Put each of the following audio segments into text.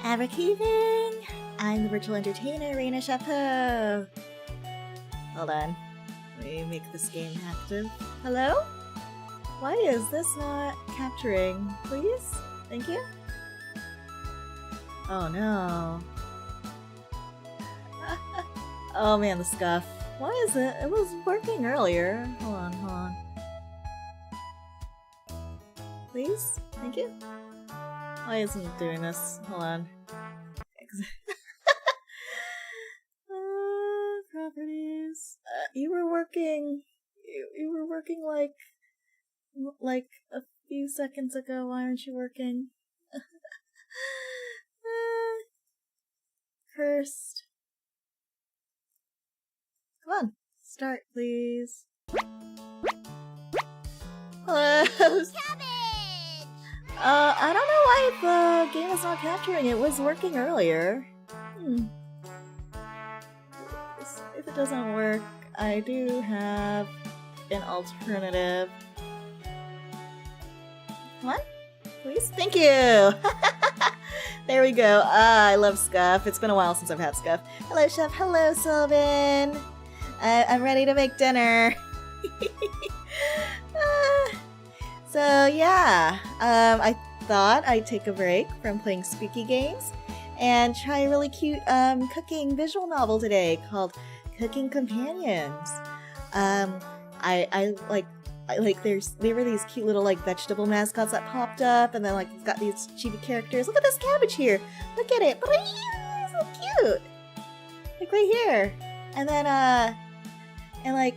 Abraca-BOOM! I'm the virtual entertainer, Reyna Chapeau. Hold on. Let me make this game active. Hello? Why is this not capturing? Please? Thank you? Oh no. Oh man, the scuff. Why is it? It was working earlier. Hold on. Please? Thank you? Why isn't it doing this? Hold on. Properties. You were working. You were working like a few seconds ago. Why aren't you working? Cursed. Come on, start, please. Hello. I don't know why the game is not capturing. It was working earlier. If it doesn't work, I do have an alternative. Come on, please. Thank you. There we go. I love Scuff. It's been a while since I've had Scuff. Hello, Chef. Hello, Sylvan. I'm ready to make dinner. So yeah, I thought I'd take a break from playing spooky games and try a really cute cooking visual novel today called Cooking Companions. There were these cute little vegetable mascots that popped up, and then it's got these chibi characters. Look at this cabbage here. Look at it. So cute. Right here. And then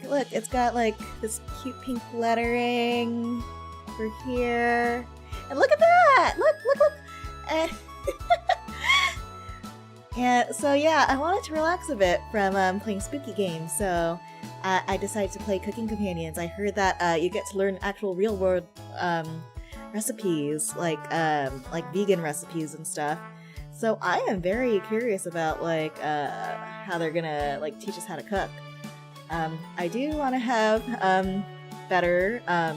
look, it's got this cute pink lettering over here. And look at that. Look. And so yeah, I wanted to relax a bit from playing spooky games, so I decided to play Cooking Companions. I heard that you get to learn actual real-world recipes, like vegan recipes and stuff. So I am very curious about how they're gonna teach us how to cook. I do want to have better. I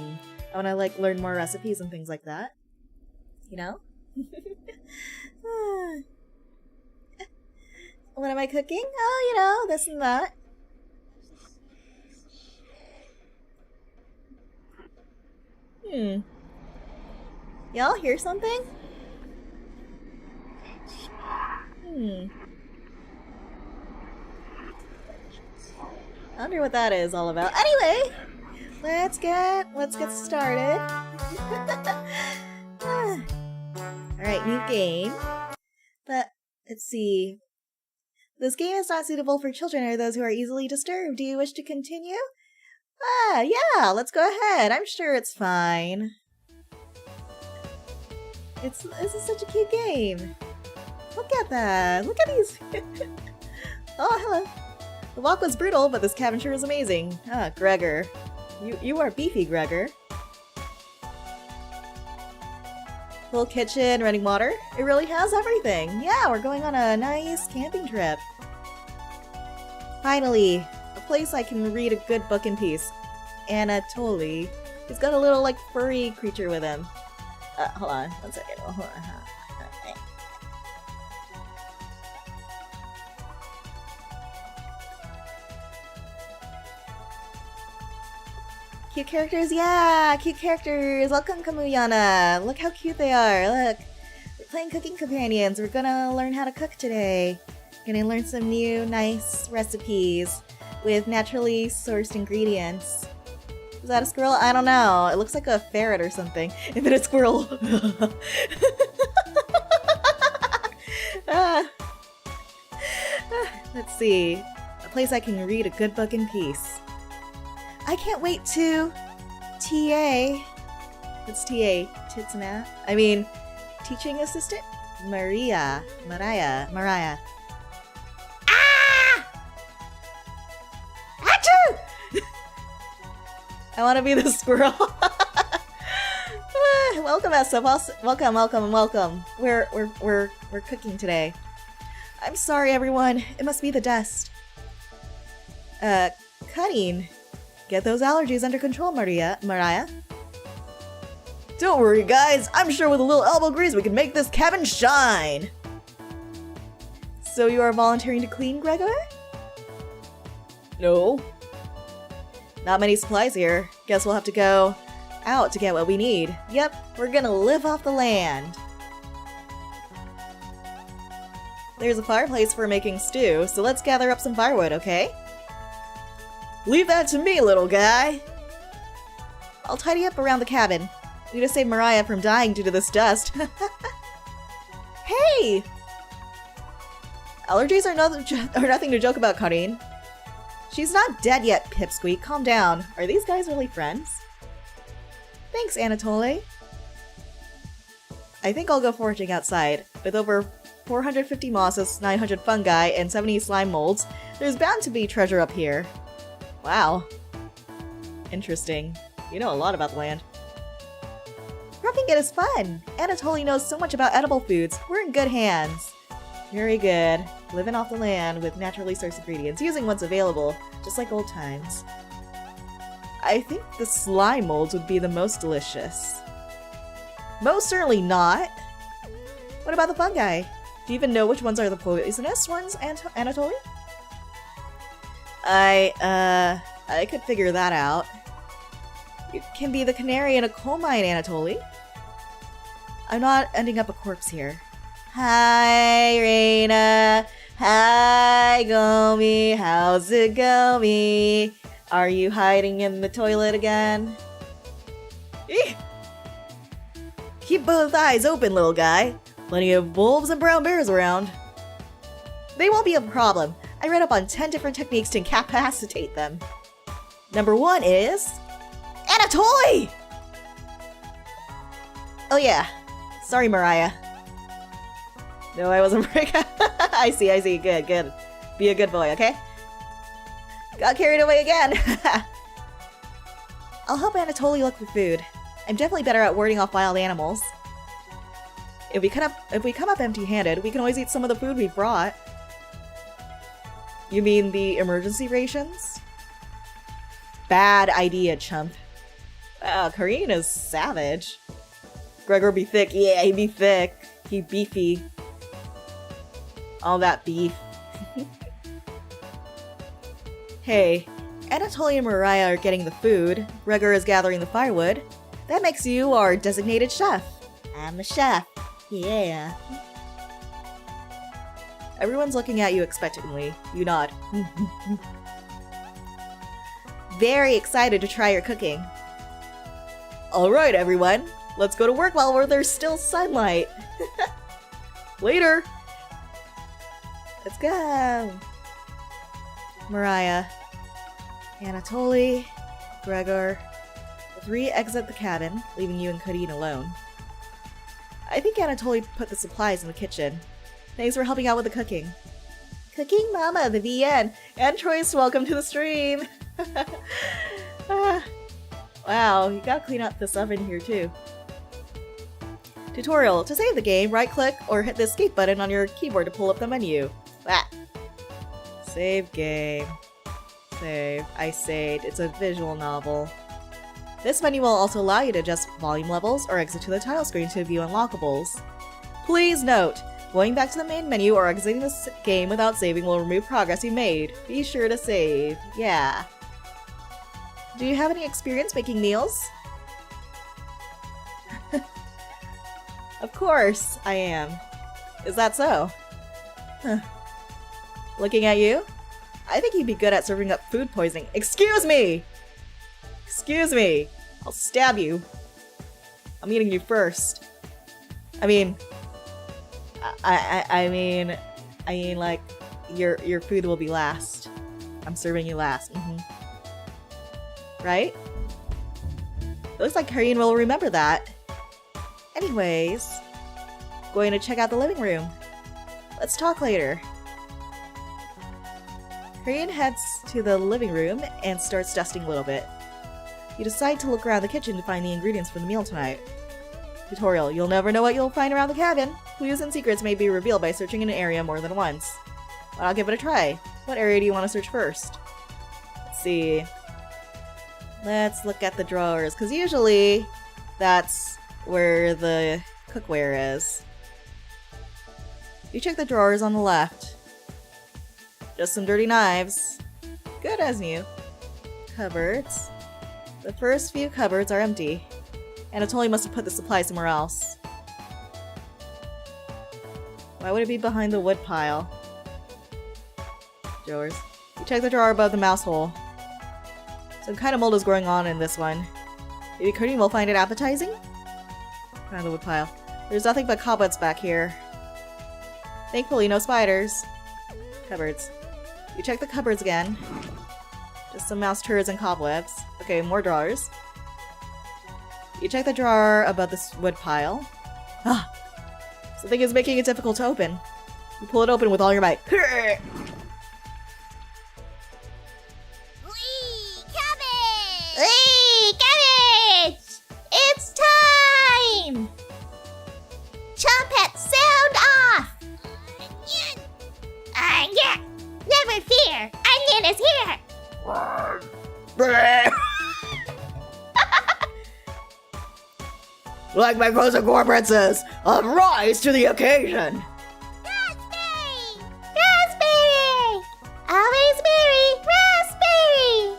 want to learn more recipes and things like that. You know. What am I cooking? Oh, this and that. Y'all hear something? I wonder what that is all about. Anyway, let's get started. Alright, new game. But let's see. This game is not suitable for children or those who are easily disturbed. Do you wish to continue? Yeah, let's go ahead. I'm sure it's fine. This is such a cute game. Look at that. Look at these. Oh, hello. The walk was brutal, but this cabin sure is amazing. Ah, Gregor. You are beefy, Gregor. Full kitchen, running water. It really has everything. Yeah, we're going on a nice camping trip. Finally, a place I can read a good book in peace. Anatoly. He's got a little, furry creature with him. Hold on. One second. Hold on. Cute characters? Yeah! Cute characters! Welcome, Kamuyana! Look how cute they are! Look! We're playing Cooking Companions. We're gonna learn how to cook today. Gonna learn some new, nice recipes with naturally sourced ingredients. Is that a squirrel? I don't know. It looks like a ferret or something. If it's a squirrel. Let's see. A place I can read a good book in peace. I can't wait to TA. What's TA? Tits and ass? I mean, teaching assistant? Mariah. Ah! Achoo! I want to be the squirrel. Welcome, Essa. Welcome. We're cooking today. I'm sorry, everyone. It must be the dust. Cutting. Get those allergies under control, Mariah. Don't worry, guys. I'm sure with a little elbow grease we can make this cabin shine. So you are volunteering to clean, Gregor? No. Not many supplies here. Guess we'll have to go out to get what we need. Yep, we're gonna live off the land. There's a fireplace for making stew, so let's gather up some firewood, okay? Leave that to me, little guy! I'll tidy up around the cabin. Need to save Mariah from dying due to this dust. Hey! Allergies are nothing to joke about, Karin. She's not dead yet, Pipsqueak. Calm down. Are these guys really friends? Thanks, Anatoly. I think I'll go foraging outside. With over 450 mosses, 900 fungi, and 70 slime molds, there's bound to be treasure up here. Wow. Interesting. You know a lot about the land. Roughing it is fun! Anatoly knows so much about edible foods. We're in good hands. Very good. Living off the land with naturally sourced ingredients, using what's available, just like old times. I think the slime molds would be the most delicious. Most certainly not! What about the fungi? Do you even know which ones are the poisonous ones, Anatoly? I could figure that out. It can be the canary in a coal mine, Anatoly. I'm not ending up a corpse here. Hi, Reyna. Hi, Gomi. How's it going? Are you hiding in the toilet again? Eek! Keep both eyes open, little guy. Plenty of wolves and brown bears around. They won't be a problem. I read up on 10 different techniques to incapacitate them. Number 1 is... Anatoly! Oh yeah. Sorry, Mariah. No, I wasn't breaking. I see. Good. Be a good boy, okay? Got carried away again. I'll help Anatoly look for food. I'm definitely better at warding off wild animals. If we come up empty-handed, we can always eat some of the food we brought. You mean the emergency rations? Bad idea, chump. Wow, Karin is savage. Gregor be thick. Yeah, he be thick. He beefy. All that beef. Hey, Anatoly and Mariah are getting the food. Gregor is gathering the firewood. That makes you our designated chef. I'm the chef. Yeah. Everyone's looking at you expectantly. You nod. Very excited to try your cooking. Alright, everyone. Let's go to work while there's still sunlight. Later. Let's go. Mariah, Anatoly, Gregor. The 3 exit the cabin, leaving you and Karin alone. I think Anatoly put the supplies in the kitchen. Thanks for helping out with the cooking. Cooking Mama, the VN, and Troy's welcome to the stream. Wow, you gotta clean up this oven here too. Tutorial. To save the game, right-click or hit the escape button on your keyboard to pull up the menu. Ah. Save game. Save. I saved. It's a visual novel. This menu will also allow you to adjust volume levels or exit to the title screen to view unlockables. Please note, going back to the main menu or exiting this game without saving will remove progress you made. Be sure to save. Yeah. Do you have any experience making meals? Of course, I am. Is that so? Huh. Looking at you? I think you'd be good at serving up food poisoning. Excuse me! Excuse me! I'll stab you. I'm eating you first. I mean, I mean, like, your food will be last. I'm serving you last. Right? It looks like Karin will remember that. Anyways, going to check out the living room. Let's talk later. Karin heads to the living room and starts dusting a little bit. You decide to look around the kitchen to find the ingredients for the meal tonight. Tutorial. You'll never know what you'll find around the cabin. Clues and secrets may be revealed by searching an area more than once. But I'll give it a try. What area do you want to search first? Let's see. Let's look at the drawers, because usually that's where the cookware is. You check the drawers on the left. Just some dirty knives. Good as new. Cupboards. The first few cupboards are empty. Anatoly must have put the supply somewhere else. Why would it be behind the wood pile? Drawers. You check the drawer above the mouse hole. Some kind of mold is growing on in this one. Maybe Curtin will find it appetizing? Behind the wood pile. There's nothing but cobwebs back here. Thankfully, no spiders. Cupboards. You check the cupboards again. Just some mouse turds and cobwebs. Okay, more drawers. You check the drawer above this wood pile. Ah! Something is making it difficult to open. You pull it open with all your might. Whee! Cabbage! Whee! Cabbage! It's time! Trumpet, sound off! Yeah! Never fear! Onion is here! Like my frozen corporates, rise to the occasion! Raspberry! Raspberry! Always berry! Raspberry!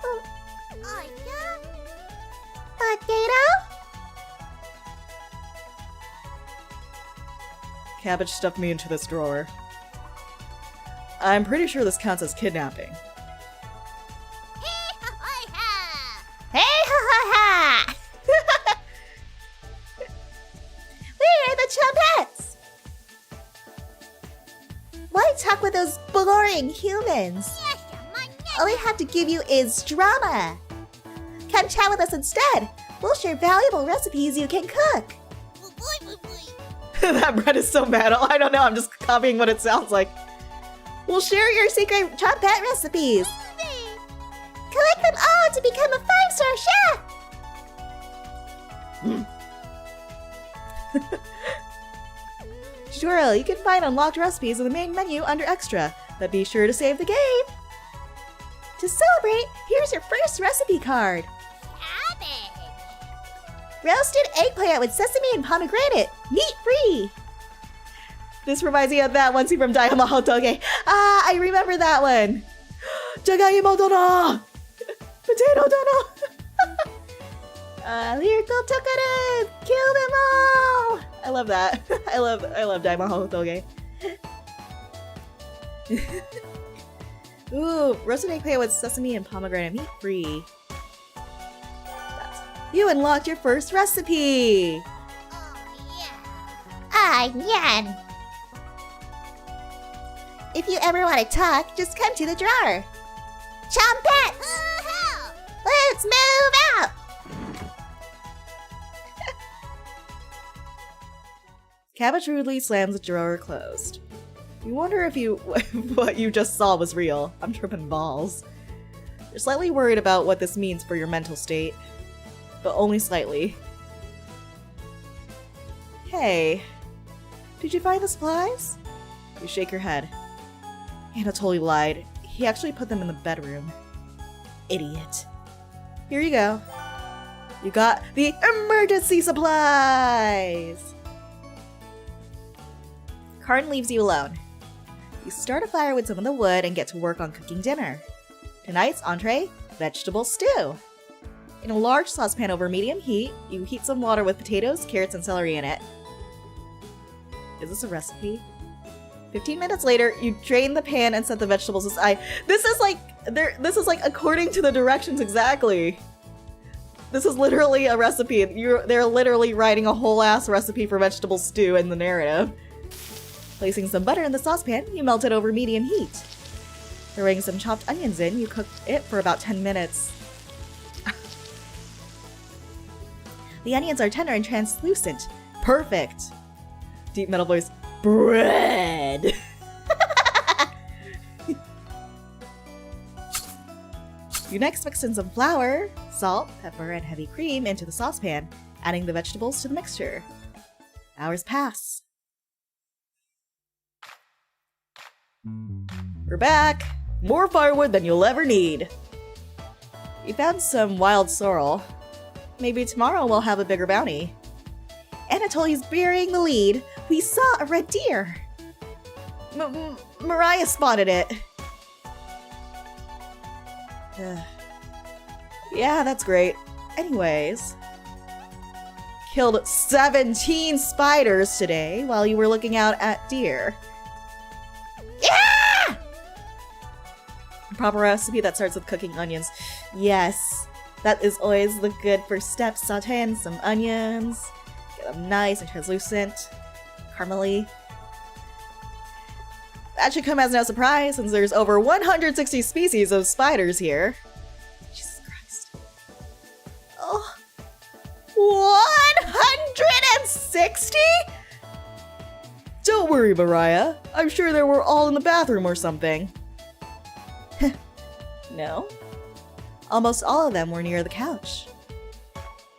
Oh yeah? Potato? Cabbage stuffed me into this drawer. I'm pretty sure this counts as kidnapping. Hey ha ha! Hey ha ha ha! Where are the trumpets? Why talk with those boring humans? All we have to give you is drama. Come chat with us instead. We'll share valuable recipes you can cook. That bread is so bad. I don't know, I'm just copying what it sounds like. We'll share your secret Trumpet recipes. Collect them all to become a 5-star chef. Tutorial, you can find unlocked recipes in the main menu under Extra, but be sure to save the game. To celebrate, here's your first recipe card. Cabbage. Roasted eggplant with sesame and pomegranate, meat-free. This reminds me of that one scene from Daimao Toge. Ah, I remember that one. Jagaimo dono! Potato dono! Lyrical Tokaren! Kill them all! I love that. I love Daimao Toge. Ooh, roasted eggplant with sesame and pomegranate, meat free. You unlocked your first recipe! Oh yeah. Yan. If you ever want to talk, just come to the drawer. Trumpets! Let's move out! Cabbage rudely slams the drawer closed. You wonder if what you just saw was real. I'm tripping balls. You're slightly worried about what this means for your mental state, but only slightly. Hey, did you find the supplies? You shake your head. Anatoly lied. He actually put them in the bedroom. Idiot. Here you go. You got the emergency supplies! Karn leaves you alone. You start a fire with some of the wood and get to work on cooking dinner. Tonight's entree, vegetable stew. In a large saucepan over medium heat, you heat some water with potatoes, carrots, and celery in it. Is this a recipe? 15 minutes later, you drain the pan and set the vegetables aside. This is like according to the directions exactly. This is literally a recipe. They're literally writing a whole ass recipe for vegetable stew in the narrative. Placing some butter in the saucepan, you melt it over medium heat. Throwing some chopped onions in, you cook it for about 10 minutes. The onions are tender and translucent. Perfect! Deep metal voice. Bread! You next mix in some flour, salt, pepper, and heavy cream into the saucepan, adding the vegetables to the mixture. Hours pass. We're back! More firewood than you'll ever need! You found some wild sorrel. Maybe tomorrow we'll have a bigger bounty. Anatoly's burying the lead. We saw a red deer. Mariah spotted it. Yeah, that's great. Anyways. Killed 17 spiders today while you were looking out at deer. Yeah! Proper recipe that starts with cooking onions. Yes, that is always the good first step. Saute in some onions. Get them nice and translucent. Caramely. That should come as no surprise since there's over 160 species of spiders here. Jesus Christ. Oh. 160? Don't worry, Mariah. I'm sure they were all in the bathroom or something. No. Almost all of them were near the couch.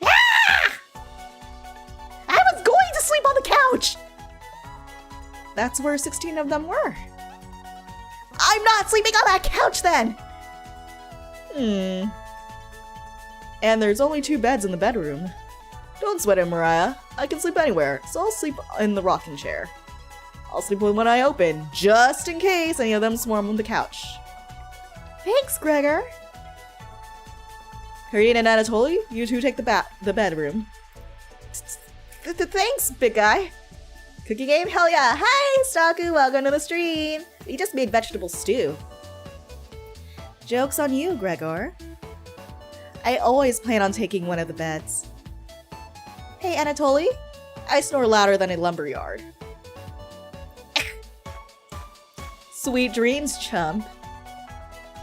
Ah! I was going to sleep on the couch! That's where 16 of them were. I'm not sleeping on that couch then! And there's only 2 beds in the bedroom. Don't sweat it, Mariah. I can sleep anywhere, so I'll sleep in the rocking chair. I'll sleep with one eye open, just in case any of them swarm on the couch. Thanks, Gregor. Kareen and Anatoly, you two take the bedroom. Thanks, big guy. Cookie game? Hell yeah. Hi, Staku, welcome to the stream. We just made vegetable stew. Joke's on you, Gregor. I always plan on taking one of the beds. Hey, Anatoly. I snore louder than a lumberyard. Sweet dreams, chump.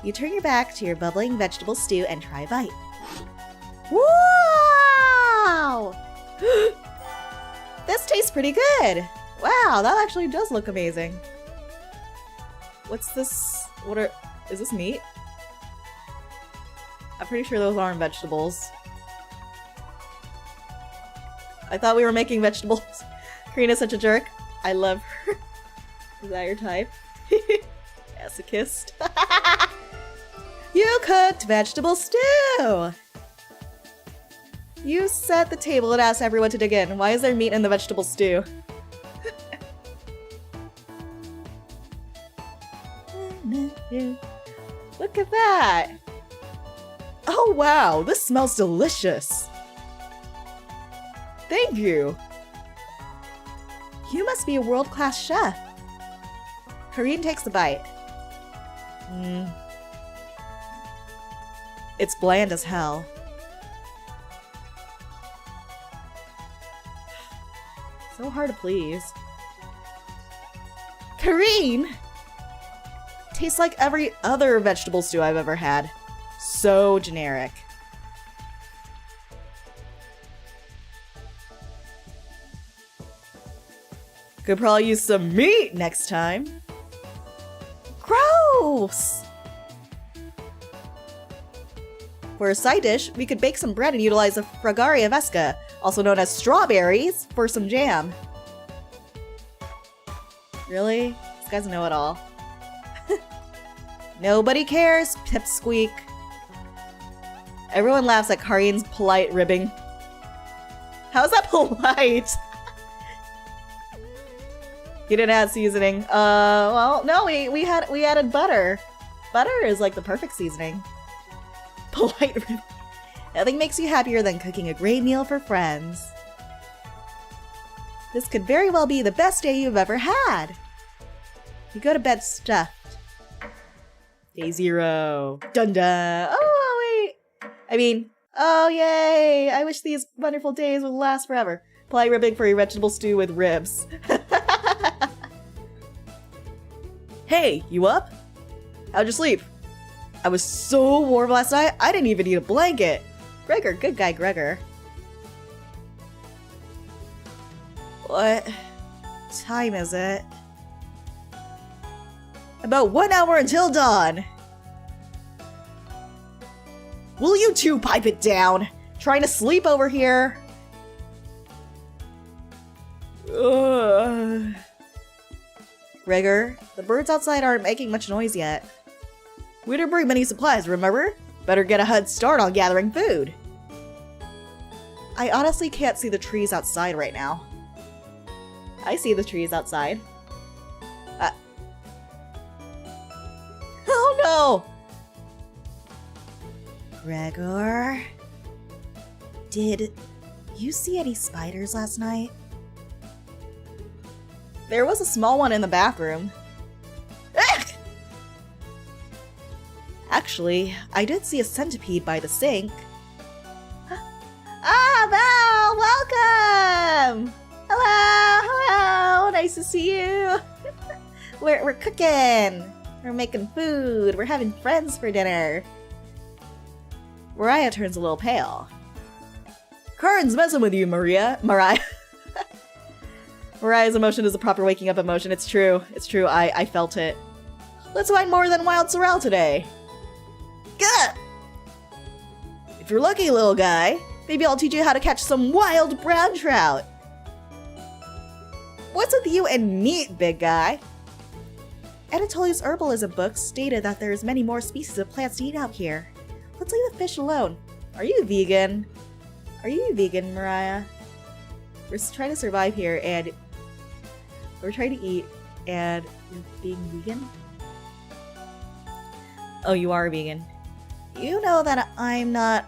You turn your back to your bubbling vegetable stew and try a bite. Wow! This tastes pretty good. Wow, that actually does look amazing. What's this? Is this meat? I'm pretty sure those aren't vegetables. I thought we were making vegetables. Karina's such a jerk. I love her. Is that your type? Masochist. You cooked vegetable stew! You set the table and asked everyone to dig in. Why is there meat in the vegetable stew? Look at that! Oh wow, this smells delicious! Thank you! You must be a world-class chef. Kareen takes the bite. It's bland as hell. So hard to please. Kareen! Tastes like every other vegetable stew I've ever had. So generic. Could probably use some meat next time. Gross! For a side dish, we could bake some bread and utilize the Fragaria vesca, also known as strawberries, for some jam. Really? This guy's a know-it-all. Nobody cares, pipsqueak. Everyone laughs at Kareen's polite ribbing. How's that polite? You didn't add seasoning. Well, no, we added butter. Butter is like the perfect seasoning. Polite ribbing. Nothing makes you happier than cooking a great meal for friends. This could very well be the best day you've ever had. You go to bed stuffed. Day 0. Dun dun. Oh, wait. I mean, oh, yay. I wish these wonderful days would last forever. Polite ribbing for your vegetable stew with ribs. Hey, you up? How'd you sleep? I was so warm last night, I didn't even need a blanket. Gregor, good guy, Gregor. What time is it? About 1 hour until dawn. Will you two pipe it down? Trying to sleep over here. Ugh. Gregor, the birds outside aren't making much noise yet. We didn't bring many supplies, remember? Better get a head start on gathering food. I honestly can't see the trees outside right now. I see the trees outside. Oh no! Gregor, did you see any spiders last night? There was a small one in the bathroom. Actually, I did see a centipede by the sink. Ah, Val, welcome! Hello, hello, nice to see you. We're cooking. We're making food. We're having friends for dinner. Mariah turns a little pale. Karen's messing with you, Mariah. Mariah's emotion is a proper waking up emotion. It's true. It's true. I felt it. Let's find more than wild sorrel today. Gah! If you're lucky, little guy, maybe I'll teach you how to catch some wild brown trout. What's with you and meat, big guy? Anatolia's herbalism book stated that there's many more species of plants to eat out here. Let's leave the fish alone. Are you vegan? Are you vegan, Mariah? We're trying to survive here, and we're trying to eat, and you're being vegan? Oh, you are vegan. You know that I'm not,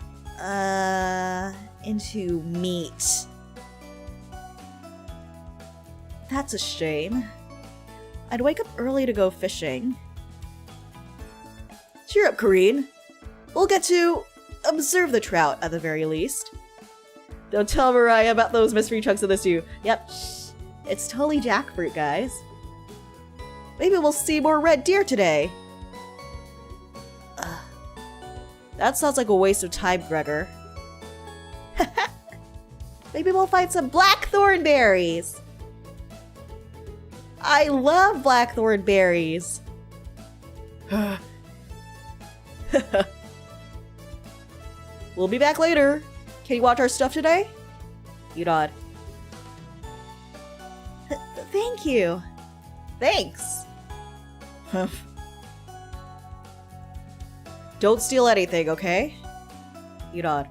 into meat. That's a shame. I'd wake up early to go fishing. Cheer up, Kareen. We'll get to observe the trout, at the very least. Don't tell Mariah about those mystery chunks of the stew. Yep, shh. It's totally jackfruit, guys. Maybe we'll see more red deer today. That sounds like a waste of time, Gregor. Maybe we'll find some blackthorn berries. I love blackthorn berries. We'll be back later. Can you watch our stuff today? You nod. Thank you. Thanks. Don't steal anything, okay? You nod.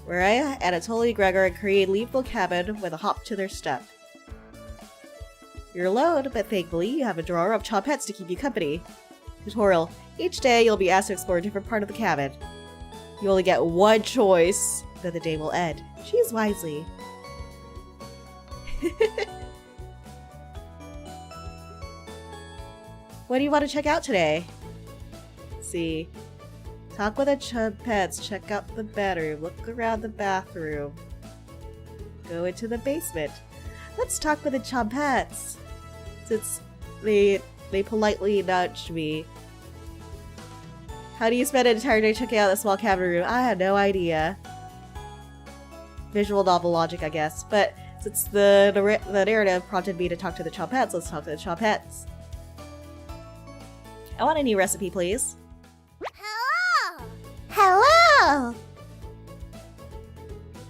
Mariah, Anatoly, Gregor, and Kareen leave the cabin with a hop to their step. You're alone, but thankfully you have a drawer of chompettes to keep you company. Tutorial. Each day you'll be asked to explore a different part of the cabin. You only get one choice, then the day will end. Choose wisely. What do you want to check out today? Let's see. Talk with the chompettes, check out the bedroom, look around the bathroom. Go into the basement. Let's talk with the chompettes. Since they politely nudged me. How do you spend an entire day checking out the small cabin room? I had no idea. Visual novel logic, I guess. But since the narrative prompted me to talk to the chompettes, let's talk to the chompettes. I want a new recipe, please. Hello! Hello!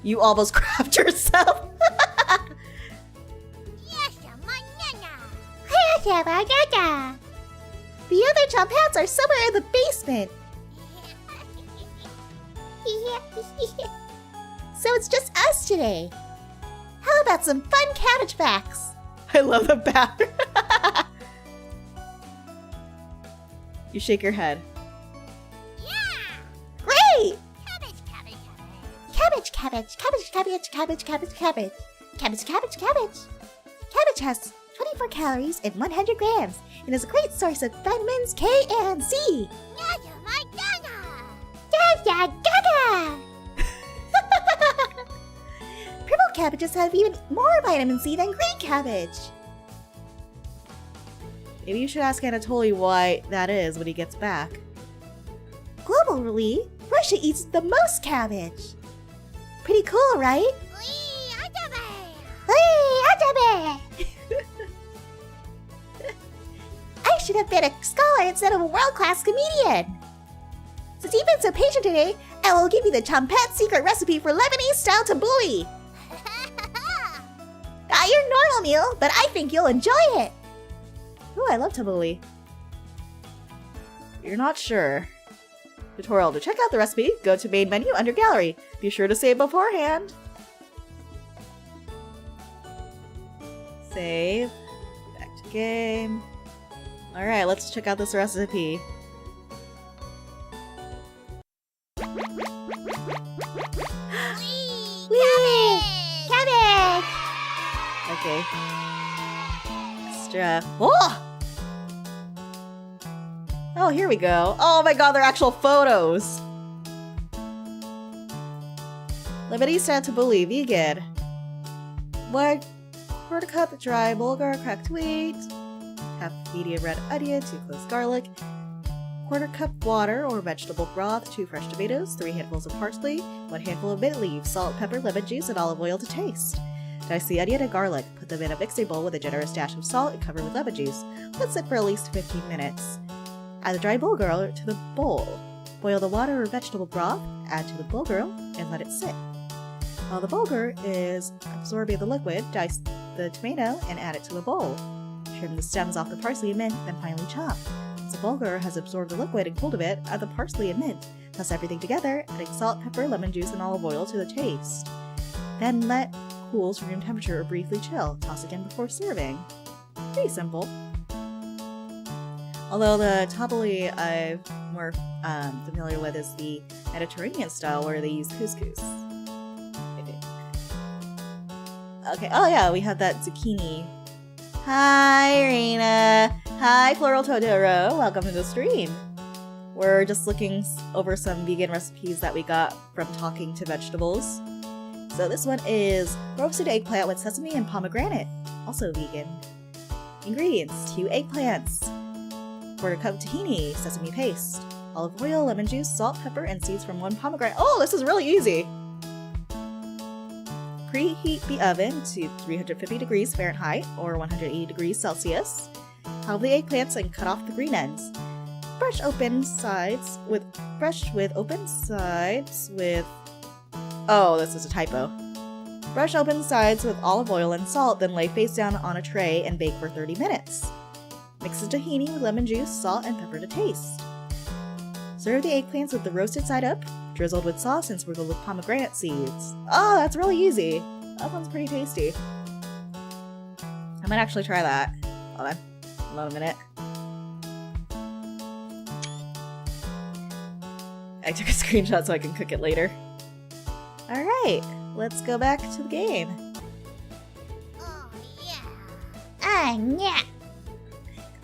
You almost crapped yourself. The other chompettes are somewhere in the basement. So it's just us today. How about some fun cabbage facts? I love the bathroom. You shake your head. Yeah! Great! Cabbage, cabbage, cabbage. Cabbage, cabbage, cabbage, cabbage, cabbage, cabbage, cabbage. Cabbage, cabbage, cabbage. Cabbage has 24 calories and 100 grams and is a great source of vitamins K and C. Purple cabbages have even more vitamin C than green cabbage. Maybe you should ask Anatoly why that is when he gets back. Globally, Russia eats the most cabbage. Pretty cool, right? I should have been a scholar instead of a world-class comedian. Since you've been so patient today, I will give you the chompette secret recipe for Lebanese-style tabbouleh. Not your normal meal, but I think you'll enjoy it. Ooh, I love tabbouleh. You're not sure. Tutorial. To check out the recipe, go to main menu under gallery. Be sure to save beforehand. Save. Back to game. Alright, let's check out this recipe. Whee! Cabbage! Okay. Extra. Oh! Oh, here we go. Oh my god, they're actual photos! Lebanese to bully, vegan. 1/4 cup dry bulgur, cracked wheat. Half medium red onion, 2 cloves garlic. 1/4 cup water or vegetable broth, 2 fresh tomatoes, 3 handfuls of parsley, 1 handful of mint leaves, salt, pepper, lemon juice, and olive oil to taste. Dice the onion and garlic, put them in a mixing bowl with a generous dash of salt and cover with lemon juice. Let sit for at least 15 minutes. Add the dry bulgur to the bowl. Boil the water or vegetable broth, add to the bulgur, and let it sit. While the bulgur is absorbing the liquid, dice the tomato and add it to the bowl. Trim the stems off the parsley and mint, then finely chop. Once the bulgur has absorbed the liquid and cooled a bit, add the parsley and mint. Toss everything together, adding salt, pepper, lemon juice, and olive oil to the taste. Then let cool to room temperature or briefly chill. Toss again before serving. Pretty simple. Although the tabbouleh I'm more familiar with is the Mediterranean style where they use couscous. Okay, oh yeah, we have that zucchini. Hi, Reyna! Hi, Floral Totoro! Welcome to the stream! We're just looking over some vegan recipes that we got from talking to vegetables. So this one is roasted eggplant with sesame and pomegranate, also vegan. Ingredients: 2 eggplants, 1/4 cup tahini, sesame paste, olive oil, lemon juice, salt, pepper, and seeds from 1 pomegranate. Oh, this is really easy! Preheat the oven to 350 degrees Fahrenheit or 180 degrees Celsius. Halve the eggplants and cut off the green ends. Brush with open sides with... Oh, this is a typo. Brush open sides with olive oil and salt, then lay face down on a tray and bake for 30 minutes. Mix the tahini with lemon juice, salt, and pepper to taste. Serve the eggplants with the roasted side up, drizzled with sauce and sprinkled with pomegranate seeds. Oh, that's really easy. That sounds pretty tasty. I might actually try that. Hold on a minute. I took a screenshot so I can cook it later. Alright, let's go back to the game. Oh, yeah. Yeah.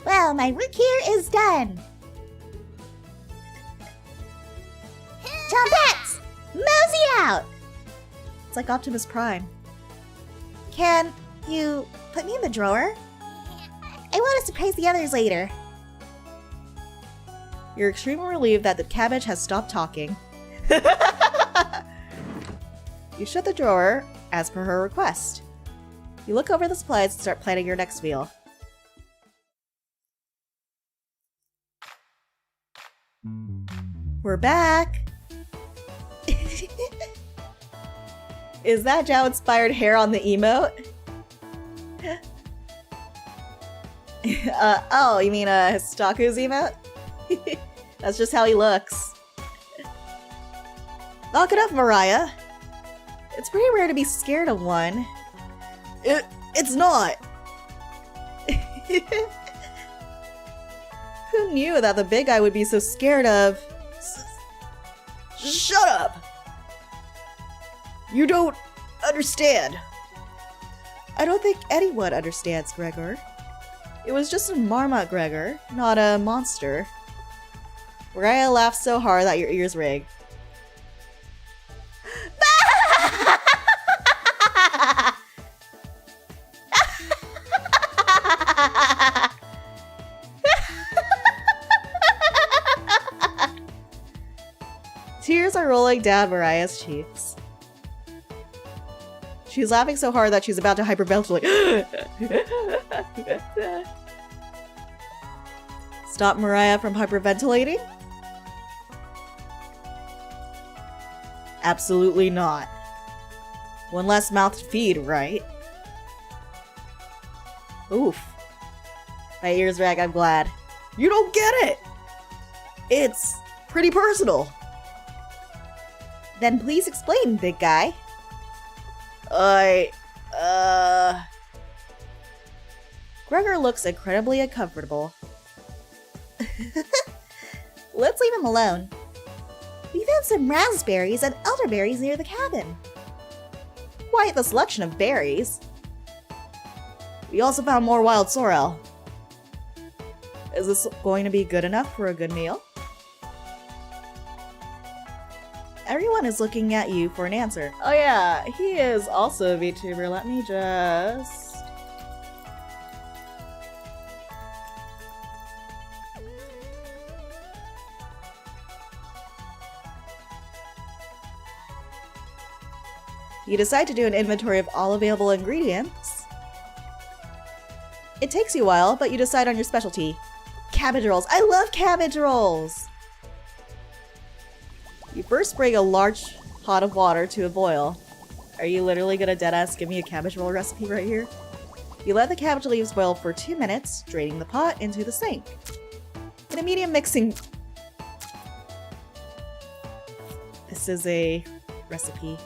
Well, my work here is done. Chompettes! Mosey out! It's like Optimus Prime. Can you put me in the drawer? I want to surprise the others later. You're extremely relieved that the cabbage has stopped talking. You shut the drawer, as per her request. You look over the supplies and start planning your next meal. We're back! Is that Zhao-inspired hair on the emote? Oh, you mean Histaku's emote? That's just how he looks. Knock it up, Mariah! It's pretty rare to be scared of one. It's not! Who knew that the big guy would be so scared of... Shut up! You don't understand. I don't think anyone understands, Gregor. It was just a marmot, Gregor, not a monster. Mariah laughed so hard that your ears ring. Tears are rolling down Mariah's cheeks. She's laughing so hard that she's about to hyperventilate. Stop Mariah from hyperventilating? Absolutely not. One less mouth to feed, right? Oof. My ears rag, I'm glad. You don't get it! It's pretty personal. Then please explain, big guy. Gregor looks incredibly uncomfortable. Let's leave him alone. We found some raspberries and elderberries near the cabin. Quite the selection of berries. We also found more wild sorrel. Is this going to be good enough for a good meal? Everyone is looking at you for an answer. Oh yeah, he is also a VTuber. Let me just... You decide to do an inventory of all available ingredients. It takes you a while, but you decide on your specialty. Cabbage rolls. I love cabbage rolls! You first bring a large pot of water to a boil. Are you literally gonna deadass give me a cabbage roll recipe right here? You let the cabbage leaves boil for 2 minutes, draining the pot into the sink. In a medium mixing... This is a recipe.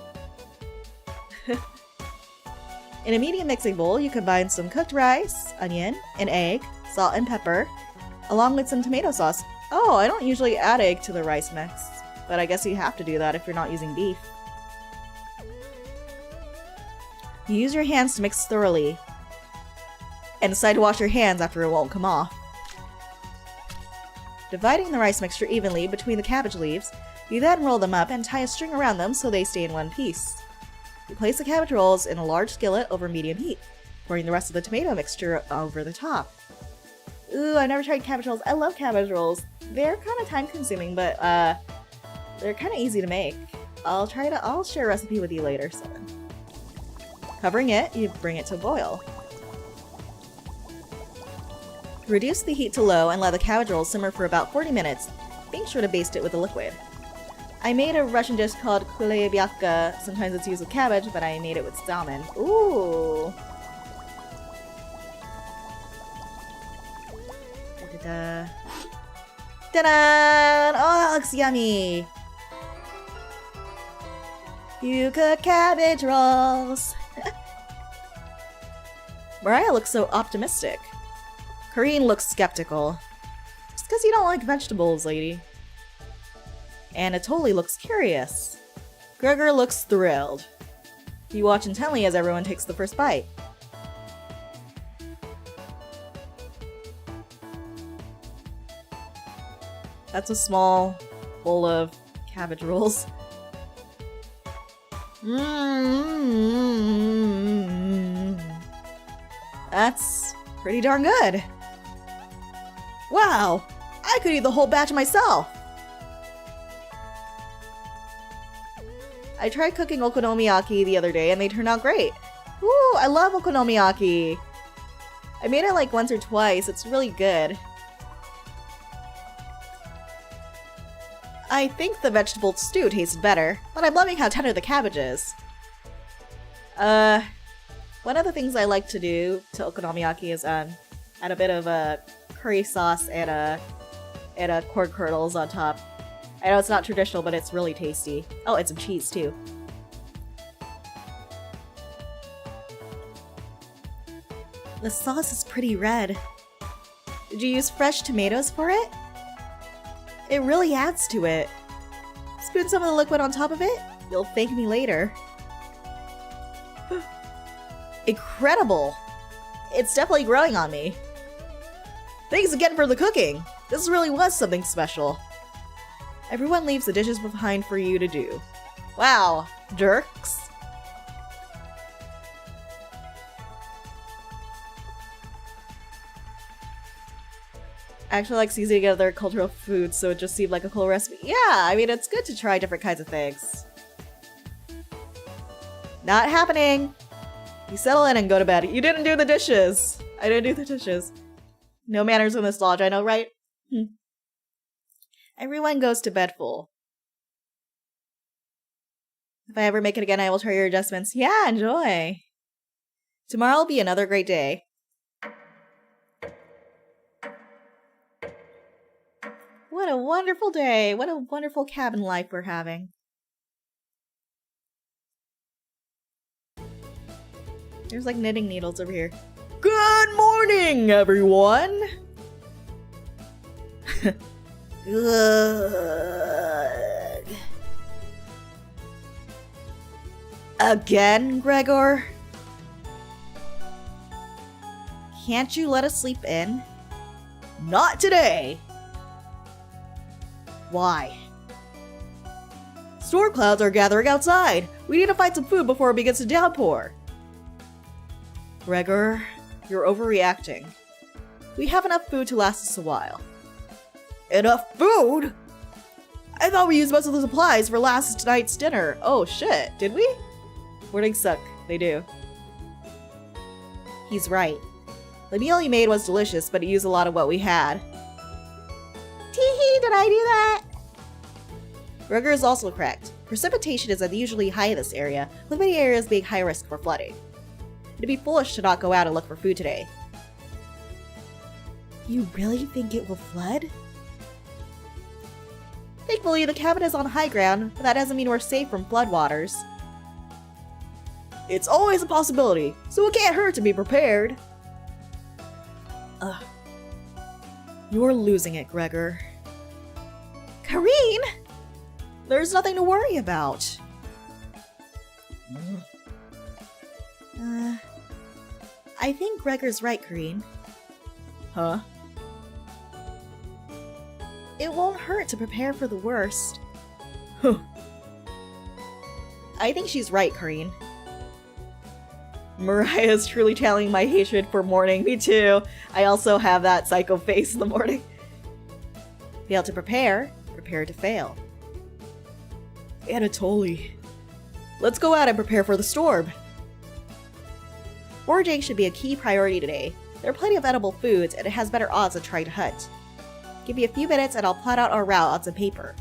In a medium mixing bowl, you combine some cooked rice, onion, an egg, salt and pepper, along with some tomato sauce. Oh, I don't usually add egg to the rice mix, but I guess you have to do that if you're not using beef. You use your hands to mix thoroughly, and decide to wash your hands after it won't come off. Dividing the rice mixture evenly between the cabbage leaves, you then roll them up and tie a string around them so they stay in one piece. You place the cabbage rolls in a large skillet over medium heat, pouring the rest of the tomato mixture over the top. Ooh, I've never tried cabbage rolls. I love cabbage rolls. They're kind of time consuming, but they're kind of easy to make. I'll share a recipe with you later, so. Covering it, you bring it to a boil. Reduce the heat to low and let the cabbage rolls simmer for about 40 minutes, being sure to baste it with a liquid. I made a Russian dish called kulebiaka. Sometimes it's used with cabbage, but I made it with salmon. Ooh! Da-da-da. Ta-da! Oh, it looks yummy! You cook cabbage rolls! Mariah looks so optimistic. Karine looks skeptical. Just because you don't like vegetables, lady. Anatoly looks curious. Gregor looks thrilled. You watch intently as everyone takes the first bite. That's a small bowl of cabbage rolls. That's pretty darn good. Wow! I could eat the whole batch myself! I tried cooking okonomiyaki the other day and they turned out great. Ooh, I love okonomiyaki! I made it like once or twice, it's really good. I think the vegetable stew tastes better, but I'm loving how tender the cabbage is. One of the things I like to do to okonomiyaki is add a bit of curry sauce and corn kernels on top. I know it's not traditional, but it's really tasty. Oh, and some cheese too. The sauce is pretty red. Did you use fresh tomatoes for it? It really adds to it. Spoon some of the liquid on top of it? You'll thank me later. Incredible! It's definitely growing on me. Thanks again for the cooking! This really was something special. Everyone leaves the dishes behind for you to do. Wow, jerks. I actually like seasoning together cultural foods, so it just seemed like a cool recipe. Yeah, I mean, it's good to try different kinds of things. Not happening! You settle in and go to bed. You didn't do the dishes! I didn't do the dishes. No manners in this lodge, I know, right? Everyone goes to bed full. If I ever make it again, I will try your adjustments. Yeah, enjoy! Tomorrow will be another great day. What a wonderful day. What a wonderful cabin life we're having. There's like knitting needles over here. Good morning, everyone! Ugh. Again, Gregor? Can't you let us sleep in? Not today! Why? Storm clouds are gathering outside. We need to find some food before it begins to downpour. Gregor, you're overreacting. We have enough food to last us a while. Enough food? I thought we used most of the supplies for last night's dinner. Oh shit, did we? Warnings suck. They do. He's right. The meal he made was delicious, but it used a lot of what we had. Teehee, did I do that? Gregor is also correct. Precipitation is unusually high in this area, with many areas being high risk for flooding. It'd be foolish to not go out and look for food today. You really think it will flood? Thankfully, the cabin is on high ground, but that doesn't mean we're safe from floodwaters. It's always a possibility, so it can't hurt to be prepared. Ugh. You're losing it, Gregor. Kareen! There's nothing to worry about. I think Gregor's right, Kareen. Huh? It won't hurt to prepare for the worst. Huh. I think she's right, Kareen. Mariah's truly channeling my hatred for mourning. Me too. I also have that psycho face in the morning. Fail to prepare, prepare to fail. Anatoly. Let's go out and prepare for the storm. Foraging should be a key priority today. There are plenty of edible foods, and it has better odds than trying to hunt. Give me a few minutes and I'll plot out our route on some paper.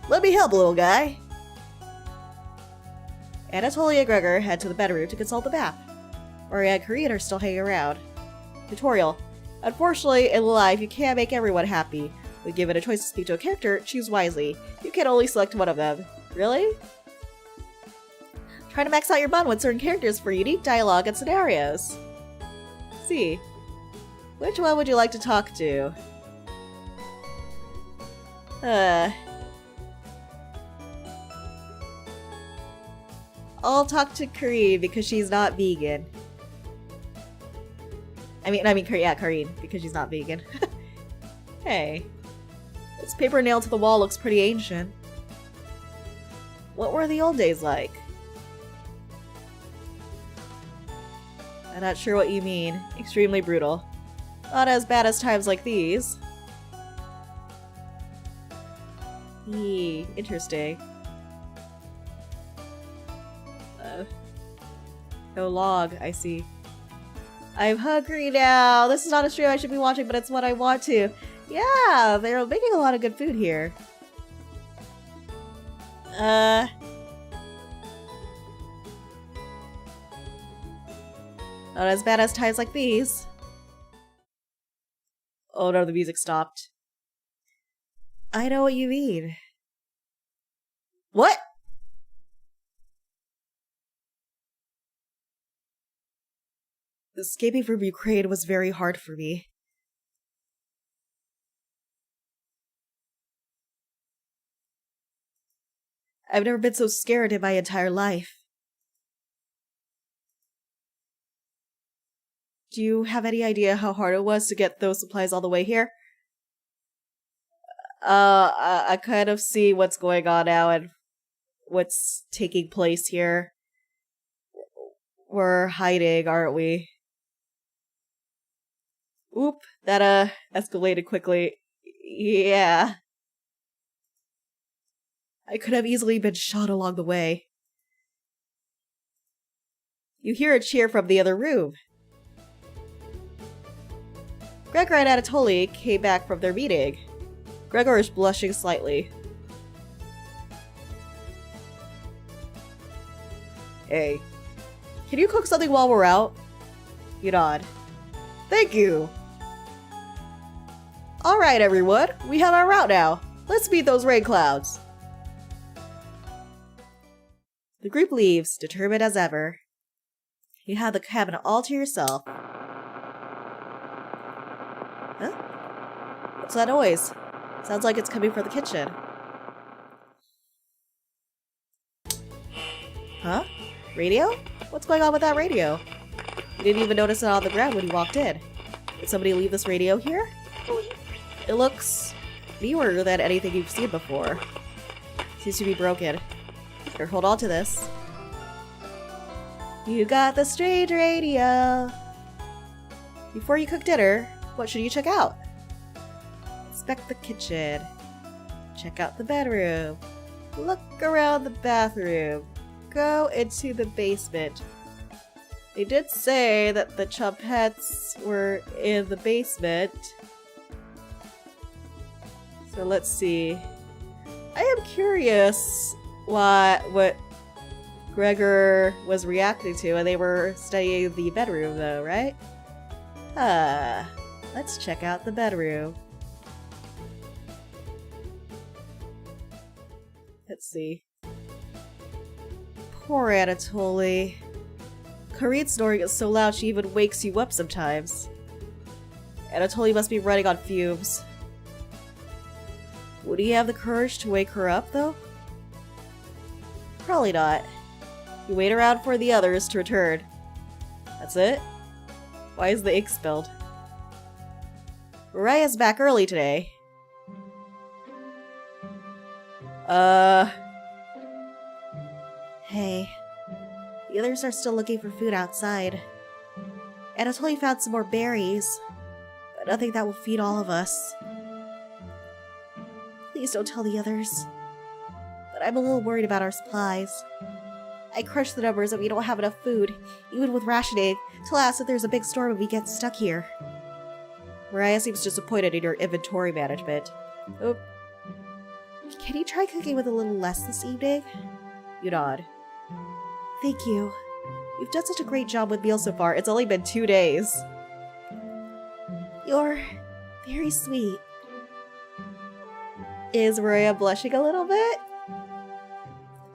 Let me help, little guy! Anatoly and Gregor head to the bedroom to consult the map. Maria and Kareen are still hanging around. Tutorial. Unfortunately, in life, you can't make everyone happy. When given a choice to speak to a character, choose wisely. You can only select one of them. Really? Try to max out your bond with certain characters for unique dialogue and scenarios. Let's see. Which one would you like to talk to? I'll talk to Kareen because she's not vegan. I mean, Kareen, because she's not vegan. Hey. This paper nailed to the wall looks pretty ancient. What were the old days like? I'm not sure what you mean. Extremely brutal. Not as bad as times like these. Interesting. No log, I see. I'm hungry now! This is not a stream I should be watching, but it's what I want to. Yeah, they're making a lot of good food here. Not as bad as times like these. Oh no, the music stopped. I know what you mean. What? Escaping from Ukraine was very hard for me. I've never been so scared in my entire life. Do you have any idea how hard it was to get those supplies all the way here? I kind of see what's going on now and what's taking place here. We're hiding, aren't we? Oop, that escalated quickly. Yeah. I could have easily been shot along the way. You hear a cheer from the other room. Gregor and Anatoly came back from their meeting. Gregor is blushing slightly. Hey. Can you cook something while we're out? You nod. Thank you! Alright everyone, we have our route now. Let's beat those rain clouds. The group leaves, determined as ever. You have the cabin all to yourself. Huh? What's that noise? Sounds like it's coming from the kitchen. Huh? Radio? What's going on with that radio? You didn't even notice it on the ground when you walked in. Did somebody leave this radio here? It looks newer than anything you've seen before. Seems to be broken. Here, hold on to this. You got the strange radio. Before you cook dinner, what should you check out? Inspect the kitchen. Check out the bedroom. Look around the bathroom. Go into the basement. They did say that the Chumpettes were in the basement. So let's see. I am curious what Gregor was reacting to, and they were studying the bedroom though, right? Let's check out the bedroom. Let's see. Poor Anatoly. Karin's snoring is so loud she even wakes you up sometimes. Anatoly must be running on fumes. Would he have the courage to wake her up, though? Probably not. You wait around for the others to return. That's it? Why is the ink spilled? Mariah's back early today. Hey. The others are still looking for food outside. Anatoly found some more berries, but nothing that will feed all of us. Please don't tell the others. But I'm a little worried about our supplies. I crunched the numbers and we don't have enough food, even with rationing, till I ask if there's a big storm and we get stuck here. Mariah seems disappointed in your inventory management. Oh. Can you try cooking with a little less this evening? You nod. Thank you. You've done such a great job with meals so far. It's only been 2 days. You're very sweet. Is Mariah blushing a little bit?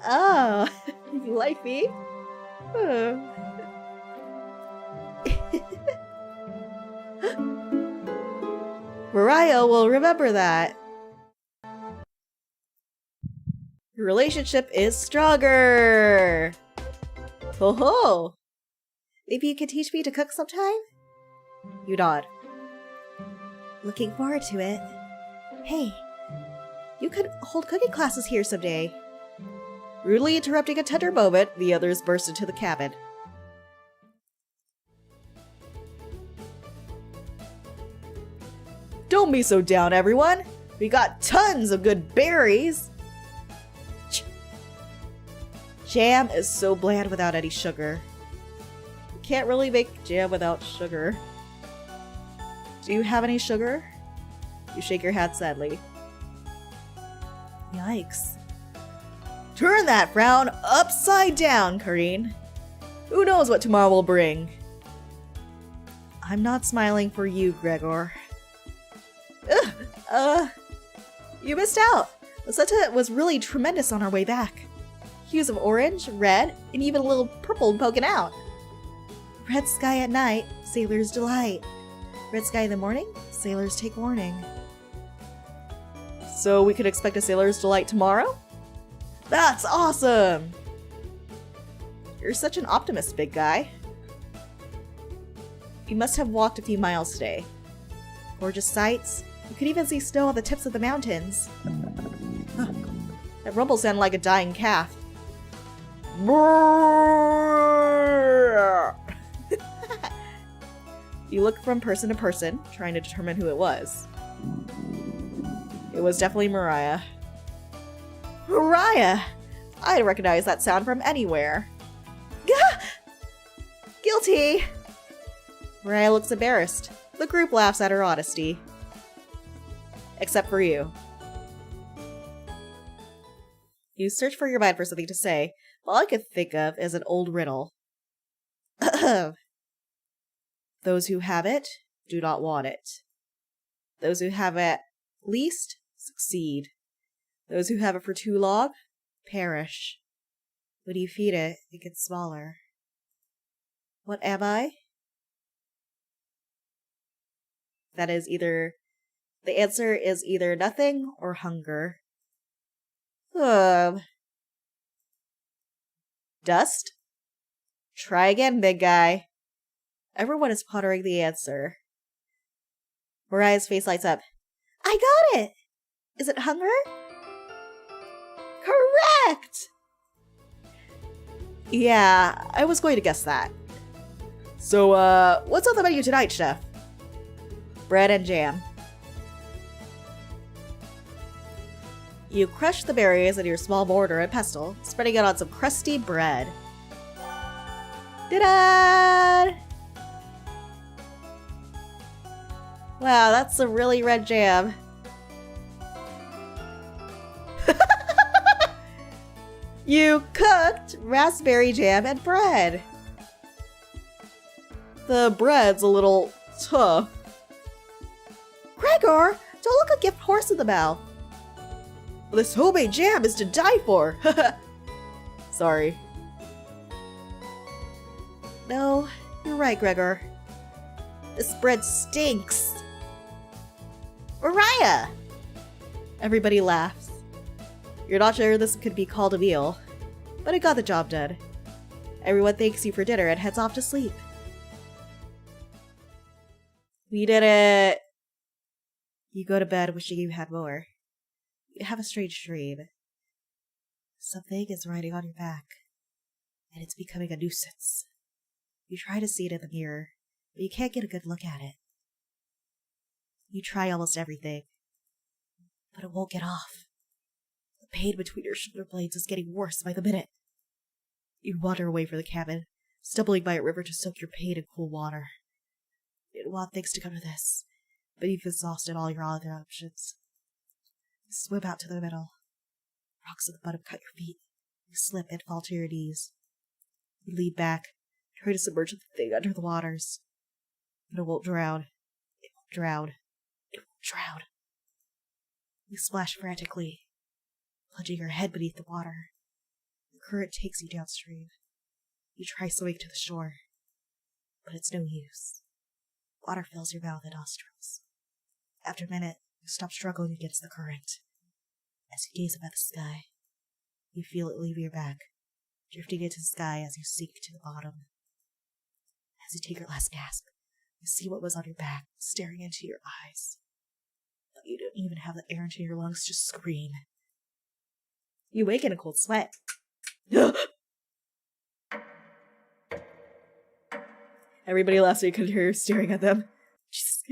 Oh, you like me? Oh. Mariah will remember that. Your relationship is stronger. Ho ho! Maybe you could teach me to cook sometime? You nod. Looking forward to it. Hey, you could hold cooking classes here someday. Rudely interrupting a tender moment, the others burst into the cabin. Don't be so down, everyone! We got tons of good berries! Jam is so bland without any sugar. You can't really make jam without sugar. Do you have any sugar? You shake your head sadly. Yikes. Turn that frown upside down, Karin. Who knows what tomorrow will bring? I'm not smiling for you, Gregor. You missed out. The sunset was really tremendous on our way back. Hues of orange, red, and even a little purple poking out. Red sky at night, sailor's delight. Red sky in the morning, sailors take warning. So we could expect a sailor's delight tomorrow? That's awesome! You're such an optimist, big guy. You must have walked a few miles today. Gorgeous sights. You could even see snow on the tips of the mountains. That rumble sounded like a dying calf. You look from person to person, trying to determine who it was. It was definitely Mariah. Mariah! I'd recognize that sound from anywhere. Gah! Guilty! Mariah looks embarrassed. The group laughs at her honesty. Except for you. You search for your mind for something to say. All I could think of is an old riddle. Those who have it do not want it. Those who have at least succeed. Those who have it for too long perish. When you feed it, it gets smaller. What am I? That is either... The answer is either nothing or hunger. Dust? Try again, big guy. Everyone is pondering the answer. Mariah's face lights up. I got it! Is it hunger? Correct! Yeah, I was going to guess that. So, what's on the menu tonight, chef? Bread and jam. You crush the berries in your small mortar and pestle, spreading it on some crusty bread. Ta-da! Wow, that's a really red jam. You cooked raspberry jam and bread. The bread's a little tough. Gregor, don't look a gift horse in the mouth. This homemade jam is to die for. Sorry. No, you're right, Gregor. This bread stinks. Mariah! Everybody laughs. You're not sure this could be called a meal, but it got the job done. Everyone thanks you for dinner and heads off to sleep. We did it! You go to bed wishing you had more. You have a strange dream. Something is riding on your back, and it's becoming a nuisance. You try to see it in the mirror, but you can't get a good look at it. You try almost everything, but it won't get off. The pain between your shoulder blades is getting worse by the minute. You wander away from the cabin, stumbling by a river to soak your pain in cool water. You didn't want things to come to this, but you've exhausted all your other options. You swim out to the middle. Rocks at the bottom cut your feet. You slip and fall to your knees. You lean back, try to submerge the thing under the waters. But it won't drown. It won't drown. It won't drown. You splash frantically, plunging your head beneath the water. The current takes you downstream. You try swimming to the shore, but it's no use. Water fills your mouth and nostrils. After a minute, you stop struggling against the current. As you gaze up at the sky, you feel it leave your back, drifting into the sky as you sink to the bottom. As you take your last gasp, you see what was on your back, staring into your eyes. But you don't even have the air into your lungs to scream. You wake in a cold sweat. Everybody laughs so you can hear her staring at them. Jesus.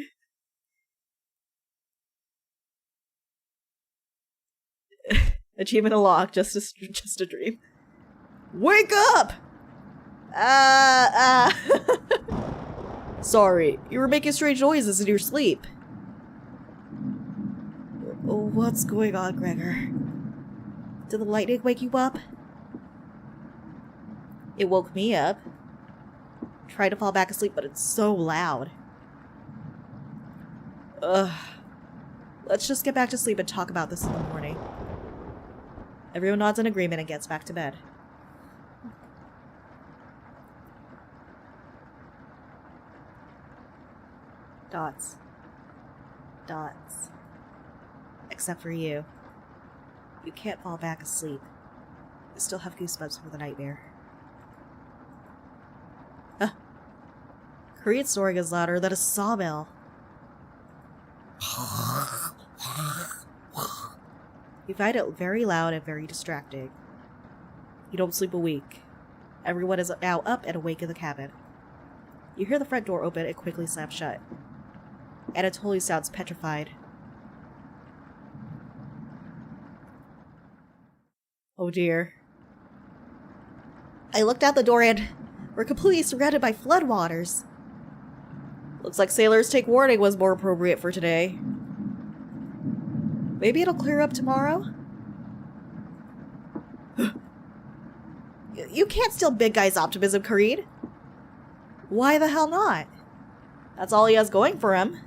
Achievement unlocked, just a dream. Wake up! Sorry, you were making strange noises in your sleep. What's going on, Gregor? Did the lightning wake you up? It woke me up. Tried to fall back asleep, but it's so loud. Ugh. Let's just get back to sleep and talk about this in the morning. Everyone nods in agreement and gets back to bed. Dots. Dots. Except for you. You can't fall back asleep. You still have goosebumps from the nightmare. Korean snoring is louder than a sawmill. You find it very loud and very distracting. You don't sleep a week. Everyone is now up and awake in the cabin. You hear the front door open and quickly slam shut. Anatoly sounds petrified. Oh dear. I looked out the door and we're completely surrounded by floodwaters. Looks like sailors take warning was more appropriate for today. Maybe it'll clear up tomorrow? You can't steal Big Guy's optimism, Kareed. Why the hell not? That's all he has going for him.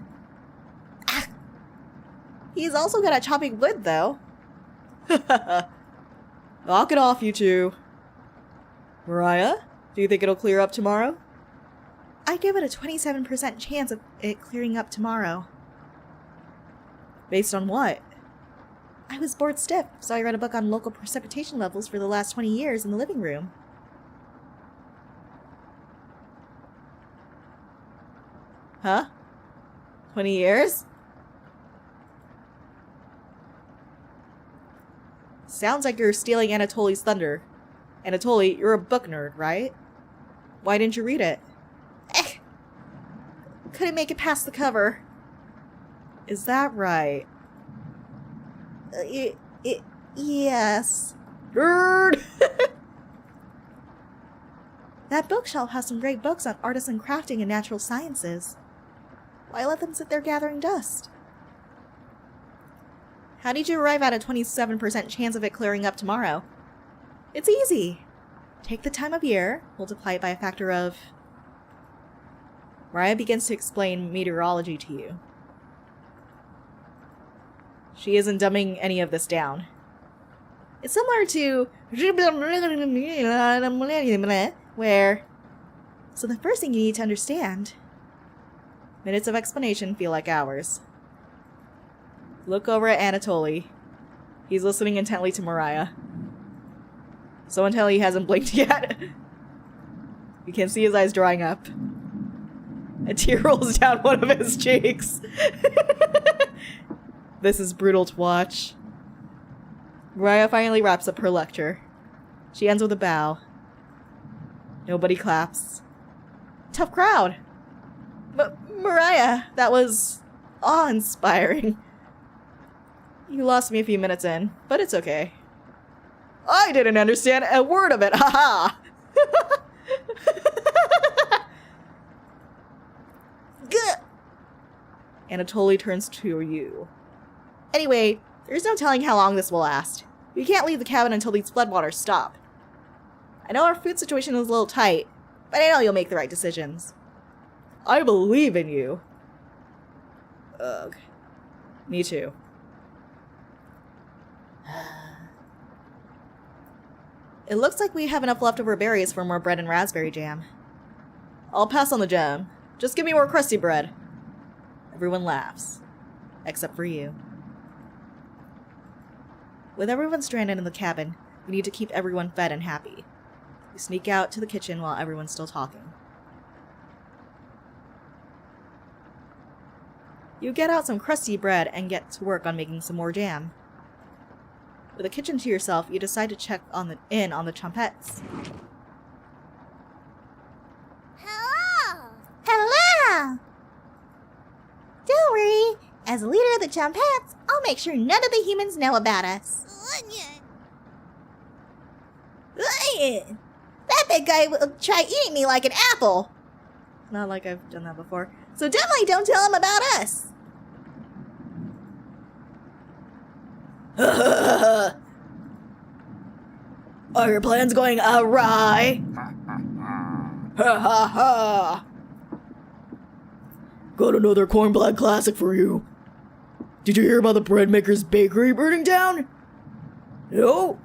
He's also good at chopping wood, though. Knock it off, you two. Mariah, do you think it'll clear up tomorrow? I give it a 27% chance of it clearing up tomorrow. Based on what? I was bored stiff, so I read a book on local precipitation levels for the last 20 years in the living room. Huh? 20 years? Sounds like you're stealing Anatoly's thunder. Anatoly, you're a book nerd, right? Why didn't you read it? Couldn't make it past the cover. Is that right? Yes. Nerd! That bookshelf has some great books on artisan crafting and natural sciences. Why let them sit there gathering dust? How did you arrive at a 27% chance of it clearing up tomorrow? It's easy. Take the time of year, multiply it by a factor of... Mariah begins to explain meteorology to you. She isn't dumbing any of this down. It's similar to where... So the first thing you need to understand... Minutes of explanation feel like hours. Look over at Anatoly. He's listening intently to Mariah. So until he hasn't blinked yet. You can see his eyes drying up. A tear rolls down one of his cheeks. This is brutal to watch. Mariah finally wraps up her lecture. She ends with a bow. Nobody claps. Tough crowd. Mariah, that was awe-inspiring. You lost me a few minutes in, but it's okay. I didn't understand a word of it, haha! Anatoly turns to you. Anyway, there's no telling how long this will last. We can't leave the cabin until these floodwaters stop. I know our food situation is a little tight, but I know you'll make the right decisions. I believe in you. Ugh. Me too. It looks like we have enough leftover berries for more bread and raspberry jam. I'll pass on the jam. Just give me more crusty bread. Everyone laughs. Except for you. With everyone stranded in the cabin, we need to keep everyone fed and happy. You sneak out to the kitchen while everyone's still talking. You get out some crusty bread and get to work on making some more jam. With the kitchen to yourself, you decide to check in on the Chompettes. Hello! Hello! Don't worry. As a leader of the Chompettes, I'll make sure none of the humans know about us. That big guy will try eating me like an apple. Not like I've done that before. So definitely don't tell him about us. Are your plans going awry? Ha ha ha! Got another cornbread classic for you. Did you hear about the bread maker's bakery burning down? No?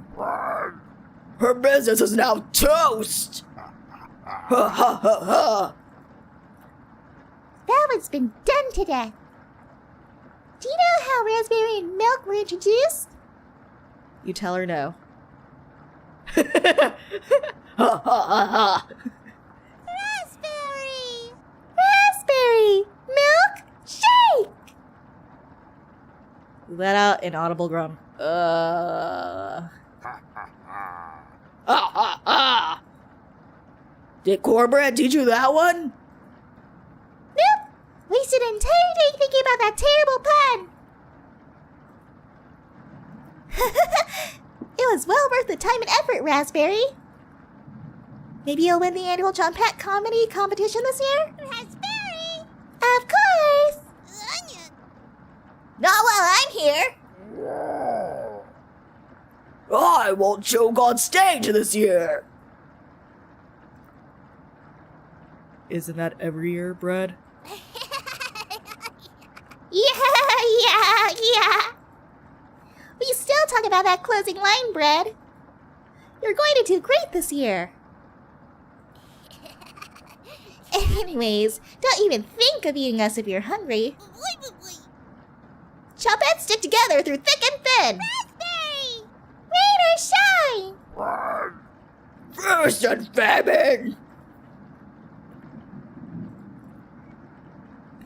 Her business is now toast! Ha ha ha ha! That one's been done to death. Do you know how raspberry and milk were introduced? You tell her no. Ha ha ha ha! Raspberry! Raspberry! Milk shake! You let out an audible groan. Ha ha ha! Did cornbread teach you that one? Nope! Wasted an entire day thinking about that terrible pun! It was well worth the time and effort, Raspberry. Maybe you'll win the annual Chompette comedy competition this year? Raspberry! Of course! Not while I'm here! I won't choke on stage this year! Isn't that every year, Bread? Yeah. We still talk about that closing line, Bread. You're going to do great this year. Anyways, don't even think of eating us if you're hungry. Chopette stick together through thick and thin. Raspberry! Rain or shine! Thirst and famine!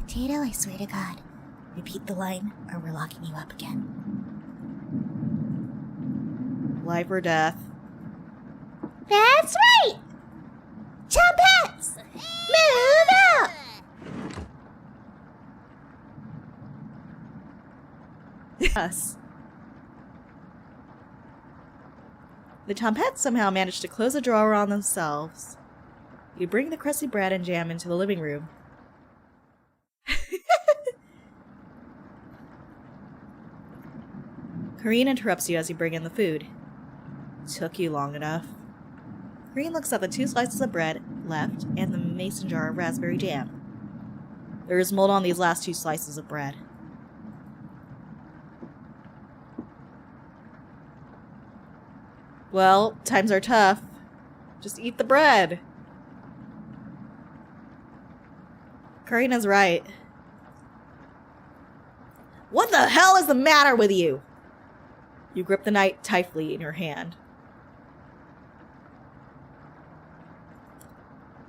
Potato, I swear to God. Repeat the line, or we're locking you up again. Life or death. That's right! Chompettes! Move out! Yes. The Chompettes somehow managed to close a drawer on themselves. You bring the crusty bread and jam into the living room. Kareen interrupts you as you bring in the food. Took you long enough. Kareen looks at the 2 slices of bread left and the mason jar of raspberry jam. There is mold on these last 2 slices of bread. Well, times are tough. Just eat the bread. Karina's right. What the hell is the matter with you? You grip the knife tightly in your hand.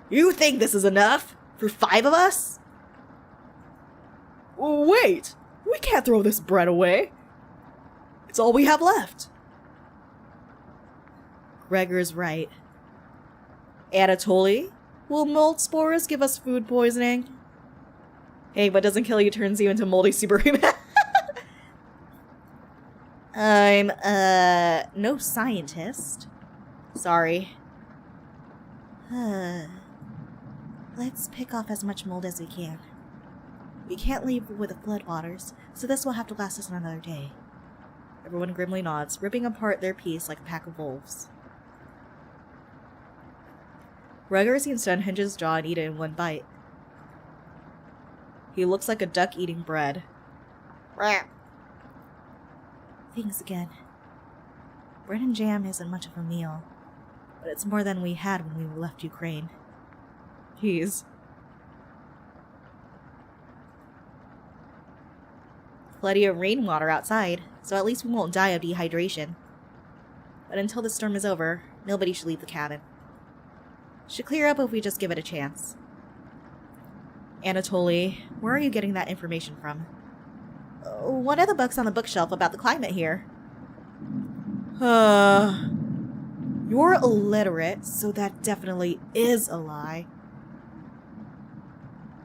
You think this is enough? For 5 of us? Wait! We can't throw this bread away. It's all we have left. Gregor's right. Anatoly, will mold spores give us food poisoning? Hey, what doesn't kill you turns you into moldy superhuman. I'm, no scientist. Sorry. Let's pick off as much mold as we can. We can't leave with the floodwaters, so this will have to last us another day. Everyone grimly nods, ripping apart their piece like a pack of wolves. Gregor seems to unhinge his jaw and eat it in one bite. He looks like a duck eating bread. Thanks again. Bread and jam isn't much of a meal, but it's more than we had when we left Ukraine. Jeez. Plenty of rainwater outside, so at least we won't die of dehydration. But until the storm is over, nobody should leave the cabin. Should clear up if we just give it a chance. Anatoly, where are you getting that information from? One of the books on the bookshelf about the climate here. You're illiterate, so that definitely is a lie.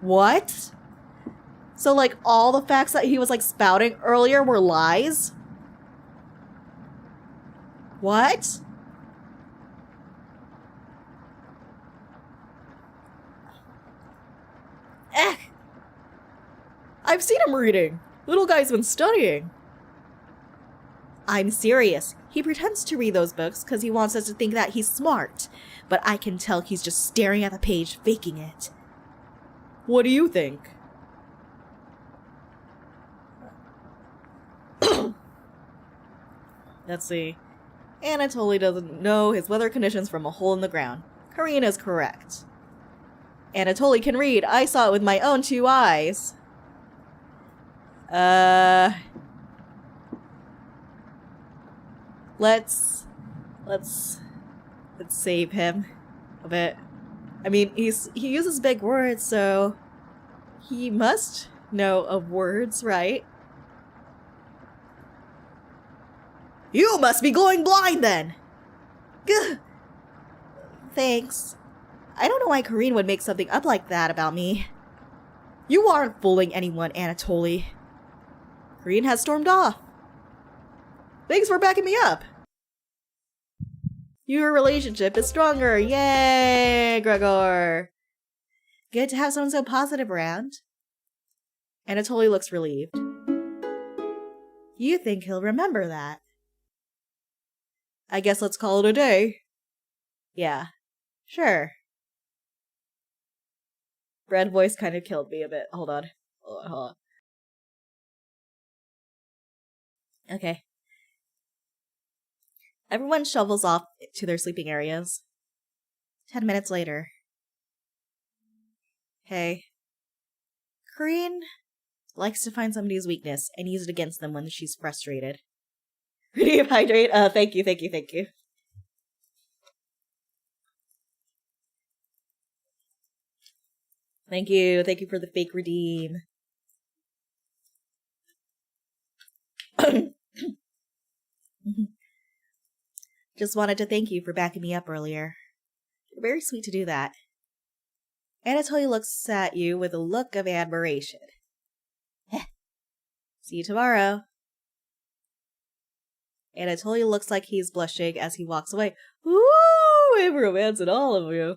What? So, like, all the facts that he was, like, spouting earlier were lies? What? I've seen him reading. Little guy's been studying. I'm serious. He pretends to read those books because he wants us to think that he's smart. But I can tell he's just staring at the page, faking it. What do you think? Let's see. Anatoly doesn't know his weather conditions from a hole in the ground. Karina is correct. Anatoly can read. I saw it with my own 2 eyes. Let's save him a bit. I mean, he uses big words, so he must know of words, right? You must be going blind then! Gah! Thanks. I don't know why Kareen would make something up like that about me. You aren't fooling anyone, Anatoly. Kareen has stormed off. Thanks for backing me up. Your relationship is stronger. Yay, Gregor. Good to have someone so positive around. Anatoly looks relieved. You think he'll remember that? I guess let's call it a day. Yeah, sure. Bread voice kind of killed me a bit. Hold on. Okay. Everyone shovels off to their sleeping areas. 10 minutes later. Hey. Korean likes to find somebody's weakness and use it against them when she's frustrated. Redeem hydrate? Thank you. Thank you for the fake redeem. Just wanted to thank you for backing me up earlier. You're very sweet to do that. Anatoly looks at you with a look of admiration. See you tomorrow. Anatoly looks like he's blushing as he walks away. Ooh, I'm romancing all of you.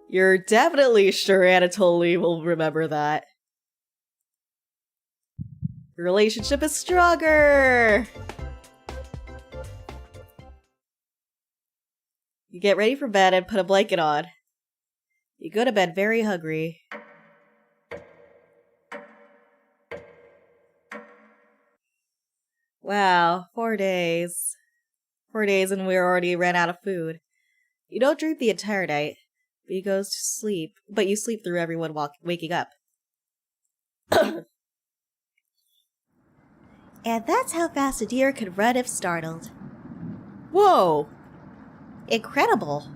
You're definitely sure Anatoly will remember that. Your relationship is stronger! You get ready for bed and put a blanket on. You go to bed very hungry. Wow, 4 days. 4 days and we already ran out of food. You don't dream the entire night, but you go to sleep. But you sleep through everyone waking up. And that's how fast a deer could run if startled. Whoa! Incredible.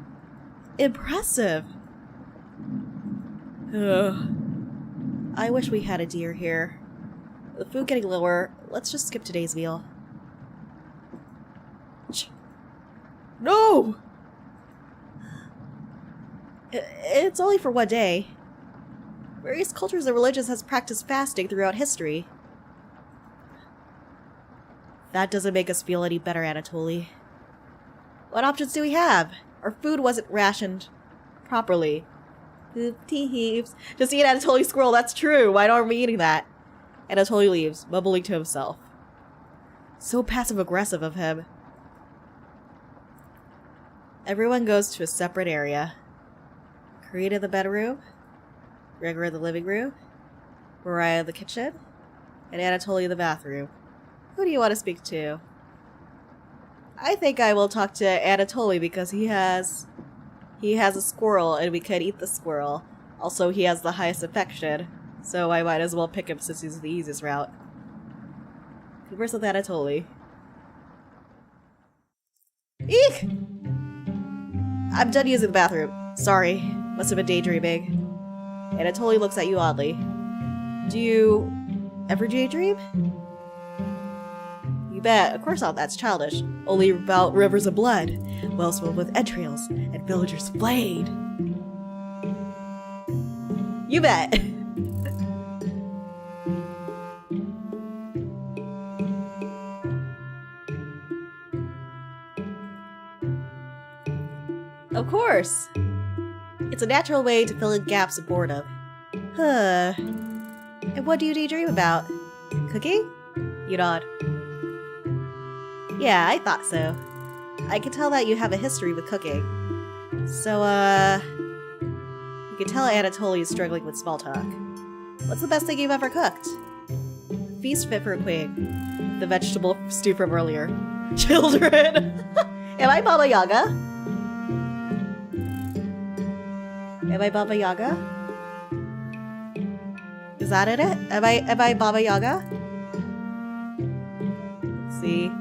Impressive. Ugh. I wish we had a deer here. With the food getting lower, let's just skip today's meal. No! It's only for 1 day. Various cultures and religions has practiced fasting throughout history. That doesn't make us feel any better, Anatoly. What options do we have? Our food wasn't rationed properly. Poopty heaves. Just eat Anatoly squirrel, that's true. Why aren't we eating that? Anatoly leaves, mumbling to himself. So passive-aggressive of him. Everyone goes to a separate area. Karina in the bedroom, Gregor in the living room, Mariah in the kitchen, and Anatoly in the bathroom. Who do you want to speak to? I think I will talk to Anatoly because he has a squirrel and we could eat the squirrel. Also, he has the highest affection, so I might as well pick him since he's the easiest route. Converse with Anatoly. Eek! I'm done using the bathroom. Sorry. Must have been daydreaming. Anatoly looks at you oddly. Do you ever daydream? You bet. Of course not. That's childish. Only about rivers of blood, wells filled with entrails, and villagers flayed. You bet. Of course. It's a natural way to fill in gaps of boredom. Huh. And what do you daydream about? Cooking? You nod. Yeah, I thought so. I can tell that you have a history with cooking. So, you can tell Anatoly is struggling with small talk. What's the best thing you've ever cooked? Feast fit for a queen. The vegetable stew from earlier. Children! Am I Baba Yaga? Am I Baba Yaga? Is that it? Am I Baba Yaga? Let's see.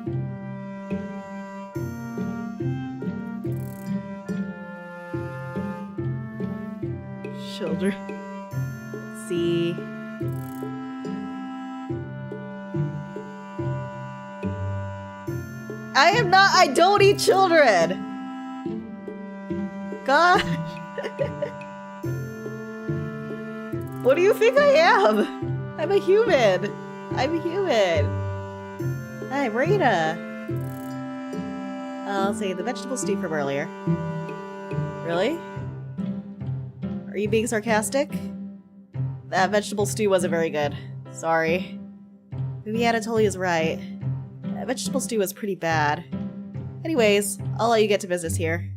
Children. Let's see. I am not. I don't eat children. Gosh. What do you think I am? I'm a human. I'm a human. Hi, Reyna. I'll say the vegetable stew from earlier. Really? Are you being sarcastic? That vegetable stew wasn't very good. Sorry. Maybe Anatoly is right. That vegetable stew was pretty bad. Anyways, I'll let you get to business here.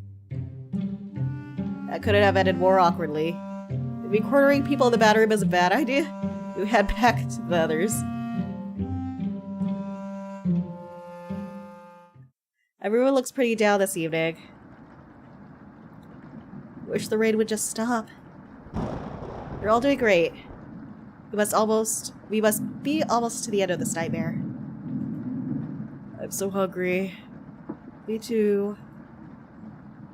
That couldn't have ended more awkwardly. Maybe cornering people in the bathroom is a bad idea. You head back to the others. Everyone looks pretty down this evening. Wish the rain would just stop. You're all doing great. We must be almost to the end of this nightmare. I'm so hungry. Me too.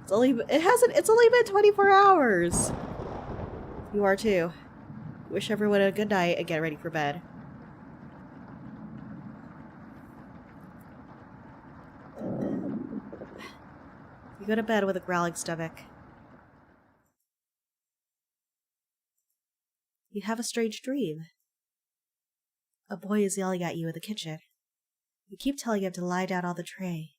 It's only been 24 hours. You are too. Wish everyone a good night and get ready for bed. You go to bed with a growling stomach. You have a strange dream. A boy is yelling at you in the kitchen. You keep telling him to lie down on the tray,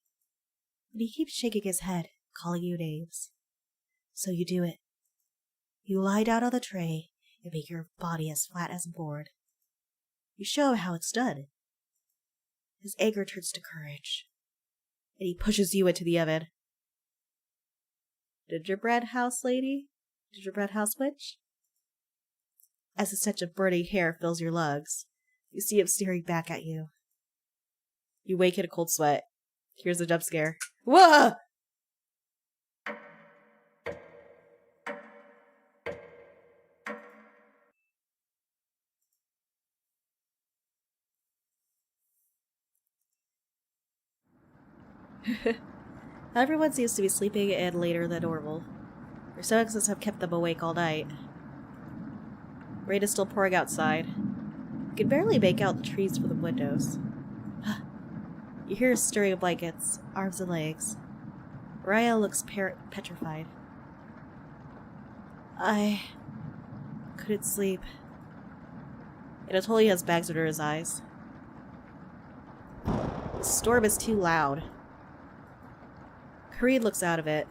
but he keeps shaking his head, calling you names. So you do it. You lie down on the tray and make your body as flat as a board. You show him how it's done. His anger turns to courage, and he pushes you into the oven. Gingerbread house lady? Gingerbread house witch? As a stench of burning hair fills your lungs, you see him staring back at you. You wake in a cold sweat. Here's a jump scare. Whoa! Everyone seems to be sleeping in later than normal. Their stomachs have kept them awake all night. Rain is still pouring outside. You can barely make out the trees from the windows. You hear a stirring of blankets, arms and legs. Raya looks petrified. I couldn't sleep. Anatoly has bags under his eyes. The storm is too loud. Kareem looks out of it.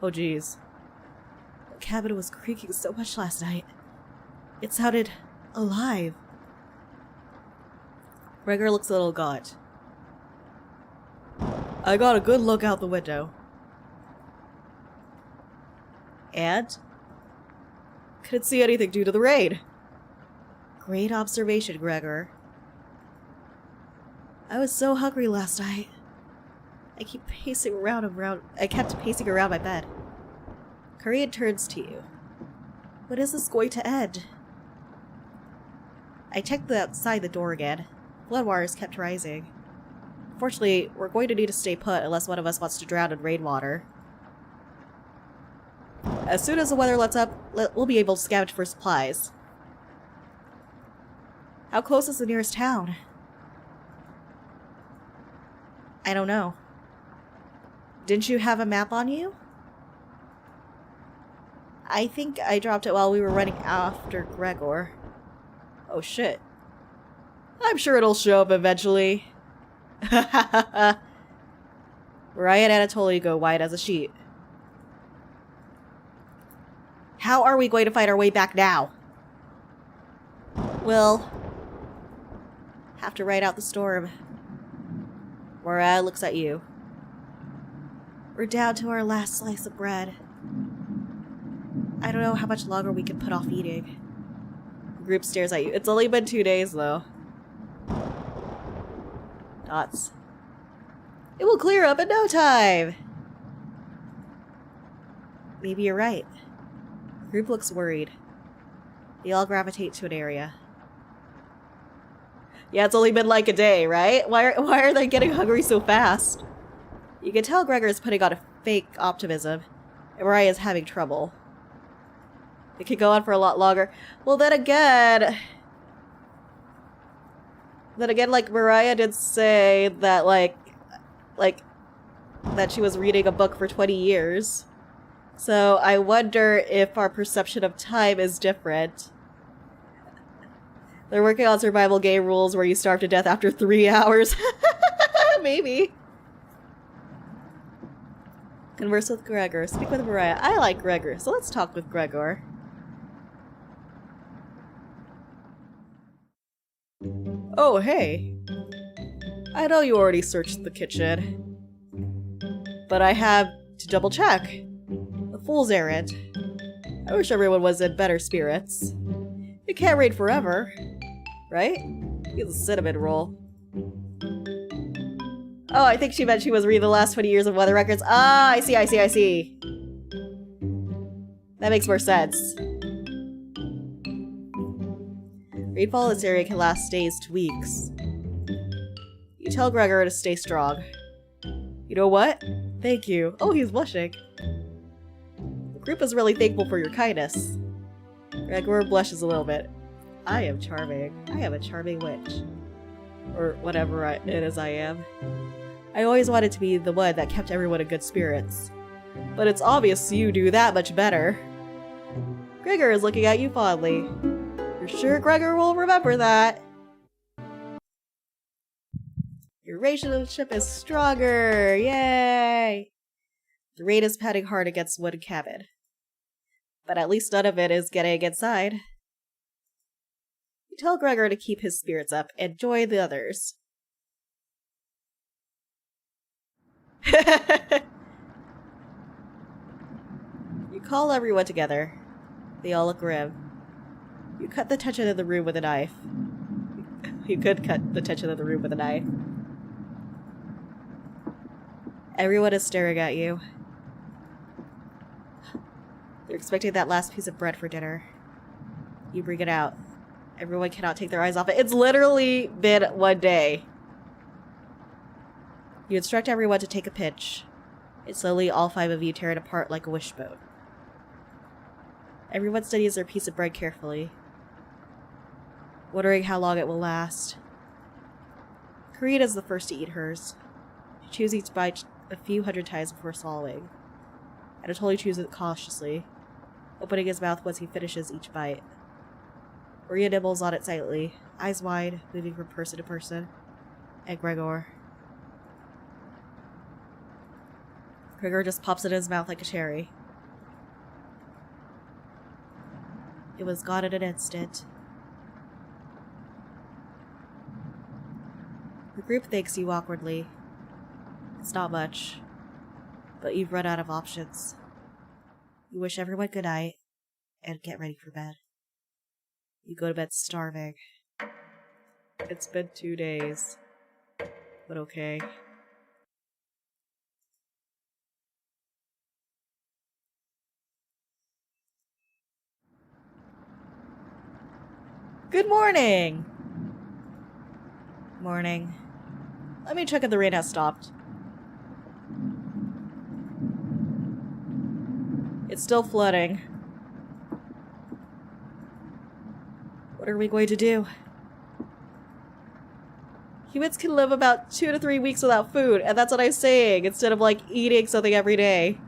Oh geez. The cabin was creaking so much last night. It sounded alive. Gregor looks a little gaunt. I got a good look out the window. And? Couldn't see anything due to the rain. Great observation, Gregor. I was so hungry last night. I kept pacing around my bed. Korean turns to you. When is this going to end? I checked outside the door again. Blood wires kept rising. Fortunately, we're going to need to stay put unless one of us wants to drown in rainwater. As soon as the weather lets up, we'll be able to scavenge for supplies. How close is the nearest town? I don't know. Didn't you have a map on you? I think I dropped it while we were running after Gregor. Oh shit. I'm sure it'll show up eventually. Raya and Anatoly go white as a sheet. How are we going to find our way back now? We'll have to ride out the storm. Raya looks at you. We're down to our last slice of bread. I don't know how much longer we can put off eating. The group stares at you. It's only been 2 days, though. Dots. It will clear up in no time! Maybe you're right. The group looks worried. They all gravitate to an area. Yeah, it's only been like a day, right? Why are they getting hungry so fast? You can tell Gregor is putting on a fake optimism, and Mariah is having trouble. It could go on for a lot longer. Well, then again, like, Mariah did say that, like, that she was reading a book for 20 years. So I wonder if our perception of time is different. They're working on survival game rules where you starve to death after 3 hours. Maybe. Converse with Gregor. Speak with Mariah. I like Gregor, so let's talk with Gregor. Oh, hey. I know you already searched the kitchen, but I have to double check. A fool's errand. I wish everyone was in better spirits. It can't rain forever, right? Get the cinnamon roll. Oh, I think she meant she was reading the last 20 years of weather records. Ah, I see, I see, I see. That makes more sense. Rainfall in this area can last days to weeks. You tell Gregor to stay strong. You know what? Thank you. Oh, he's blushing. The group is really thankful for your kindness. Gregor blushes a little bit. I am charming. I am a charming witch. Or whatever it is I am. I always wanted to be the one that kept everyone in good spirits. But it's obvious you do that much better. Gregor is looking at you fondly. You're sure Gregor will remember that? Your relationship is stronger! Yay! The rain is patting hard against wooden cabin. But at least none of it is getting inside. You tell Gregor to keep his spirits up and join the others. You call everyone together. They all look grim. You cut the tension in the room with a knife. You could cut the tension in the room with a knife. Everyone is staring at you. They're expecting that last piece of bread for dinner. You bring it out. Everyone cannot take their eyes off it. It's literally been one day. You instruct everyone to take a pinch. And slowly all 5 of you tear it apart like a wishbone. Everyone studies their piece of bread carefully, wondering how long it will last. Karina is the first to eat hers. She chews each bite a few hundred times before swallowing. Anatoly chews it cautiously, opening his mouth once he finishes each bite. Maria nibbles on it silently, eyes wide, moving from person to person. And Gregor just pops it in his mouth like a cherry. It was gone in an instant. The group thanks you awkwardly. It's not much, but you've run out of options. You wish everyone good night, and get ready for bed. You go to bed starving. It's been 2 days, but okay. Good morning! Morning. Let me check if the rain has stopped. It's still flooding. What are we going to do? Humans can live about 2 to 3 weeks without food, and that's what I'm saying, instead of like eating something every day.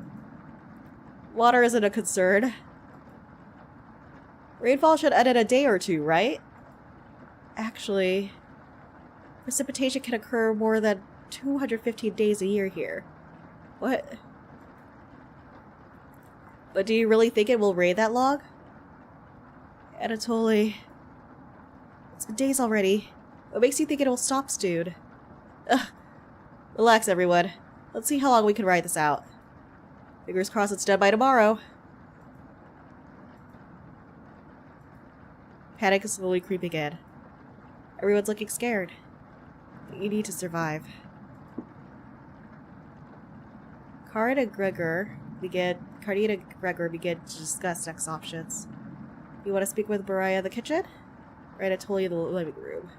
Water isn't a concern. Rainfall should end in a day or 2, right? Actually, precipitation can occur more than 215 days a year here. What? But do you really think it will rain that long? Anatoly. It's been days already. What makes you think it will stop, dude? Ugh. Relax, everyone. Let's see how long we can ride this out. Fingers crossed it's done by tomorrow. Panic is slowly creeping in. Everyone's looking scared. You need to survive. Karina and Gregor begin to discuss next options. You want to speak with Mariah in the kitchen? Or Anatoly in the living room?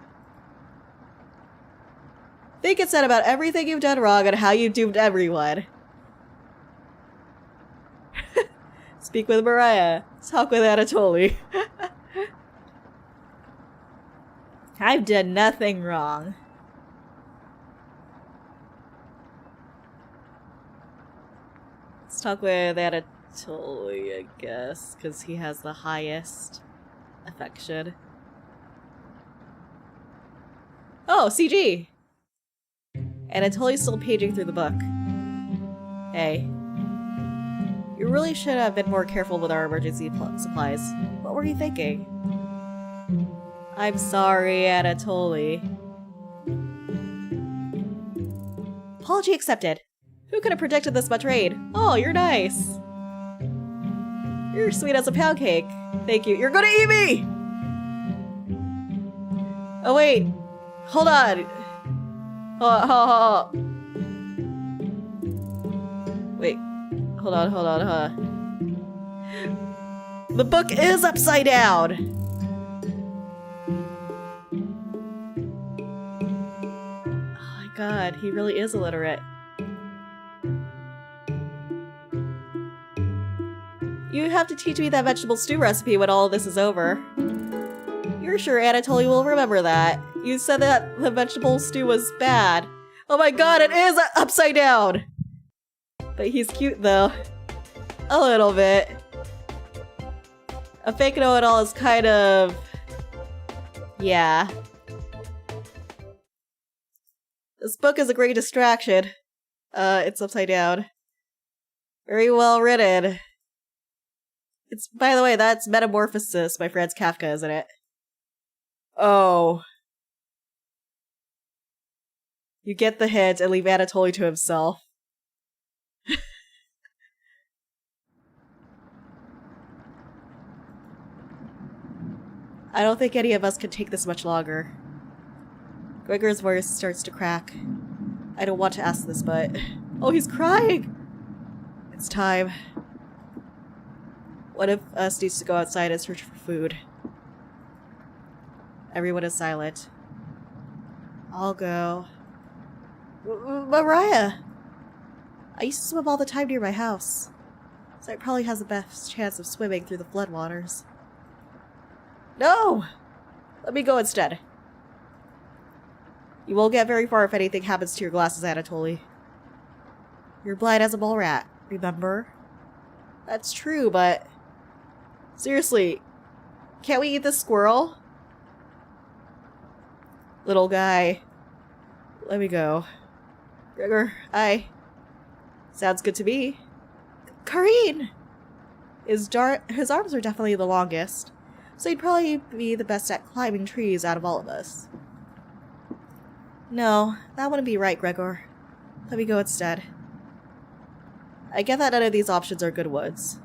Think it said about everything you've done wrong and how you doomed everyone. Speak with Mariah. Talk with Anatoly. I've done nothing wrong. Let's talk with Anatoly, I guess, because he has the highest affection. Oh, CG! Anatoly's still paging through the book. Hey. You really should have been more careful with our emergency supplies. What were you thinking? I'm sorry, Anatoly. Apology accepted. Who could have predicted this much rain? Oh, you're nice. You're sweet as a pound cake. Thank you. You're gonna eat me! Oh, wait. Hold on. Hold on. Wait. Hold on. The book is upside down! Oh my god, he really is illiterate. You have to teach me that vegetable stew recipe when all of this is over. You're sure Anatoly will remember that. You said that the vegetable stew was bad. Oh my god, it is upside down! But he's cute though. A little bit. A fake know-it-all is kind of... yeah. This book is a great distraction. It's upside down. Very well written. It's, by the way, that's Metamorphosis by Franz Kafka, isn't it? Oh. You get the hint and leave Anatoly to himself. I don't think any of us can take this much longer. Gregor's voice starts to crack. I don't want to ask this, but... oh, he's crying! It's time. One of us needs to go outside and search for food. Everyone is silent. I'll go. Mariah! I used to swim all the time near my house, so it probably has the best chance of swimming through the floodwaters. No! Let me go instead. You won't get very far if anything happens to your glasses, Anatoly. You're blind as a mole rat, remember? That's true, but... seriously, can't we eat this squirrel? Little guy. Let me go. Gregor, sounds good to me. Kareen! His arms are definitely the longest, so he'd probably be the best at climbing trees out of all of us. No, that wouldn't be right, Gregor. Let me go instead. I get that none of these options are good ones.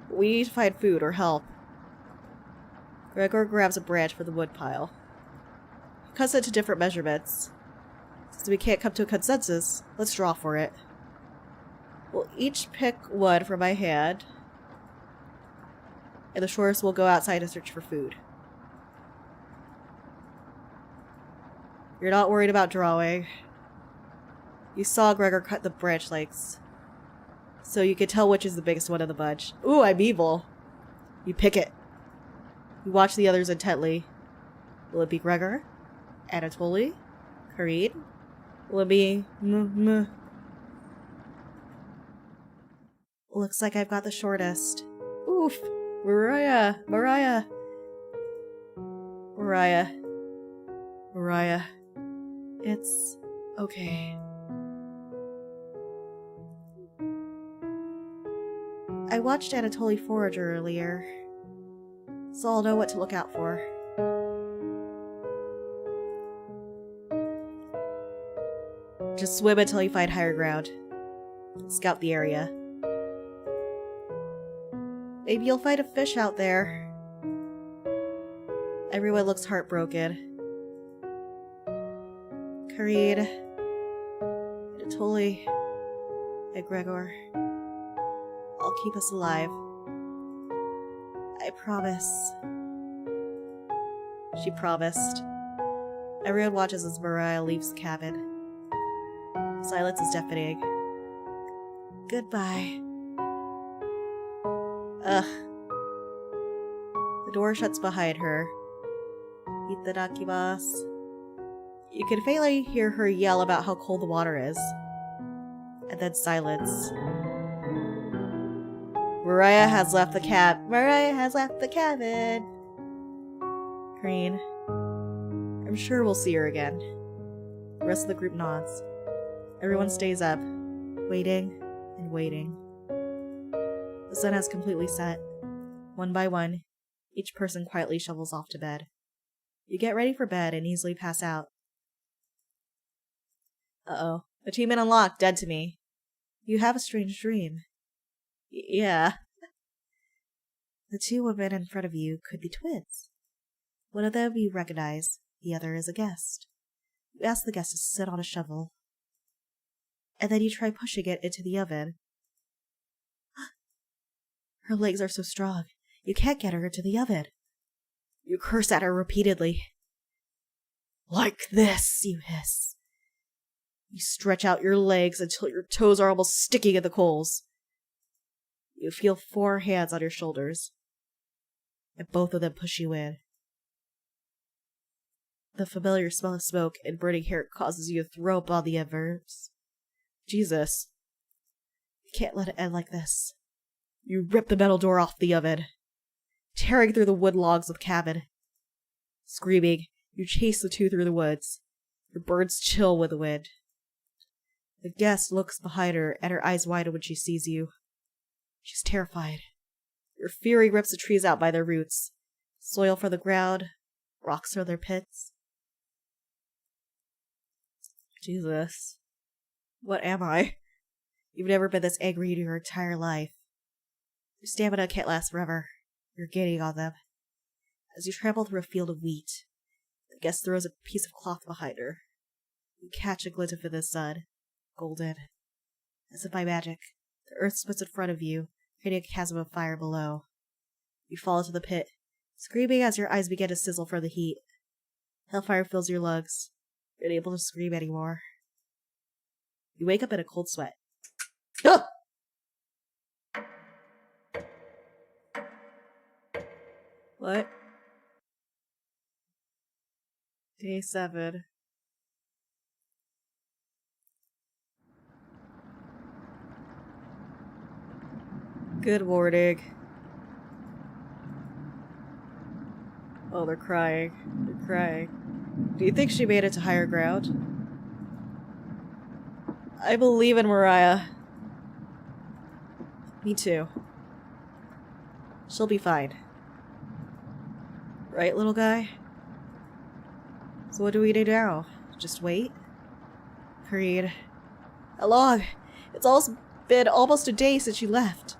We need to find food or help. Gregor grabs a branch from the woodpile. He cuts it to different measurements. Since we can't come to a consensus, let's draw for it. We'll each pick one from my hand, and the shortest will go outside to search for food. You're not worried about drawing. You saw Gregor cut the branch lengths, so you can tell which is the biggest one of the bunch. Ooh, I'm evil. You pick it. You watch the others intently. Will it be Gregor? Anatoly? Kareen? Will it be... Looks like I've got the shortest. Oof! Mariah! It's... okay. I watched Anatoly forage earlier, so I'll know what to look out for. Just swim until you find higher ground. Scout the area. Maybe you'll find a fish out there. Everyone looks heartbroken. Kareen, Anatoly, and Gregor. I'll keep us alive. I promise. She promised. Everyone watches as Mariah leaves the cabin. Silence is deafening. Goodbye. Ugh. The door shuts behind her. Itadakimasu. You can faintly hear her yell about how cold the water is. And then silence. Mariah has left the cabin. Kareen. I'm sure we'll see her again. The rest of the group nods. Everyone stays up, waiting and waiting. The sun has completely set. One by one, each person quietly shovels off to bed. You get ready for bed and easily pass out. Uh-oh. Achievement unlocked, dead to me. You have a strange dream. Yeah. The two women in front of you could be twins. One of them you recognize, the other is a guest. You ask the guest to sit on a shovel, and then you try pushing it into the oven, Her legs are so strong, you can't get her into the oven. You curse at her repeatedly. Like this, you hiss. You stretch out your legs until your toes are almost sticking in the coals. You feel 4 hands on your shoulders, and both of them push you in. The familiar smell of smoke and burning hair causes you to throw up on the embers. Jesus. You can't let it end like this. You rip the metal door off the oven, tearing through the wood logs of the cabin. Screaming, you chase the two through the woods. Your birds chill with the wind. The guest looks behind her, and her eyes widen when she sees you. She's terrified. Your fury rips the trees out by their roots. Soil for the ground, rocks for their pits. Jesus. What am I? You've never been this angry in your entire life. Your stamina can't last forever. You're gaining on them. As you trample through a field of wheat, the guest throws a piece of cloth behind her. You catch a glint of the sun, golden. As if by magic, the earth splits in front of you, creating a chasm of fire below. You fall into the pit, screaming as your eyes begin to sizzle from the heat. Hellfire fills your lungs. You're unable to scream anymore. You wake up in a cold sweat. Ah! What? Day 7. Good morning. Oh, they're crying. They're crying. Do you think she made it to higher ground? I believe in Mariah. Me too. She'll be fine. Right, little guy? So what do we do now? Just wait? Creed. How long? It's been almost a day since you left.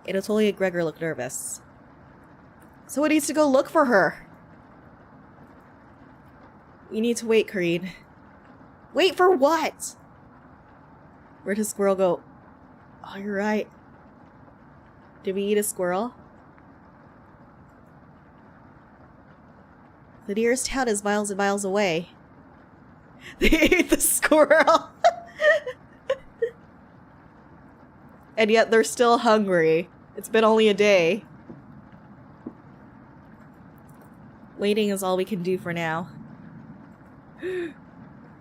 Anatoly and Gregor look nervous. Someone needs to go look for her. We need to wait, Creed. Wait for what? Where'd his squirrel go? Oh, you're right. Did we eat a squirrel? The nearest town is miles and miles away. They ate the squirrel! And yet they're still hungry. It's been only a day. Waiting is all we can do for now.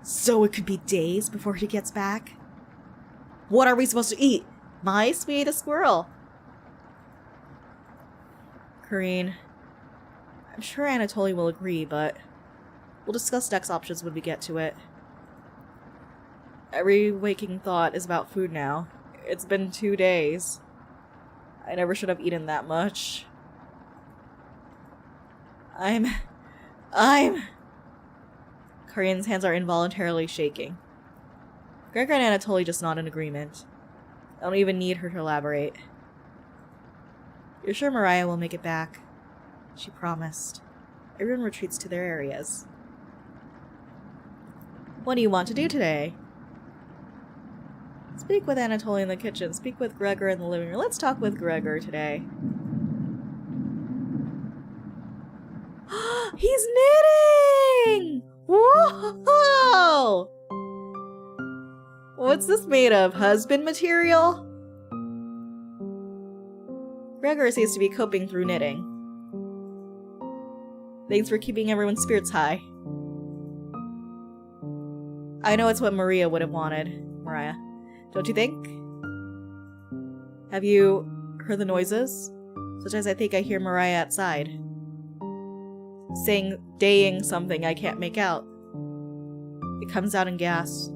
So it could be days before he gets back? What are we supposed to eat? Mice? We ate a squirrel. Kareen, I'm sure Anatoly will agree, but we'll discuss next options when we get to it. Every waking thought is about food now. It's been 2 days. I never should have eaten that much. Kareen's hands are involuntarily shaking. Gregor and Anatoly just nod in agreement. I don't even need her to elaborate. You're sure Mariah will make it back? She promised. Everyone retreats to their areas. What do you want to do today? Speak with Anatoly in the kitchen. Speak with Gregor in the living room. Let's talk with Gregor today. He's knitting! Whoa! What's this made of? Husband material? Gregor seems to be coping through knitting. Thanks for keeping everyone's spirits high. I know it's what Maria would have wanted. Mariah. Don't you think? Have you heard the noises? Such as I think I hear Mariah outside. Daying something I can't make out. It comes out in gasps,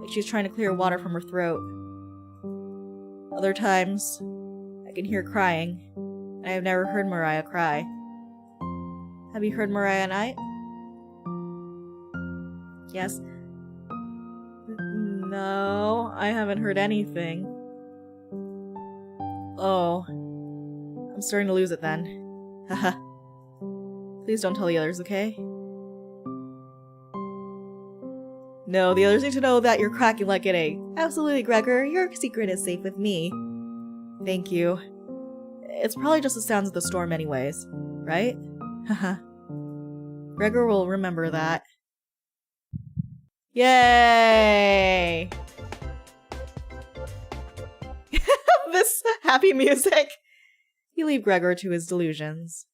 like she's trying to clear water from her throat. Other times, I can hear crying. I have never heard Mariah cry. Have you heard Mariah at night? Yes. No, I haven't heard anything. Oh. I'm starting to lose it then. Haha. Please don't tell the others, okay? No, the others need to know that you're cracking like an egg. Absolutely, Gregor. Your secret is safe with me. Thank you. It's probably just the sounds of the storm anyways, right? Haha. Gregor will remember that. Yay! This happy music. You leave Gregor to his delusions.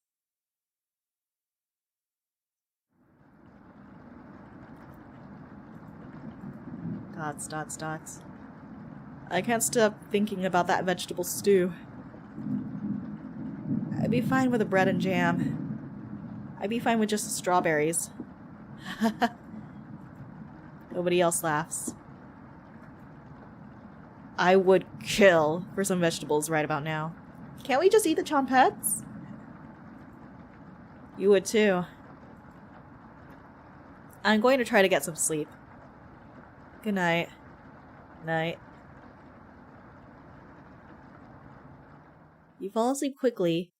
Dots, dots, dots. I can't stop thinking about that vegetable stew. I'd be fine with a bread and jam. I'd be fine with just the strawberries. Nobody else laughs. I would kill for some vegetables right about now. Can't we just eat the chompettes? You would too. I'm going to try to get some sleep. Good night. Night. You fall asleep quickly,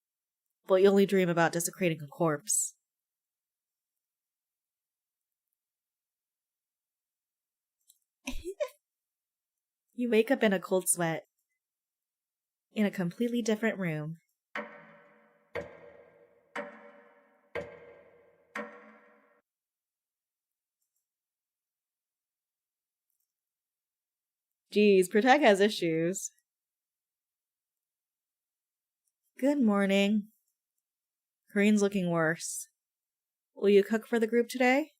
but you only dream about desecrating a corpse. You wake up in a cold sweat, in a completely different room. Geez, Protect has issues. Good morning. Corinne's looking worse. Will you cook for the group today?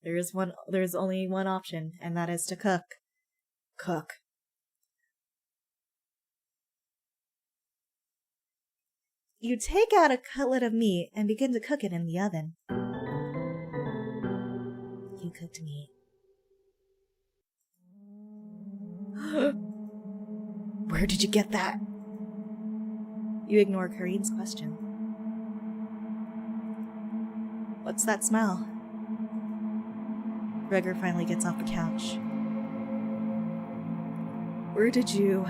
There's only one option, and that is to cook. Cook. You take out a cutlet of meat and begin to cook it in the oven. You cooked meat. Where did you get that? You ignore Corinne's question. What's that smell? Gregor finally gets off the couch. Where did you...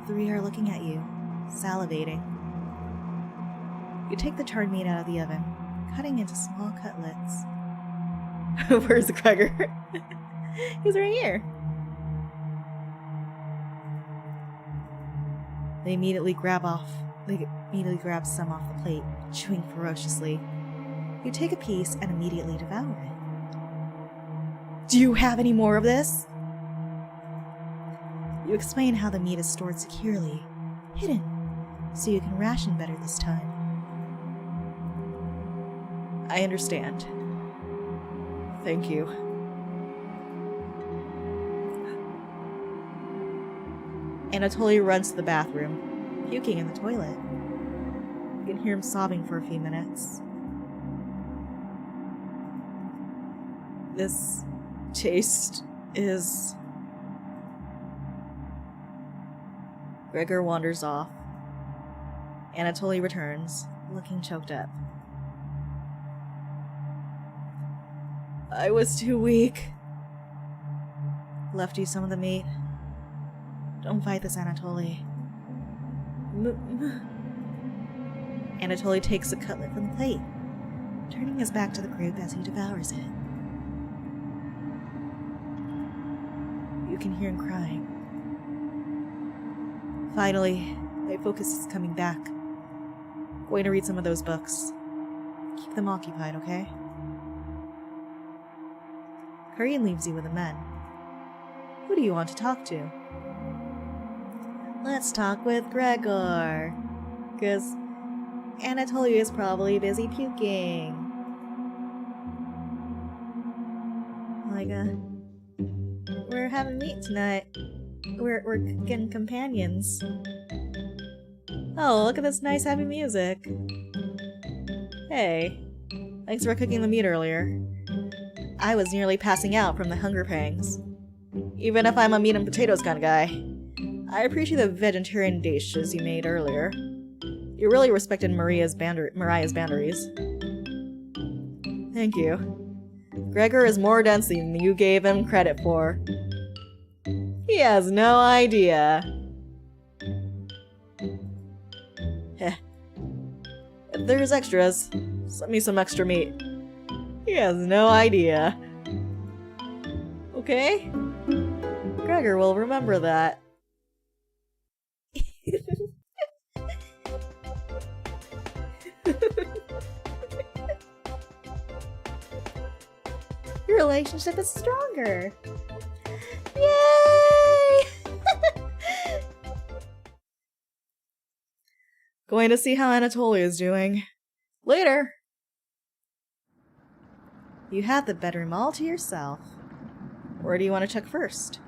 The three are looking at you, salivating. You take the charred meat out of the oven, cutting into small cutlets. Where's Gregor? He's right here. They immediately grab some off the plate, chewing ferociously. You take a piece and immediately devour it. Do you have any more of this? You explain how the meat is stored securely, hidden, so you can ration better this time. I understand. Thank you. Anatoly runs to the bathroom, puking in the toilet. You can hear him sobbing for a few minutes. This taste is... Gregor wanders off. Anatoly returns, looking choked up. I was too weak. Left you some of the meat. Don't fight this, Anatoly. Anatoly takes a cutlet from the plate, turning his back to the group as he devours it. You can hear him crying. Finally, my focus is coming back. Going to read some of those books. Keep them occupied, okay? Corinne leaves you with the men. Who do you want to talk to? Let's talk with Gregor. Because Anatoly is probably busy puking. Like, we're having meat tonight. We're getting companions. Oh, look at this nice happy music. Hey, thanks for cooking the meat earlier. I was nearly passing out from the hunger pangs. Even if I'm a meat and potatoes kind of guy, I appreciate the vegetarian dishes you made earlier. You really respected Mariah's boundaries. Thank you. Gregor is more dense than you gave him credit for. He has no idea. Heh. If there's extras, send me some extra meat. He has no idea. Okay? Gregor will remember that. Your relationship is stronger. Yay! Going to see how Anatolia is doing. Later. You have the bedroom all to yourself. Where do you want to check first?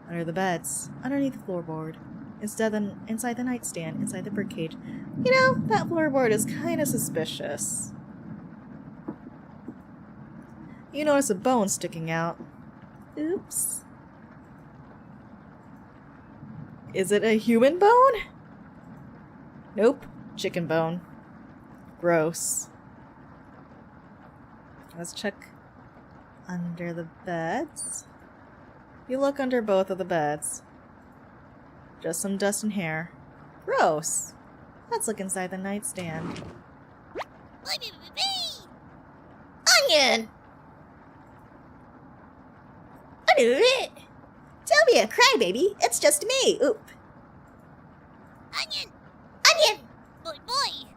Under the beds, underneath the floorboard, inside the nightstand, inside the birdcage. You know, that floorboard is kind of suspicious. You notice a bone sticking out. Oops. Is it a human bone? Nope. Chicken bone. Gross. Let's check under the beds. You look under both of the beds. Just some dust and hair. Gross. Let's look inside the nightstand. Onion! Don't be a crybaby. It's just me. Oop. Onion! Onion! Boy, boy!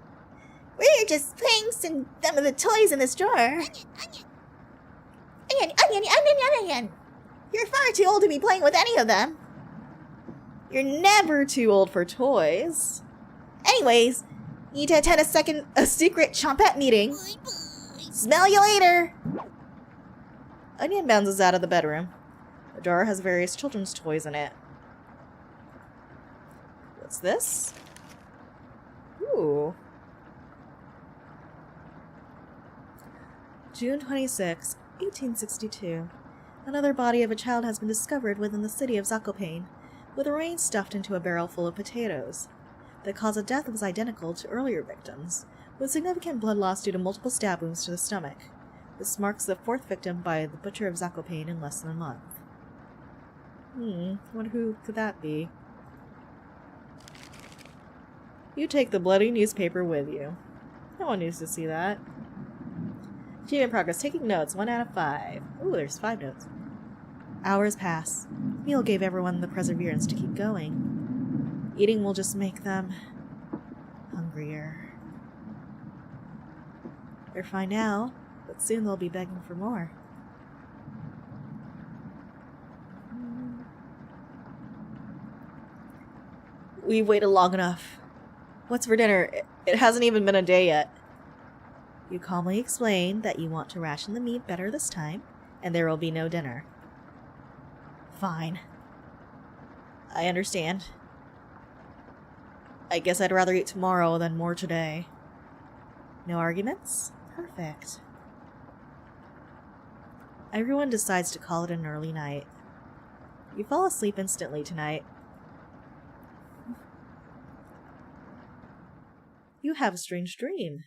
We're just playing some of the toys in this drawer. Onion, onion! Onion, onion, onion, onion! You're far too old to be playing with any of them. You're never too old for toys. Anyways, need to attend a secret chompette meeting. Boy, boy. Smell you later! Onion bounces out of the bedroom. The drawer has various children's toys in it. What's this? Ooh. June 26, 1862. Another body of a child has been discovered within the city of Zakopane, with a brain stuffed into a barrel full of potatoes. The cause of death was identical to earlier victims, with significant blood loss due to multiple stab wounds to the stomach. This marks the fourth victim by the butcher of Zakopane in less than a month. Wonder who could that be? You take the bloody newspaper with you. No one needs to see that. Achievement progress. Taking notes. 1 out of 5. Ooh, there's 5 notes. Hours pass. Meal gave everyone the perseverance to keep going. Eating will just make them hungrier. They're fine now, but soon they'll be begging for more. We've waited long enough. What's for dinner? It hasn't even been a day yet. You calmly explain that you want to ration the meat better this time, and there will be no dinner. Fine. I understand. I guess I'd rather eat tomorrow than more today. No arguments? Perfect. Everyone decides to call it an early night. You fall asleep instantly tonight. You have a strange dream.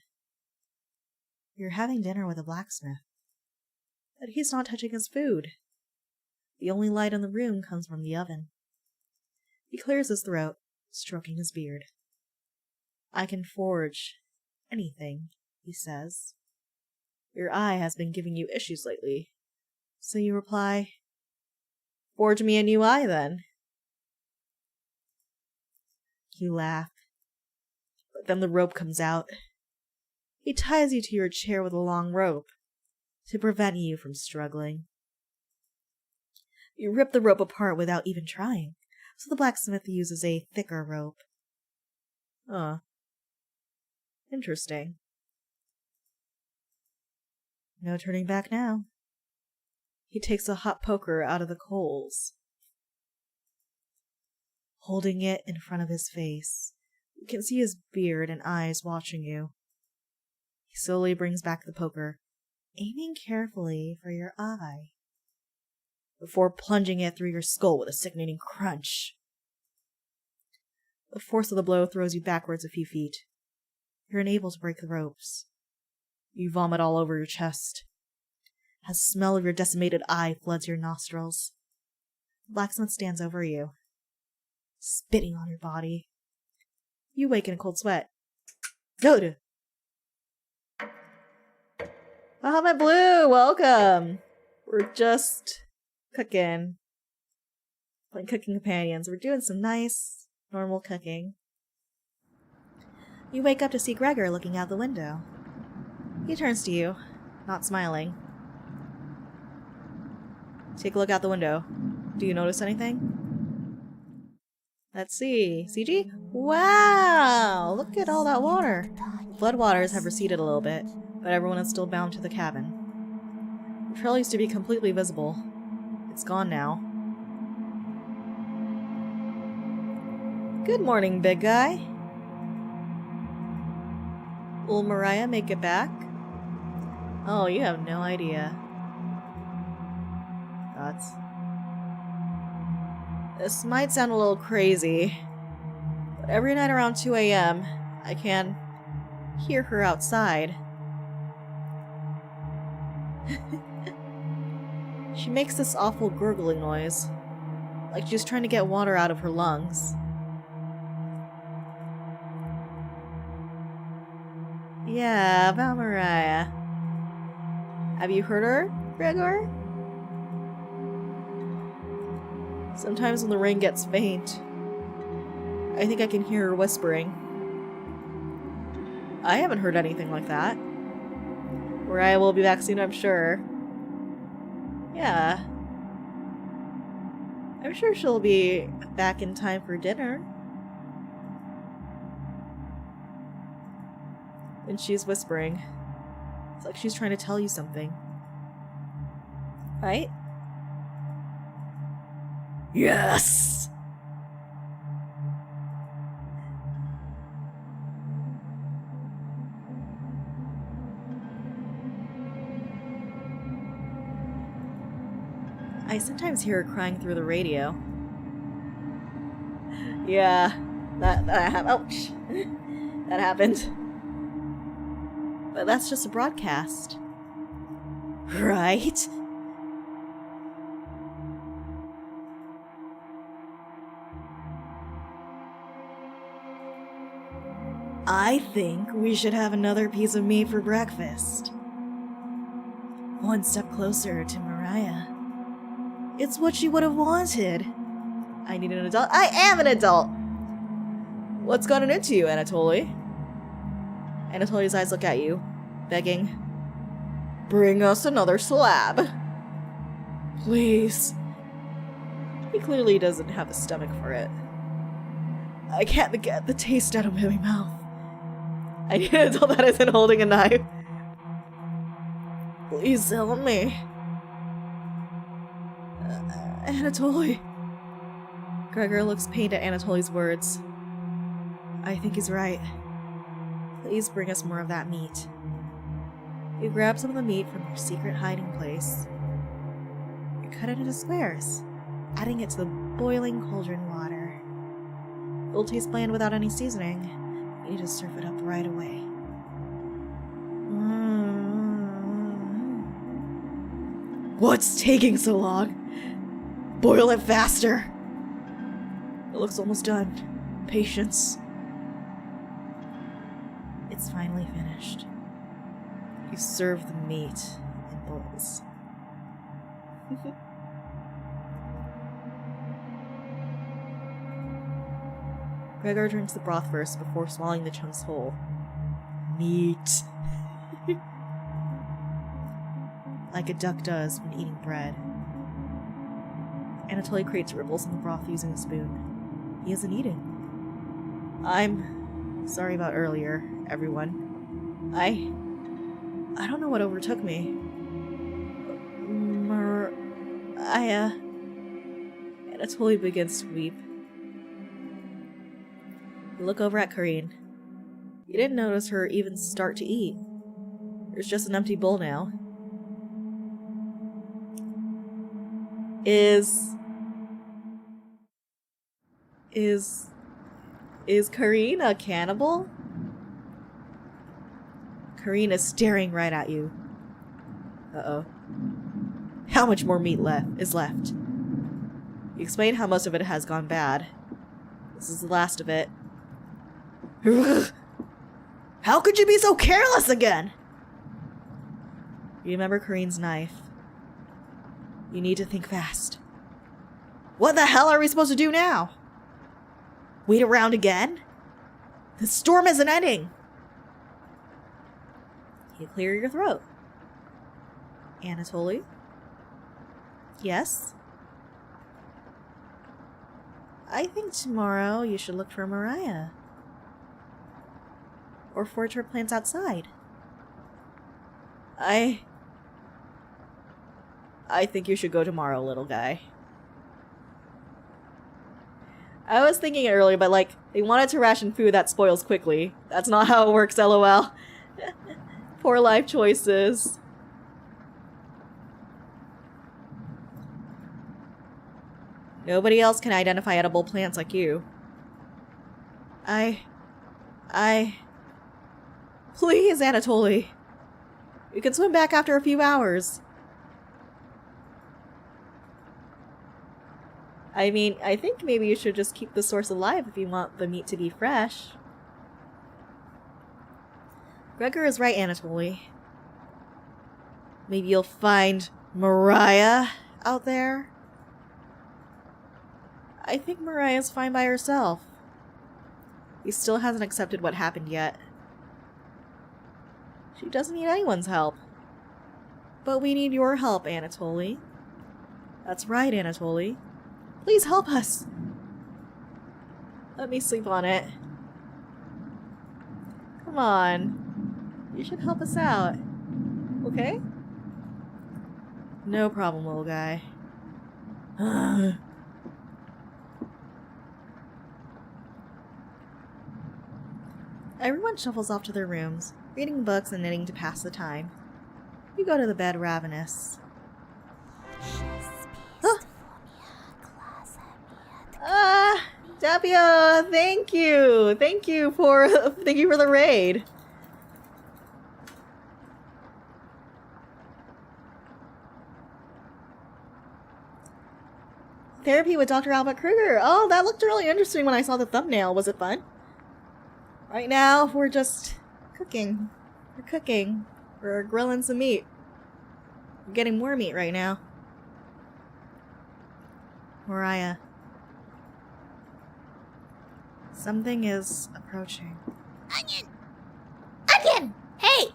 You're having dinner with a blacksmith. But he's not touching his food. The only light in the room comes from the oven. He clears his throat, stroking his beard. I can forge anything, he says. Your eye has been giving you issues lately. So you reply, forge me a new eye then. You laugh. But then the rope comes out. He ties you to your chair with a long rope to prevent you from struggling. You rip the rope apart without even trying, so the blacksmith uses a thicker rope. Interesting. No turning back now. He takes a hot poker out of the coals. Holding it in front of his face, you can see his beard and eyes watching you. He slowly brings back the poker, aiming carefully for your eye, before plunging it through your skull with a sickening crunch. The force of the blow throws you backwards a few feet. You're unable to break the ropes. You vomit all over your chest. The smell of your decimated eye floods your nostrils. The blacksmith stands over you, spitting on your body. You wake in a cold sweat. Good. Bahamut Blue, welcome. We're just cooking. Playing cooking companions. We're doing some nice, normal cooking. You wake up to see Gregor looking out the window. He turns to you, not smiling. Take a look out the window. Do you notice anything? Let's see. CG? Wow! Look at all that water. Floodwaters have receded a little bit, but everyone is still bound to the cabin. The trail used to be completely visible. It's gone now. Good morning, big guy. Will Mariah make it back? Oh, you have no idea. Thoughts? This might sound a little crazy, but every night around 2 a.m., I can hear her outside. She makes this awful gurgling noise, like she's trying to get water out of her lungs. Yeah, about Mariah. Have you heard her, Gregor? Sometimes when the rain gets faint, I think I can hear her whispering. I haven't heard anything like that. Mariah will be back soon, I'm sure. Yeah. I'm sure she'll be back in time for dinner. And she's whispering. It's like she's trying to tell you something. Right? Yes! I sometimes hear her crying through the radio. Yeah, that ouch. That happened. But that's just a broadcast. Right? I think we should have another piece of meat for breakfast. One step closer to Mariah. It's what she would have wanted. I need an adult. I am an adult! What's gotten into you, Anatoly? Anatoly's eyes look at you, begging. Bring us another slab. Please. He clearly doesn't have the stomach for it. I can't get the taste out of my mouth. I need an adult that isn't holding a knife. Please help me. Anatoly. Gregor looks pained at Anatoly's words. I think he's right. Please bring us more of that meat. You grab some of the meat from your secret hiding place. You cut it into squares, adding it to the boiling cauldron water. It'll taste bland without any seasoning. You need to serve it up right away. What's taking so long? Boil it faster! It looks almost done. Patience. It's finally finished. You serve the meat in bowls. Gregor drinks the broth first before swallowing the chunks whole. Meat. Like a duck does when eating bread. Anatoly creates ripples in the broth using a spoon. He isn't eating. I'm sorry about earlier, everyone. I don't know what overtook me. Anatoly begins to weep. You look over at Karine. You didn't notice her even start to eat. There's just an empty bowl now. Is Karine a cannibal? Karine is staring right at you. Uh-oh. How much more meat is left? You explain how most of it has gone bad. This is the last of it. How could you be so careless again? You remember Karine's knife. You need to think fast. What the hell are we supposed to do now? Wait around again? The storm isn't ending. You clear your throat. Anatoly? Yes? I think tomorrow you should look for Mariah. Or forage her plants outside. I think you should go tomorrow, little guy. I was thinking it earlier, but like, they wanted to ration food that spoils quickly. That's not how it works, lol. Poor life choices. Nobody else can identify edible plants like you. Please, Anatoly. You can swim back after a few hours. I mean, I think maybe you should just keep the source alive if you want the meat to be fresh. Gregor is right, Anatoly. Maybe you'll find Mariah out there? I think Mariah's fine by herself. He still hasn't accepted what happened yet. She doesn't need anyone's help. But we need your help, Anatoly. That's right, Anatoly. Please help us. Let me sleep on it. Come on. You should help us out. Okay? No problem, little guy. Everyone shuffles off to their rooms, reading books and knitting to pass the time. You go to the bed ravenous. Tapia, thank you. Thank you for the raid. Therapy with Dr. Albert Kruger. Oh, that looked really interesting when I saw the thumbnail. Was it fun? Right now, we're just cooking. We're cooking. We're grilling some meat. We're getting more meat right now. Mariah. Something is approaching. Onion! Onion! Hey!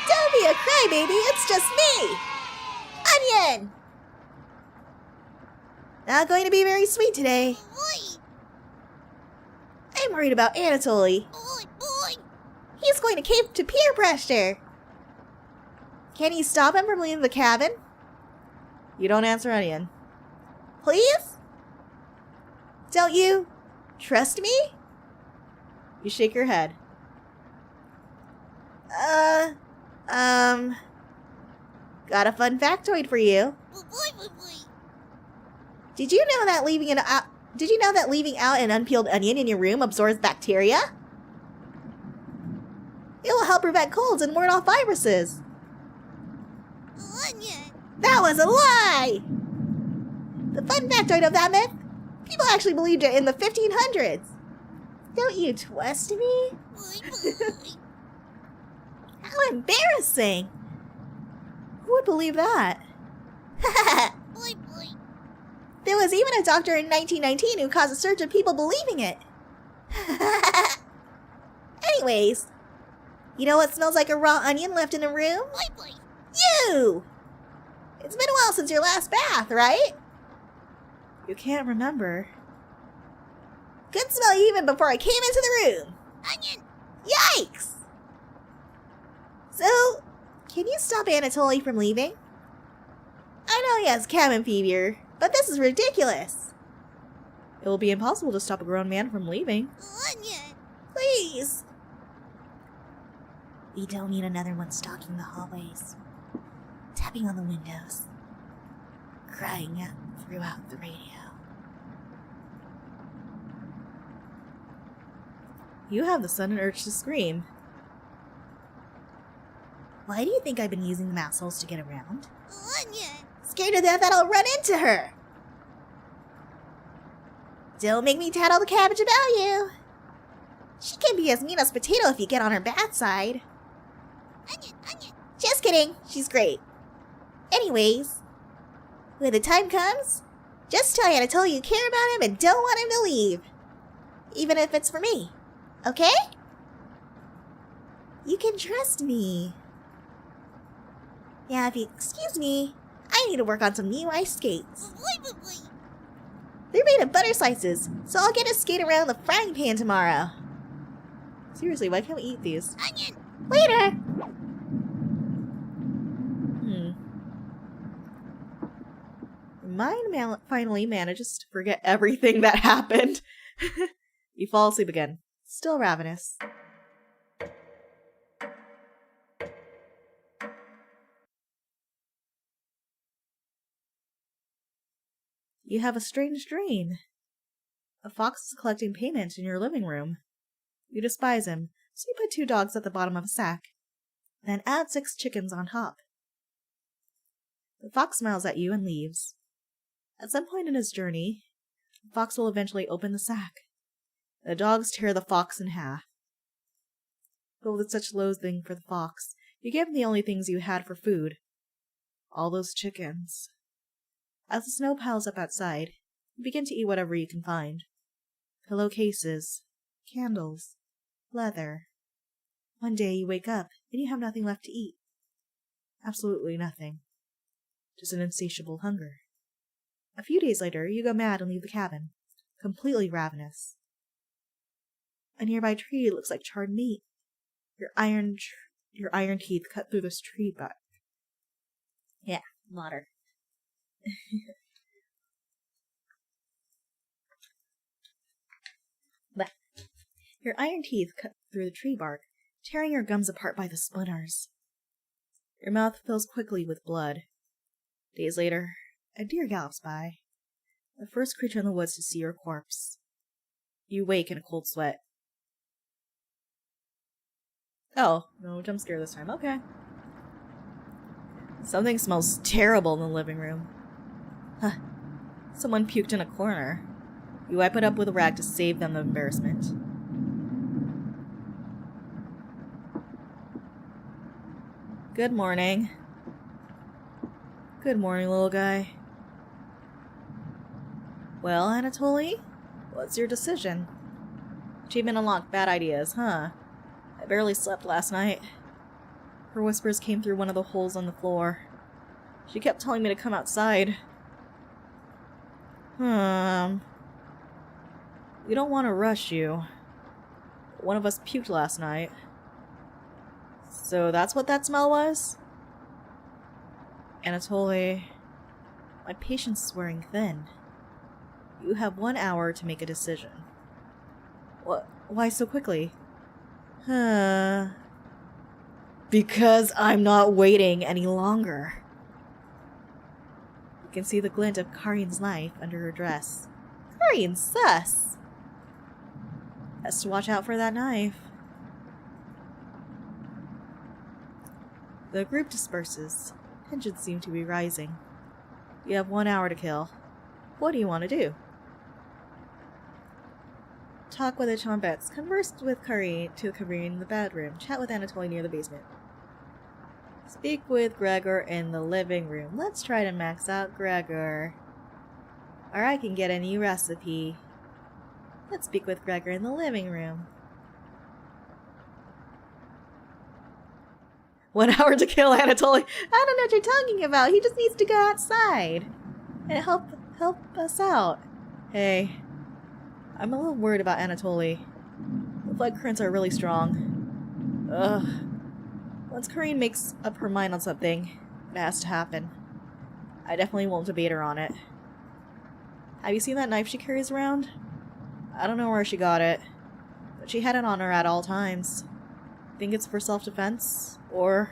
Don't be a crybaby, it's just me! Onion! Not going to be very sweet today. I'm worried about Anatoly. He's going to cave to peer pressure. Can you stop him from leaving the cabin? You don't answer, Onion. Please? Don't you trust me? You shake your head. Got a fun factoid for you. Did you know that leaving out an unpeeled onion in your room absorbs bacteria? It will help prevent colds and ward off viruses. Onion. That was a lie! The fun factoid of that myth? People actually believed it in the 1500s. Don't you twist me? How embarrassing! Who would believe that? There was even a doctor in 1919 who caused a surge of people believing it. Anyways, you know what smells like a raw onion left in a room? You! It's been a while since your last bath, right? You can't remember. Could smell you even before I came into the room. Onion! Yikes! So, can you stop Anatoly from leaving? I know he has cabin fever, but this is ridiculous. It will be impossible to stop a grown man from leaving. Onion! Please! We don't need another one stalking the hallways, tapping on the windows, crying out throughout the radio. You have the sudden urge to scream. Why do you think I've been using the mouse holes to get around? Onion! Scared to death that I'll run into her! Don't make me tattle the cabbage about you! She can be as mean as potato if you get on her bad side. Onion, onion! Just kidding, she's great. Anyways, when the time comes, just tell Anatoly you care about him and don't want him to leave. Even if it's for me. Okay? You can trust me. Yeah, if you excuse me, I need to work on some new ice skates. They're made of butter slices, so I'll get to skate around the frying pan tomorrow. Seriously, why can't we eat these? Onion! Later! Mine finally manages to forget everything that happened. You fall asleep again. Still ravenous. You have a strange dream. A fox is collecting payment in your living room. You despise him, so you put 2 dogs at the bottom of a sack, then add 6 chickens on top. The fox smiles at you and leaves. At some point in his journey, the fox will eventually open the sack. The dogs tear the fox in half. But with such loathing for the fox, you gave him the only things you had for food. All those chickens. As the snow piles up outside, you begin to eat whatever you can find. Pillowcases, candles, leather. One day you wake up and you have nothing left to eat. Absolutely nothing. Just an insatiable hunger. A few days later, you go mad and leave the cabin, completely ravenous. A nearby tree looks like charred meat. Your iron teeth cut through this tree bark. Yeah, water. But your iron teeth cut through the tree bark, tearing your gums apart by the splinters. Your mouth fills quickly with blood. Days later, a deer gallops by, the first creature in the woods to see your corpse. You wake in a cold sweat. Oh, no jump scare this time. Okay. Something smells terrible in the living room. Huh. Someone puked in a corner. You wipe it up with a rag to save them the embarrassment. Good morning. Good morning, little guy. Well, Anatoly, what's your decision? Achievement unlocked. Bad ideas, huh? I barely slept last night. Her whispers came through one of the holes on the floor. She kept telling me to come outside. We don't want to rush you. One of us puked last night. So that's what that smell was? Anatoly, my patience is wearing thin. You have 1 hour to make a decision. What? Why so quickly? Because I'm not waiting any longer. You can see the glint of Karin's knife under her dress. Karin's sus! Has to watch out for that knife. The group disperses. Tensions seem to be rising. You have 1 hour to kill. What do you want to do? Talk with the Chompets. Converse with Karin in the bedroom. Chat with Anatoly near the basement. Speak with Gregor in the living room. Let's try to max out Gregor. Or I can get a new recipe. Let's speak with Gregor in the living room. 1 hour to kill Anatoly. I don't know what you're talking about. He just needs to go outside and help us out. Hey, I'm a little worried about Anatoly. The blood currents are really strong. Ugh. Once Karin makes up her mind on something, it has to happen. I definitely won't debate her on it. Have you seen that knife she carries around? I don't know where she got it, but she had it on her at all times. Think it's for self-defense? Or...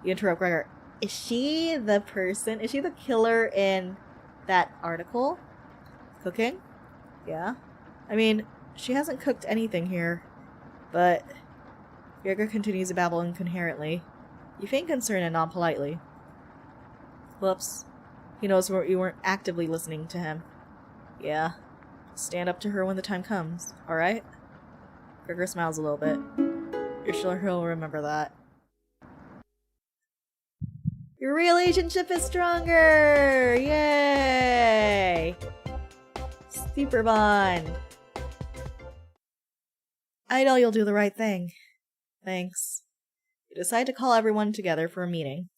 You interrupt Gregor. Is she the person? Is she the killer in that article? Cooking? Yeah. I mean, she hasn't cooked anything here, but... Gregor continues to babble incoherently. You feign concern and nod politely. Whoops. He knows you weren't actively listening to him. Yeah. Stand up to her when the time comes, alright? Gregor smiles a little bit. You're sure he'll remember that. Your relationship is stronger! Yay! Super bond! I know you'll do the right thing. Thanks. You decide to call everyone together for a meeting.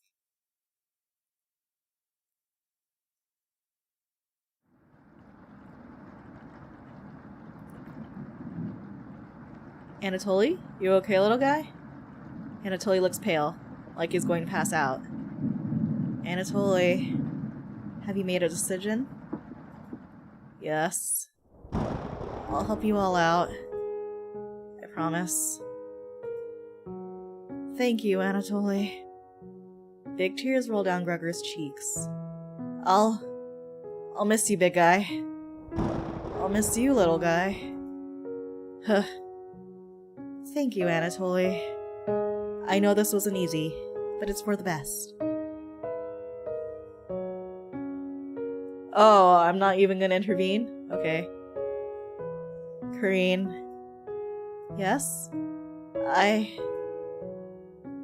Anatoly, you okay, little guy? Anatoly looks pale, like he's going to pass out. Anatoly, have you made a decision? Yes. I'll help you all out. I promise. Thank you, Anatoly. Big tears roll down Gregor's cheeks. I'll miss you, big guy. I'll miss you, little guy. Huh. Thank you, Anatoly. I know this wasn't easy, but it's for the best. Oh, I'm not even gonna intervene? Okay. Kareen. Yes?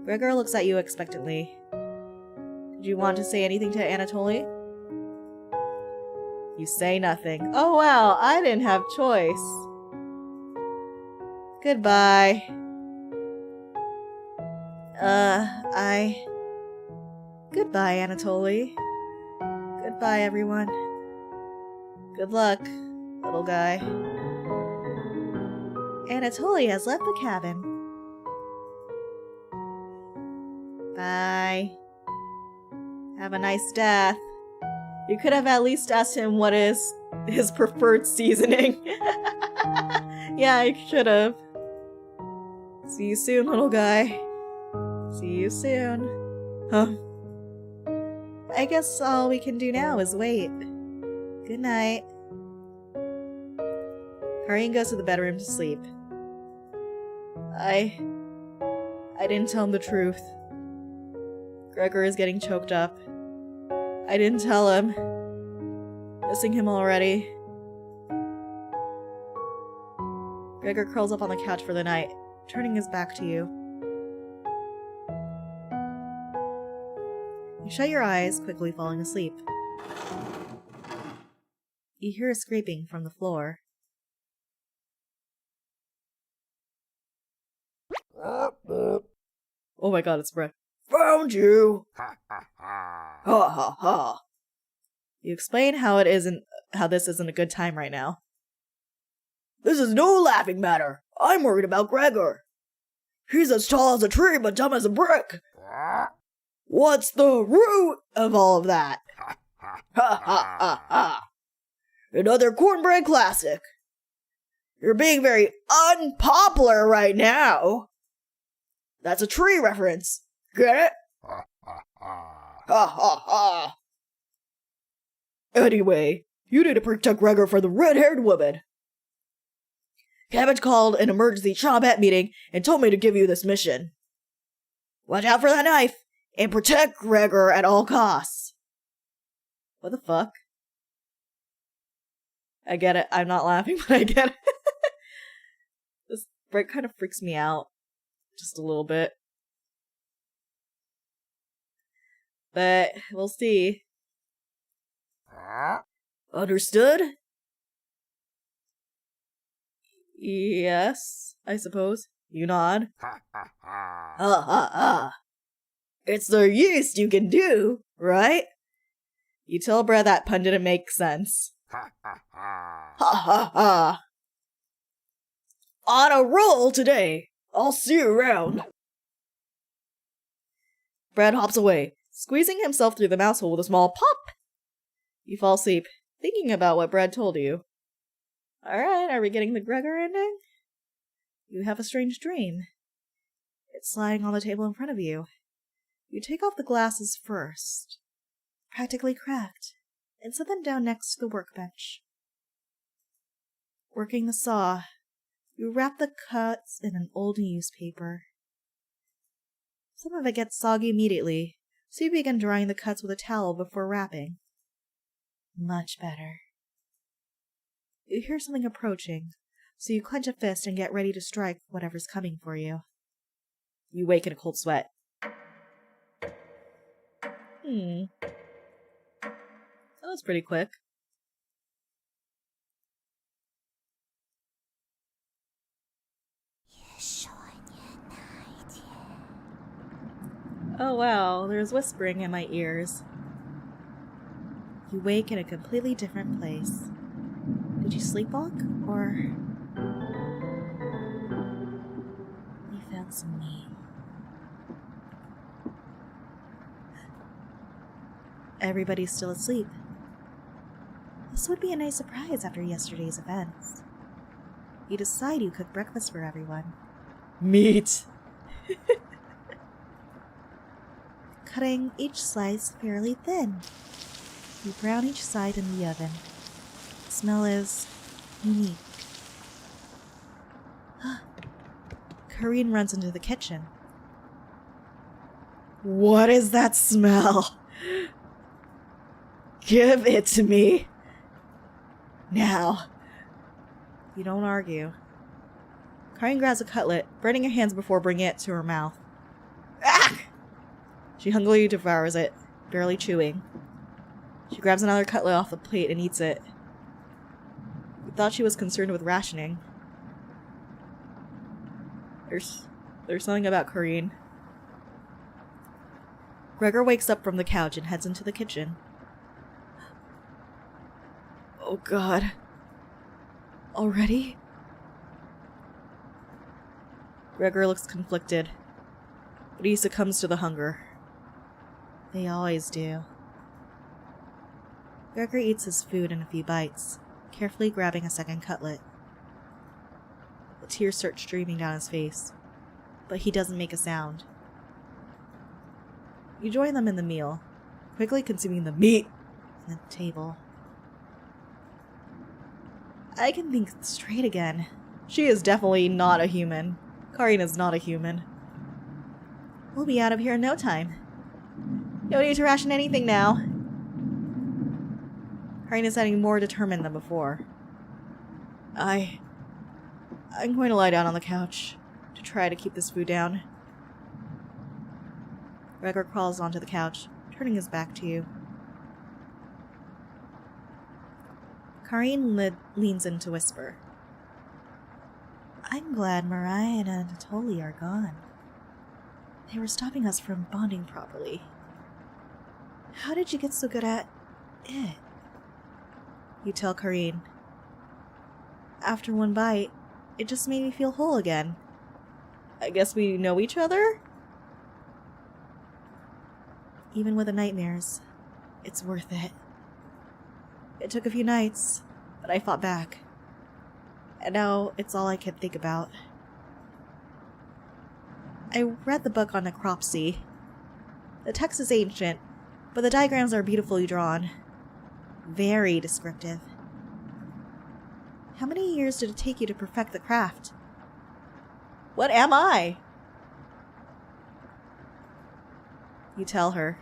Gregor looks at you expectantly. Did you want to say anything to Anatoly? You say nothing. Oh wow, I didn't have choice. Goodbye. Goodbye, Anatoly. Goodbye, everyone. Good luck, little guy. Anatoly has left the cabin. Bye. Have a nice death. You could have at least asked him what is his preferred seasoning. Yeah, I should have. See you soon, little guy. See you soon. Huh. I guess all we can do now is wait. Good night. Kareen goes to the bedroom to sleep. I didn't tell him the truth. Gregor is getting choked up. I didn't tell him. Missing him already. Gregor curls up on the couch for the night, turning his back to you. You shut your eyes, quickly falling asleep. You hear a scraping from the floor. Oh my god, it's Brett. Found you! Ha ha ha. You explain how this isn't a good time right now. This is no laughing matter. I'm worried about Gregor. He's as tall as a tree but dumb as a brick. What's the root of all of that? Ha ha ha ha. Another cornbread classic. You're being very unpopular right now. That's a tree reference. Get it? Ha ha ha. Anyway, you need to protect Gregor from the red-haired woman. Cabbage called an emergency combat meeting and told me to give you this mission. Watch out for that knife and protect Gregor at all costs. What the fuck? I get it. I'm not laughing, but I get it. This break kind of freaks me out. Just a little bit. But we'll see. Understood? Yes, I suppose. You nod. Ha ha ha. It's the least you can do, right? You tell Brad that pun didn't make sense. Ha ha ha. On a roll today. I'll see you around. Brad hops away, squeezing himself through the mouse hole with a small pop. You fall asleep, thinking about what Brad told you. Alright, are we getting the Gregor ending? You have a strange dream. It's lying on the table in front of you. You take off the glasses first, practically cracked, and set them down next to the workbench. Working the saw, you wrap the cuts in an old newspaper. Some of it gets soggy immediately, so you begin drying the cuts with a towel before wrapping. Much better. You hear something approaching, so you clench a fist and get ready to strike whatever's coming for you. You wake in a cold sweat. That was pretty quick. Oh wow, there's whispering in my ears. You wake in a completely different place. Did you sleepwalk, or... you found some meat. Everybody's still asleep. This would be a nice surprise after yesterday's events. You decide you cook breakfast for everyone. Meat! Cutting each slice fairly thin. You brown each side in the oven. The smell is unique. Kareen runs into the kitchen. What is that smell? Give it to me. Now. You don't argue. Kareen grabs a cutlet, burning her hands before bringing it to her mouth. Ah! She hungrily devours it, barely chewing. She grabs another cutlet off the plate and eats it. You thought she was concerned with rationing. There's something about Kareen. Gregor wakes up from the couch and heads into the kitchen. Oh God. Already? Gregor looks conflicted, but he succumbs to the hunger. They always do. Gregor eats his food in a few bites, carefully grabbing a second cutlet. The tears start streaming down his face, but he doesn't make a sound. You join them in the meal, quickly consuming the meat on the table. I can think straight again. She is definitely not a human. Kareen is not a human. We'll be out of here in no time. No need to ration anything now. Kareen is sounding more determined than before. I'm going to lie down on the couch to try to keep this food down. Gregor crawls onto the couch, turning his back to you. Kareen leans in to whisper. I'm glad Mariah and Anatoly are gone. They were stopping us from bonding properly. How did you get so good at it? You tell Kareen. After one bite, it just made me feel whole again. I guess we know each other? Even with the nightmares, it's worth it. It took a few nights, but I fought back. And now it's all I can think about. I read the book on necropsy. The text is ancient, but the diagrams are beautifully drawn. Very descriptive. How many years did it take you to perfect the craft? What am I? You tell her.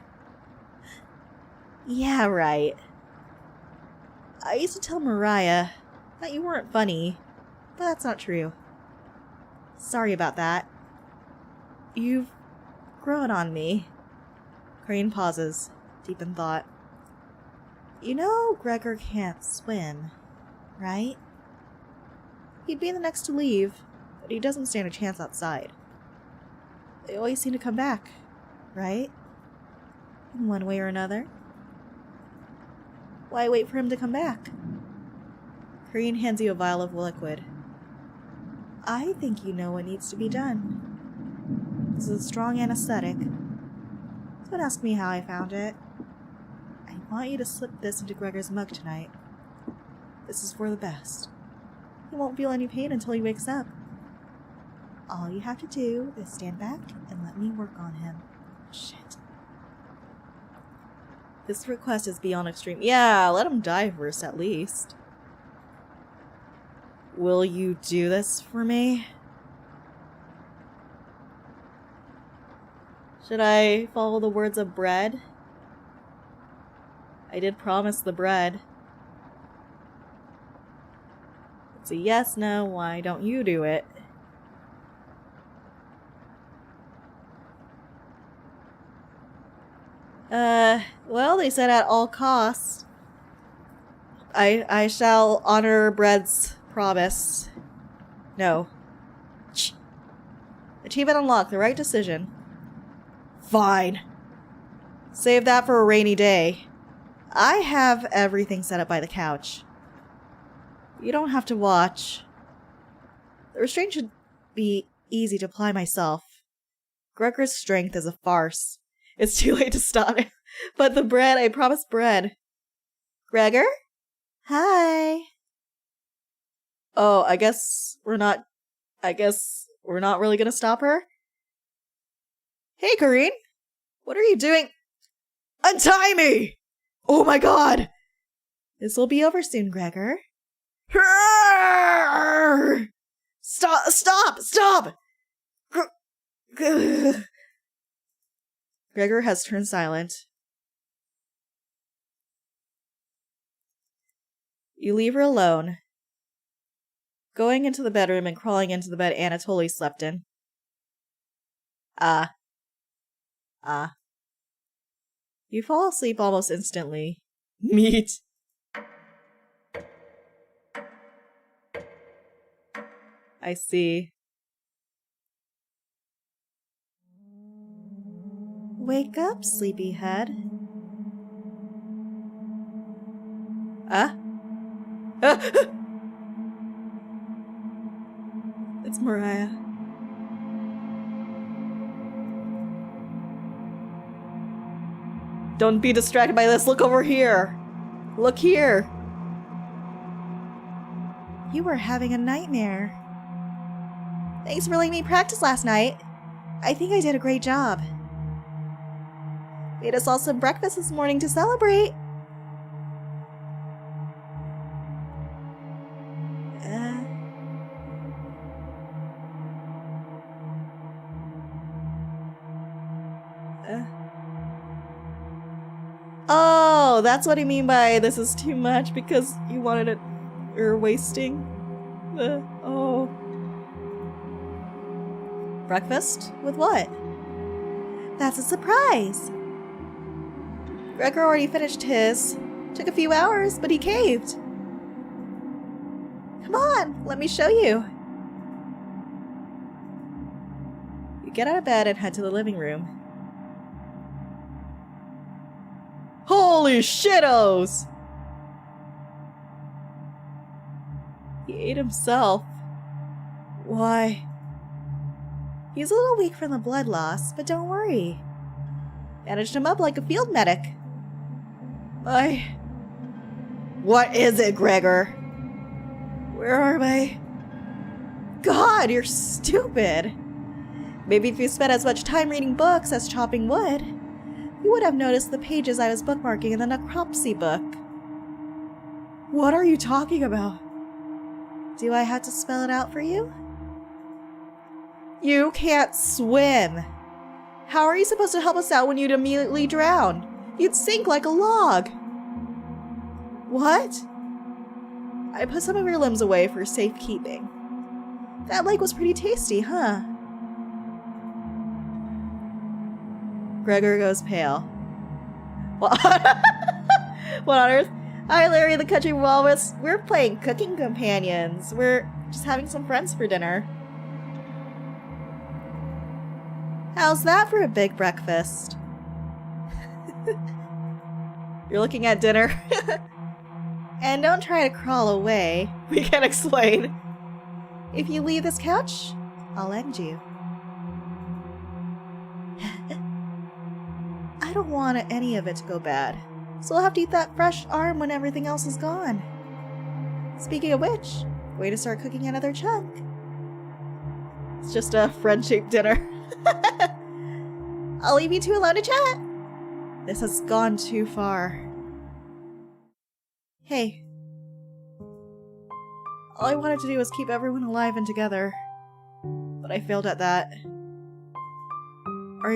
Yeah, right. I used to tell Mariah that you weren't funny, but that's not true. Sorry about that. You've grown on me. Kareen pauses, deep in thought. You know Gregor can't swim, right? He'd be the next to leave, but he doesn't stand a chance outside. They always seem to come back, right? In one way or another. Why wait for him to come back? Kareen hands you a vial of liquid. I think you know what needs to be done. This is a strong anesthetic. Don't ask me how I found it. I want you to slip this into Gregor's mug tonight. This is for the best. He won't feel any pain until he wakes up. All you have to do is stand back and let me work on him. Shit. This request is beyond extreme. Yeah, let him die first at least. Will you do this for me? Should I follow the words of bread? I did promise the bread. It's a yes, no, why don't you do it? Well, they said at all costs. I shall honor bread's promise. No. Achievement unlocked, the right decision. Fine. Save that for a rainy day. I have everything set up by the couch. You don't have to watch. The restraint should be easy to apply myself. Gregor's strength is a farce. It's too late to stop it. But the bread, I promised bread. Gregor? Hi. Oh, I guess we're not really gonna stop her? Hey, Kareen. What are you doing? Untie me! Oh my god! This'll be over soon, Gregor. Stop! Gregor has turned silent. You leave her alone, going into the bedroom and crawling into the bed Anatoly slept in. You fall asleep almost instantly. Meat. I see. Wake up, sleepyhead. It's Mariah. Don't be distracted by this. Look over here. Look here. You were having a nightmare. Thanks for letting me practice last night. I think I did a great job. Made us all some breakfast this morning to celebrate. Oh, that's what I mean by this is too much because you wanted it. You're wasting. Oh. Breakfast? With what? That's a surprise. Gregor already finished his. Took a few hours, but he caved. Come on, let me show you. You get out of bed and head to the living room. Holy shittos! He ate himself. Why? He's a little weak from the blood loss, but don't worry. Bandaged him up like a field medic. What is it, Gregor? Where are they? God, you're stupid. Maybe if you spent as much time reading books as chopping wood, you would have noticed the pages I was bookmarking in the necropsy book. What are you talking about? Do I have to spell it out for you? You can't swim. How are you supposed to help us out when you'd immediately drown? You'd sink like a log. What? I put some of your limbs away for safekeeping. That lake was pretty tasty, huh? Gregor goes pale. What on earth? Hi, Larry the Country Walrus. We're playing Cooking Companions. We're just having some friends for dinner. How's that for a big breakfast? You're looking at dinner? And don't try to crawl away. We can explain. If you leave this couch, I'll end you. I don't want any of it to go bad, so I'll have to eat that fresh arm when everything else is gone. Speaking of which, way to start cooking another chunk. It's just a friend-shaped dinner. I'll leave you two alone to chat. This has gone too far. Hey. All I wanted to do was keep everyone alive and together, but I failed at that. Are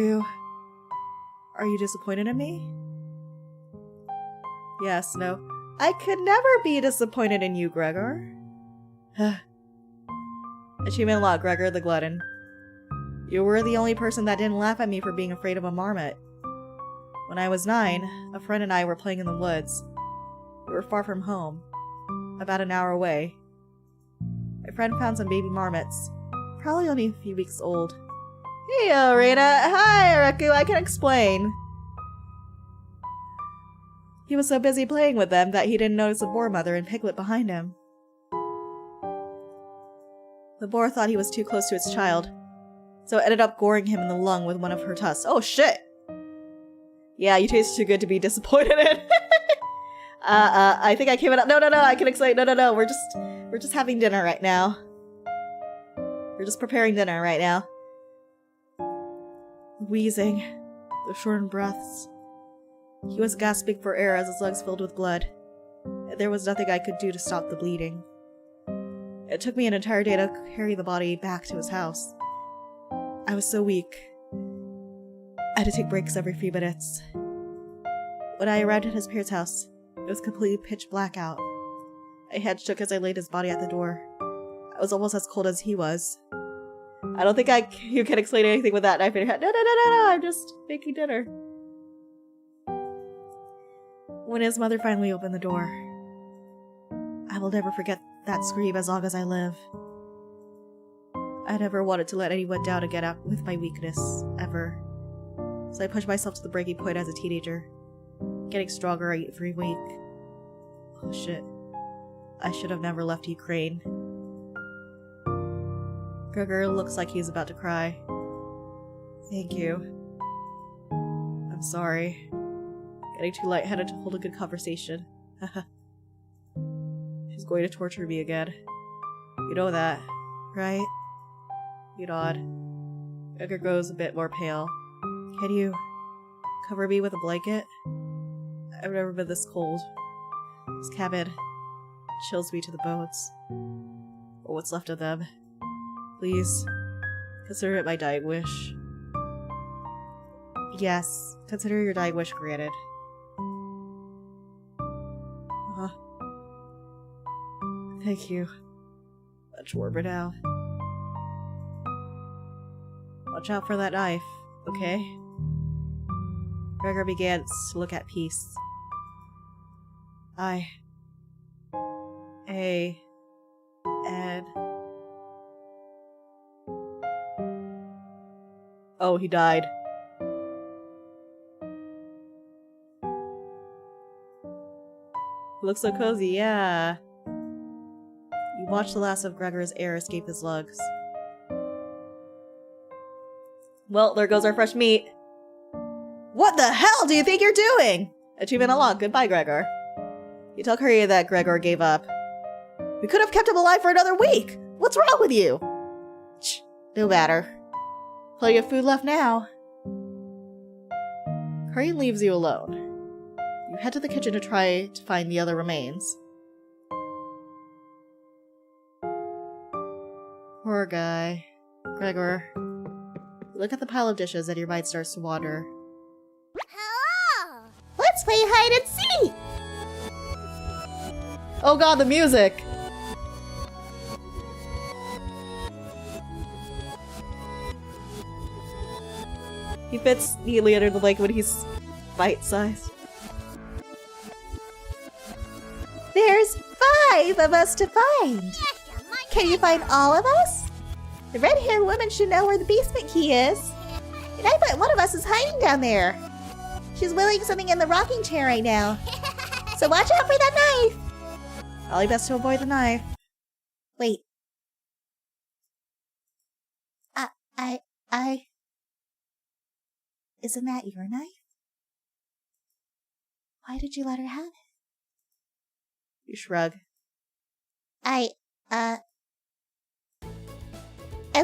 you disappointed in me? Yes, no. I could never be disappointed in you, Gregor. Achievement unlocked, Gregor the Glutton. You were the only person that didn't laugh at me for being afraid of a marmot. When I was 9, a friend and I were playing in the woods. We were far from home, about an hour away. My friend found some baby marmots, probably only a few weeks old. Hey, Reyna. Hi, Raku. I can explain. He was so busy playing with them that he didn't notice the boar mother and Piglet behind him. The boar thought he was too close to its child, so it ended up goring him in the lung with one of her tusks. Oh, shit! Yeah, you taste too good to be disappointed in. I think I came up. No, I can explain. No. We're just having dinner right now. We're just preparing dinner right now. Wheezing, the shortened breaths. He was gasping for air as his lungs filled with blood. There was nothing I could do to stop the bleeding. It took me an entire day to carry the body back to his house. I was so weak. I had to take breaks every few minutes. When I arrived at his parents' house, it was completely pitch black out. My head shook as I laid his body at the door. I was almost as cold as he was. I don't think you can explain anything with that knife in your head. No, I'm just making dinner. When his mother finally opened the door, I will never forget that scream as long as I live. I never wanted to let anyone down and get out with my weakness, ever. So I pushed myself to the breaking point as a teenager, getting stronger every week. Oh shit. I should have never left Ukraine. Gregor looks like he's about to cry. Thank you. I'm sorry. Getting too lightheaded to hold a good conversation. She's going to torture me again. You know that, right? You nod. Gregor grows a bit more pale. Can you cover me with a blanket? I've never been this cold. This cabin chills me to the bones. Or what's left of them. Please, consider it my dying wish. Yes, consider your dying wish granted. Thank you. Much warmer now. Watch out for that knife, okay? Gregor began to look at peace. Oh, he died. Looks so cozy, yeah. You watch the last of Gregor's air escape his lungs. Well, there goes our fresh meat. What the hell do you think you're doing? Achievement unlocked. Goodbye, Gregor. You tell Korea that Gregor gave up. We could have kept him alive for another week. What's wrong with you? Shh, no matter. Plenty of food left now. Korean leaves you alone. You head to the kitchen to try to find the other remains. Poor guy. Gregor. You look at the pile of dishes and your mind starts to wander. Hello! Let's play hide and seek! Oh god, the music! He fits neatly under the blanket when he's bite-sized. There's 5 of us to find. Can you find all of us? The red-haired woman should know where the basement key is. And I bet one of us is hiding down there. She's wielding something in the rocking chair right now. So watch out for that knife. Probably best to avoid the knife. Wait. Isn't that your knife? Why did you let her have it? You shrug. As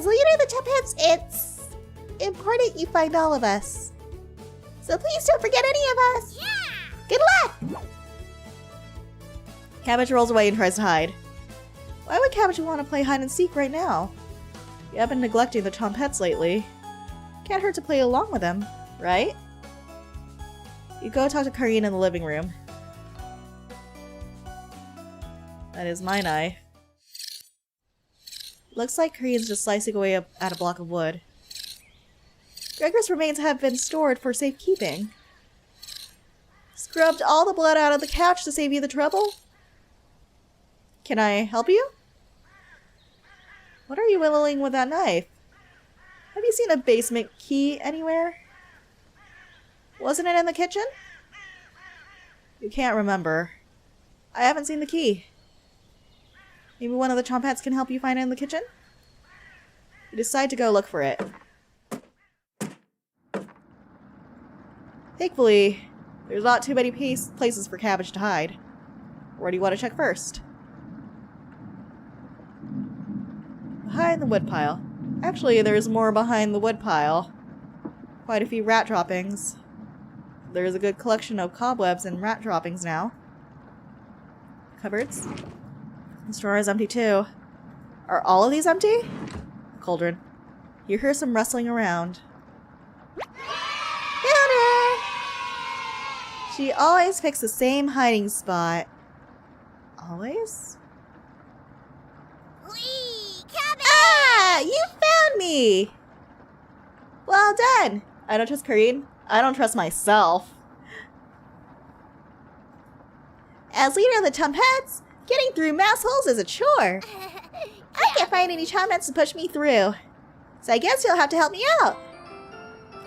leader of the Tupheads, it's important you find all of us. So please don't forget any of us. Yeah! Good luck! Cabbage rolls away and tries to hide. Why would Cabbage want to play hide and seek right now? You have been neglecting the Tompets lately. Can't hurt to play along with them, right? You go talk to Karine in the living room. That is my knife. Looks like Karine's just slicing away at a block of wood. Gregor's remains have been stored for safekeeping. Scrubbed all the blood out of the couch to save you the trouble? Can I help you? What are you whittling with that knife? Have you seen a basement key anywhere? Wasn't it in the kitchen? You can't remember. I haven't seen the key. Maybe one of the chompettes can help you find it in the kitchen? You decide to go look for it. Thankfully, there's not too many places for Cabbage to hide. Where do you want to check first? Behind the woodpile. Actually, there's more behind the woodpile. Quite a few rat droppings. There's a good collection of cobwebs and rat droppings now. Cupboards. This drawer is empty too. Are all of these empty? Cauldron. You hear some rustling around. Found her! She always picks the same hiding spot. Always? Whee! Cabbage! Ah! You found me! Well done! I don't trust Kareen. I don't trust myself. As leader of the chompettes, getting through mouse holes is a chore. I can't find any chompettes to push me through. So I guess you'll have to help me out.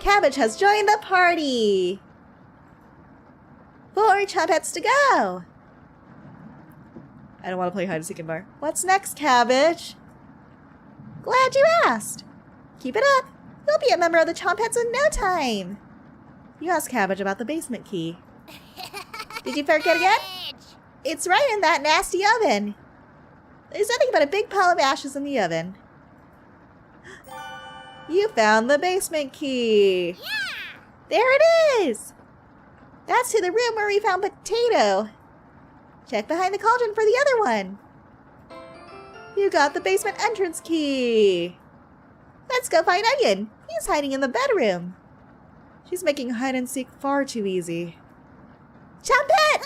Cabbage has joined the party. 4 chompettes to go. I don't want to play hide and seek in bar. What's next, Cabbage? Glad you asked. Keep it up. You'll be a member of the chompettes in no time. You asked Cabbage about the basement key. Did you forget again? It's right in that nasty oven. There's nothing but a big pile of ashes in the oven. You found the basement key. Yeah! There it is. That's to the room where we found Potato. Check behind the cauldron for the other one. You got the basement entrance key. Let's go find Onion. He's hiding in the bedroom. She's making hide and seek far too easy. Chompette!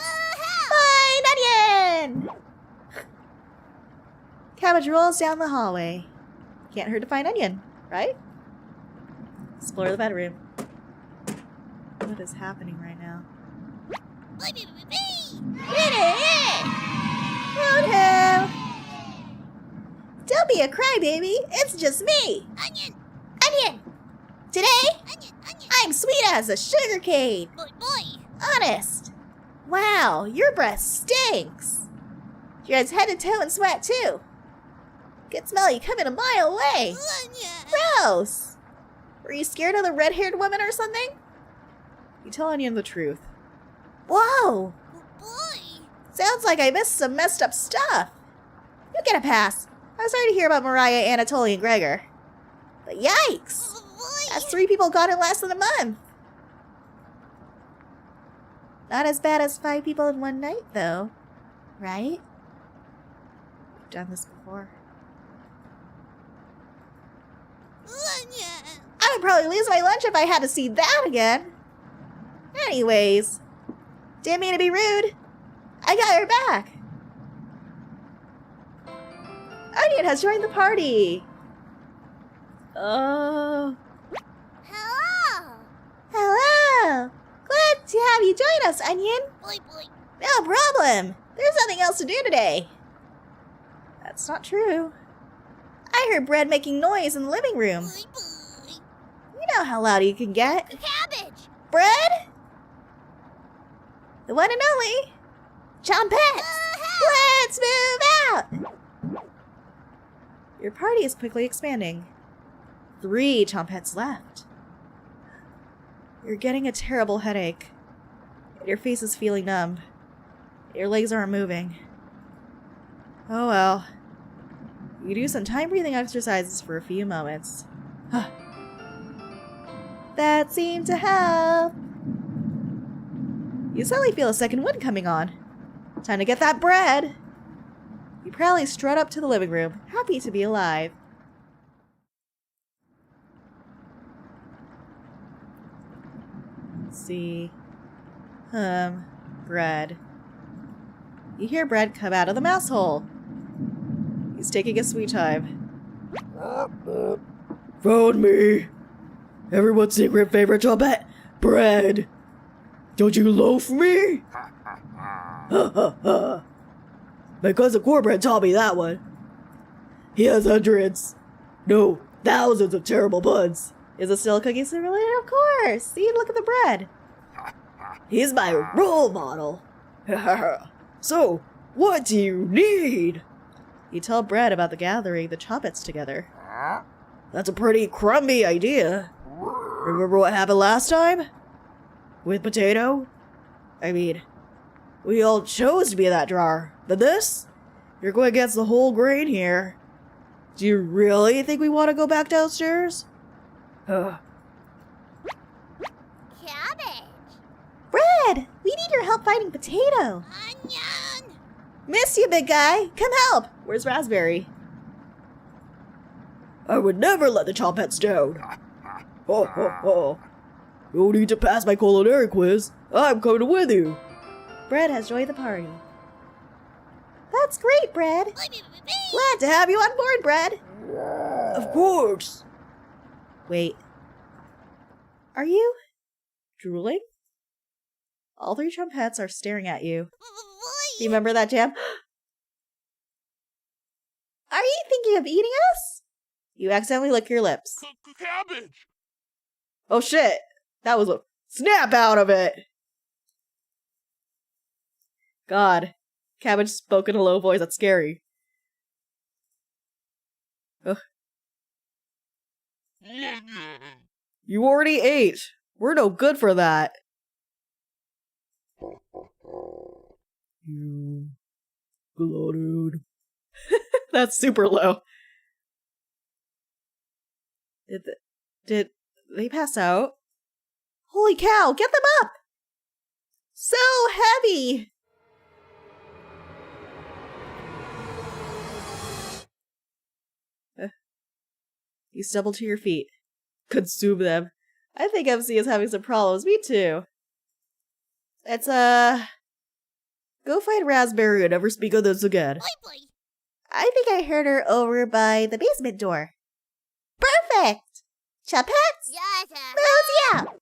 Find Onion! Cabbage rolls down the hallway. Can't hurt to find Onion, right? Explore the bedroom. What is happening right now? Found him! Don't be a crybaby. It's just me. Onion! Onion! Today, Onion! Onion! I'm sweet as a sugar cane. Boy, boy! Honest. Wow, your breath stinks. Yours head to toe in sweat, too. Could smell you coming a mile away. Onion! Gross. Were you scared of the red-haired woman or something? You tell Onion the truth. Whoa! Boy! Sounds like I missed some messed up stuff. You get a pass. I'm sorry to hear about Mariah, Anatoly, and Gregor. But yikes! Boy! That's 3 people gone in less than a month. Not as bad as 5 people in one night, though. Right? We've done this before. Onion! I would probably lose my lunch if I had to see that again. Anyways, didn't mean to be rude. I got her back. Onion has joined the party. Oh. Hello! Hello. Glad to have you join us, Onion. Boy, boy! No problem. There's nothing else to do today. That's not true. I heard Bread making noise in the living room. Boy, boy! You know how loud you can get. Cabbage! Bread? The one and only Chompette. Let's move out. Your party is quickly expanding. 3 Chompettes left. You're getting a terrible headache. Your face is feeling numb. Your legs aren't moving. Oh well. You do some time breathing exercises for a few moments. That seemed to help. You suddenly feel a second wind coming on. Time to get that bread. You proudly strut up to the living room, happy to be alive. Let's see. Bread. You hear Bread come out of the mouse hole. He's taking a sweet time. Found me. Everyone's secret favorite chompette, Bread. Don't you loaf me? Ha ha ha. My cousin Cornbread taught me that one. He has hundreds. No, thousands of terrible puns. Is it still a cookie simulator? Of course! See, look at the bread. He's my role model. So, what do you need? You tell Bread about the gathering the Choppets together. That's a pretty crummy idea. Remember what happened last time? With Potato? I mean, we all chose to be in that drawer. But this? You're going against the whole grain here. Do you really think we want to go back downstairs? Cabbage! Bread! We need your help finding Potato! Onion! Miss you, big guy! Come help! Where's Raspberry? I would never let the Choppets down. Ho ho ho. No need to pass my culinary quiz. I'm coming with you. Bread has joined the party. That's great, Bread! Glad to have you on board, Bread! Of course. Wait. Are you drooling? All three Choppets are staring at you. Do you remember that, Jam? Are you thinking of eating us? You accidentally lick your lips. Cabbage! Oh shit! That was a snap out of it! God. Cabbage spoke in a low voice. That's scary. Ugh. You already ate. We're no good for that. You glutted. That's super low. Did they pass out? Holy cow, get them up! So heavy! You stumble to your feet. Consume them. I think MC is having some problems. Me too. It's, go find Raspberry and never speak of this again. I think I heard her over by the basement door. Perfect! Choppets? Mosey out!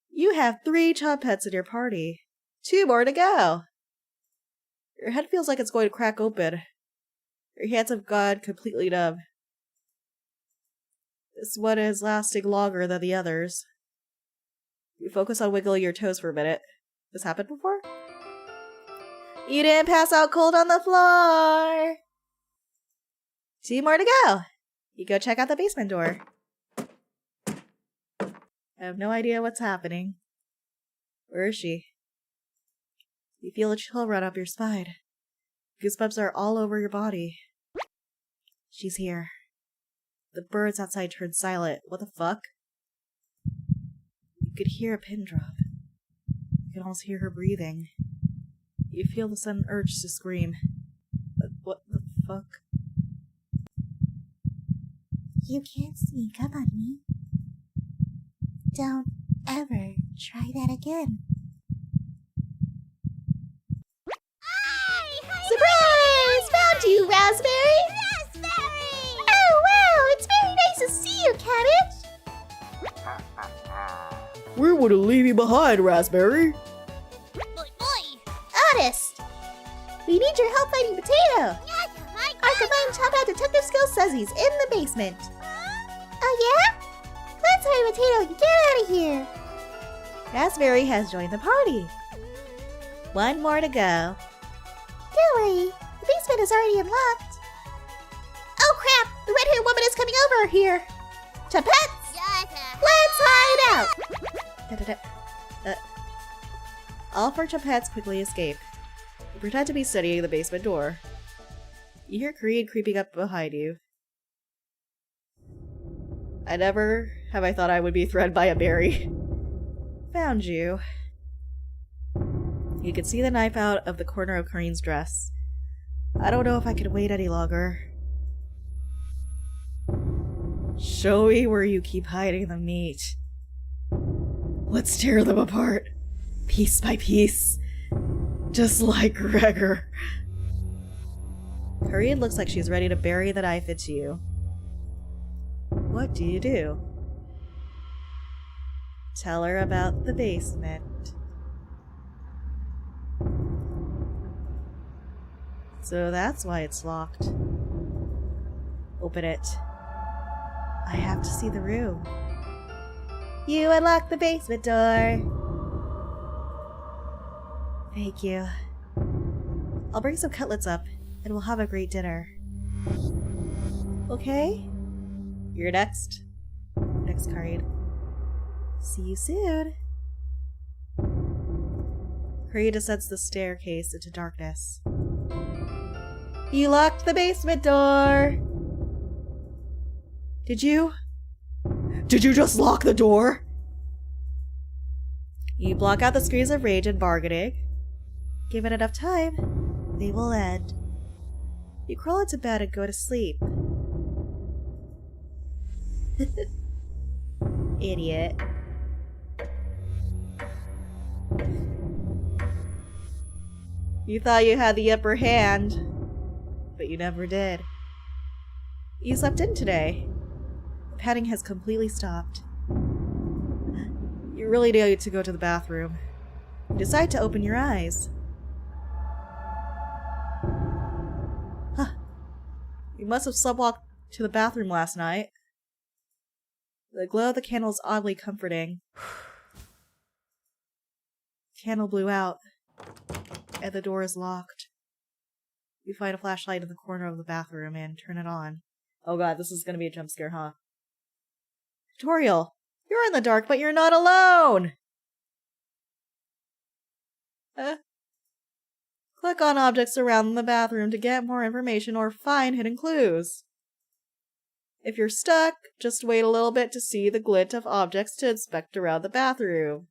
You have 3 Choppets in your party. 2 more to go. Your head feels like it's going to crack open. Your hands have gone completely numb. This one is lasting longer than the others. You focus on wiggling your toes for a minute. This happened before? You didn't pass out cold on the floor! 2 more to go. You go check out the basement door. I have no idea what's happening. Where is she? You feel a chill run up your spine. Goosebumps are all over your body. She's here. The birds outside turned silent. What the fuck? You could hear a pin drop. You can almost hear her breathing. You feel the sudden urge to scream. But what the fuck? You can't sneak up on me. Don't ever try that again. Surprise! Found you, Raspberry! Raspberry! Oh, wow! It's very nice to see you, Cabbage! We wouldn't leave you behind, Raspberry. Honest! We need your help fighting Potato! Our combined Chop-Out detective skill says he's in the basement. Oh, yeah? Let's hurry, Potato, and get out of here! Raspberry has joined the party. 1 more to go. Don't worry, the basement is already unlocked. Oh crap! The red-haired woman is coming over here! Choppets! Let's hide out! All 4 Choppets quickly escape. You pretend to be studying the basement door. You hear Creed creeping up behind you. I never have I thought I would be threatened by a berry. Found you. You can see the knife out of the corner of Kareen's dress. I don't know if I can wait any longer. Show me where you keep hiding the meat. Let's tear them apart, piece by piece, just like Gregor. Kareen looks like she's ready to bury the knife into you. What do you do? Tell her about the basement. So that's why it's locked. Open it. I have to see the room. You unlock the basement door. Thank you. I'll bring some cutlets up, and we'll have a great dinner. Okay? You're next. Next card. See you soon. Hurry descends the staircase into darkness. You locked the basement door! Did you? Did you just lock the door? You block out the screams of rage and bargaining. Given enough time, they will end. You crawl into bed and go to sleep. Idiot. You thought you had the upper hand, but you never did. You slept in today. The padding has completely stopped. You really need to go to the bathroom. You decide to open your eyes. Huh. You must have sleepwalked to the bathroom last night. The glow of the candle is oddly comforting. The candle blew out, and the door is locked. You find a flashlight in the corner of the bathroom and turn it on. Oh god, this is gonna be a jump scare, huh? Tutorial! You're in the dark, but you're not alone! Click on objects around the bathroom to get more information or find hidden clues. If you're stuck, just wait a little bit to see the glint of objects to inspect around the bathroom.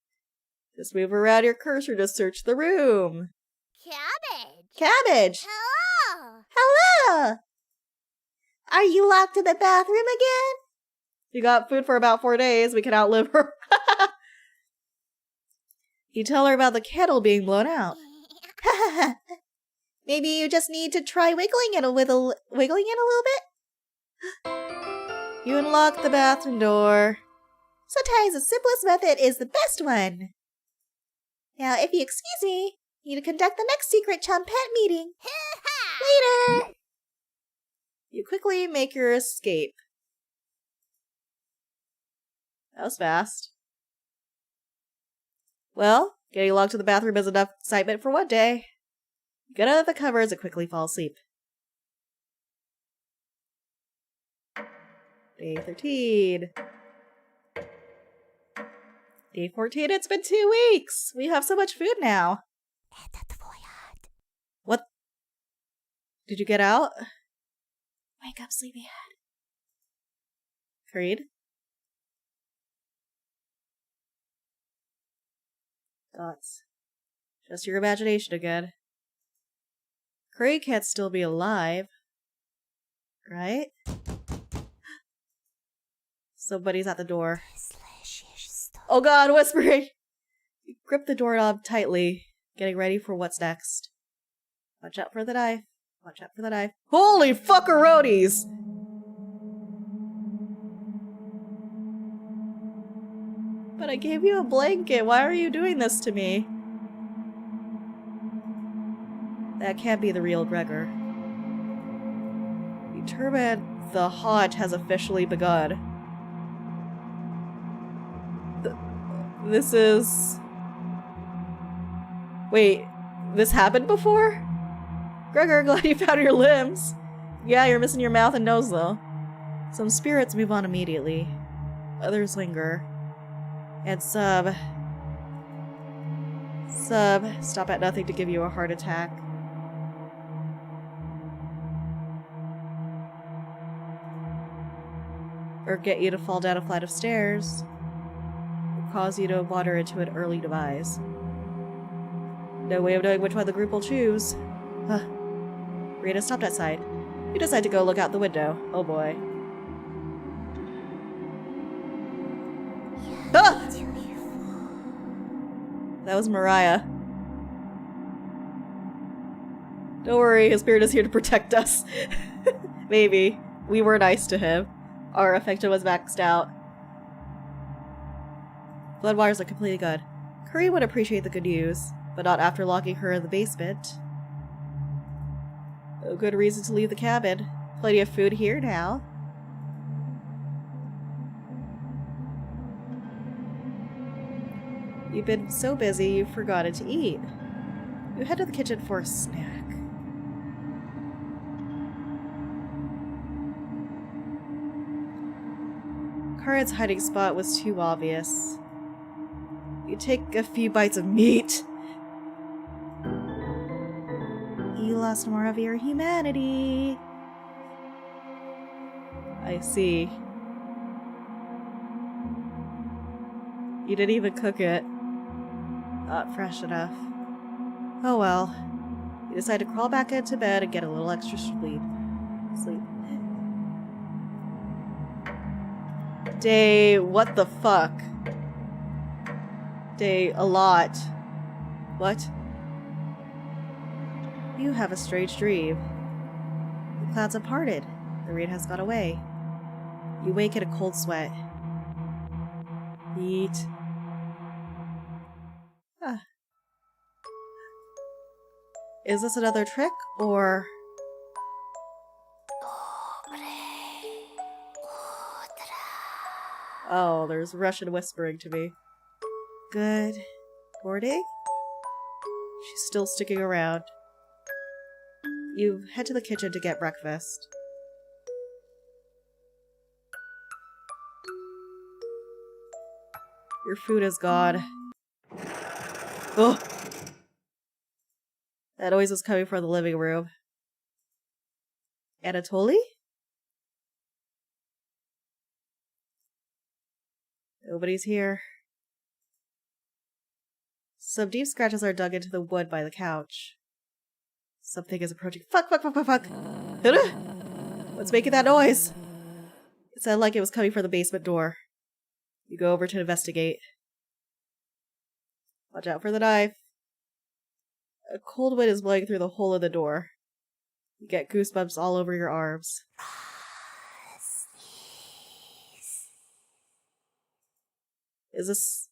Just move around your cursor to search the room. Cabbage! Cabbage! Hello! Hello! Are you locked in the bathroom again? You got food for about 4 days. We can outlive her. You tell her about the kettle being blown out. Maybe you just need to try wiggling it a little bit? You unlock the bathroom door. Sometimes the simplest method is the best one. Now, if you excuse me, I need to conduct the next secret chum pet meeting. Later! You quickly make your escape. That was fast. Well, getting locked to the bathroom is enough excitement for one day. You get out of the covers and quickly fall asleep. Day 13. Day 14, it's been 2 weeks! We have so much food now. What? Did you get out? Wake up, sleepyhead. Creed? Thoughts. Just your imagination again. Curry can't still be alive. Right? Somebody's at the door. Oh god, whispering! You grip the doorknob tightly, getting ready for what's next. Watch out for the knife. Watch out for the knife. Holy fuckaroonies! But I gave you a blanket. Why are you doing this to me? That can't be the real Gregor. The Turbine the Haunt has officially begun. This is... Wait, this happened before? Gregor, glad you found your limbs. Yeah, you're missing your mouth and nose though. Some spirits move on immediately. Others linger. And Sub, stop at nothing to give you a heart attack. Or get you to fall down a flight of stairs. Or cause you to wander into an early demise. No way of knowing which one the group will choose. Reyna stopped outside. You decide to go look out the window. Oh boy. Ah! That was Mariah. Don't worry, his spirit is here to protect us. Maybe. We were nice to him. Our affection was maxed out. Blood wires are completely good. Curry would appreciate the good news, but not after locking her in the basement. No good reason to leave the cabin. Plenty of food here now. You've been so busy you've forgotten to eat. You head to the kitchen for a snack. Karin's hiding spot was too obvious. You take a few bites of meat. You lost more of your humanity. I see. You didn't even cook it. Not fresh enough. Oh well. You decide to crawl back into bed and get a little extra sleep. Day, what the fuck? Day, a lot. What? You have a strange dream. The clouds have parted. The rain has gone away. You wake in a cold sweat. Eat. Ah. Is this another trick, or... Oh, there's Russian whispering to me. Good morning? She's still sticking around. You head to the kitchen to get breakfast. Your food is gone. Oh! That noise was coming from the living room. Anatoly? Nobody's here. Some deep scratches are dug into the wood by the couch. Something is approaching. Fuck! What's making that noise? It sounded like it was coming from the basement door. You go over to investigate. Watch out for the knife. A cold wind is blowing through the hole in the door. You get goosebumps all over your arms. Is this,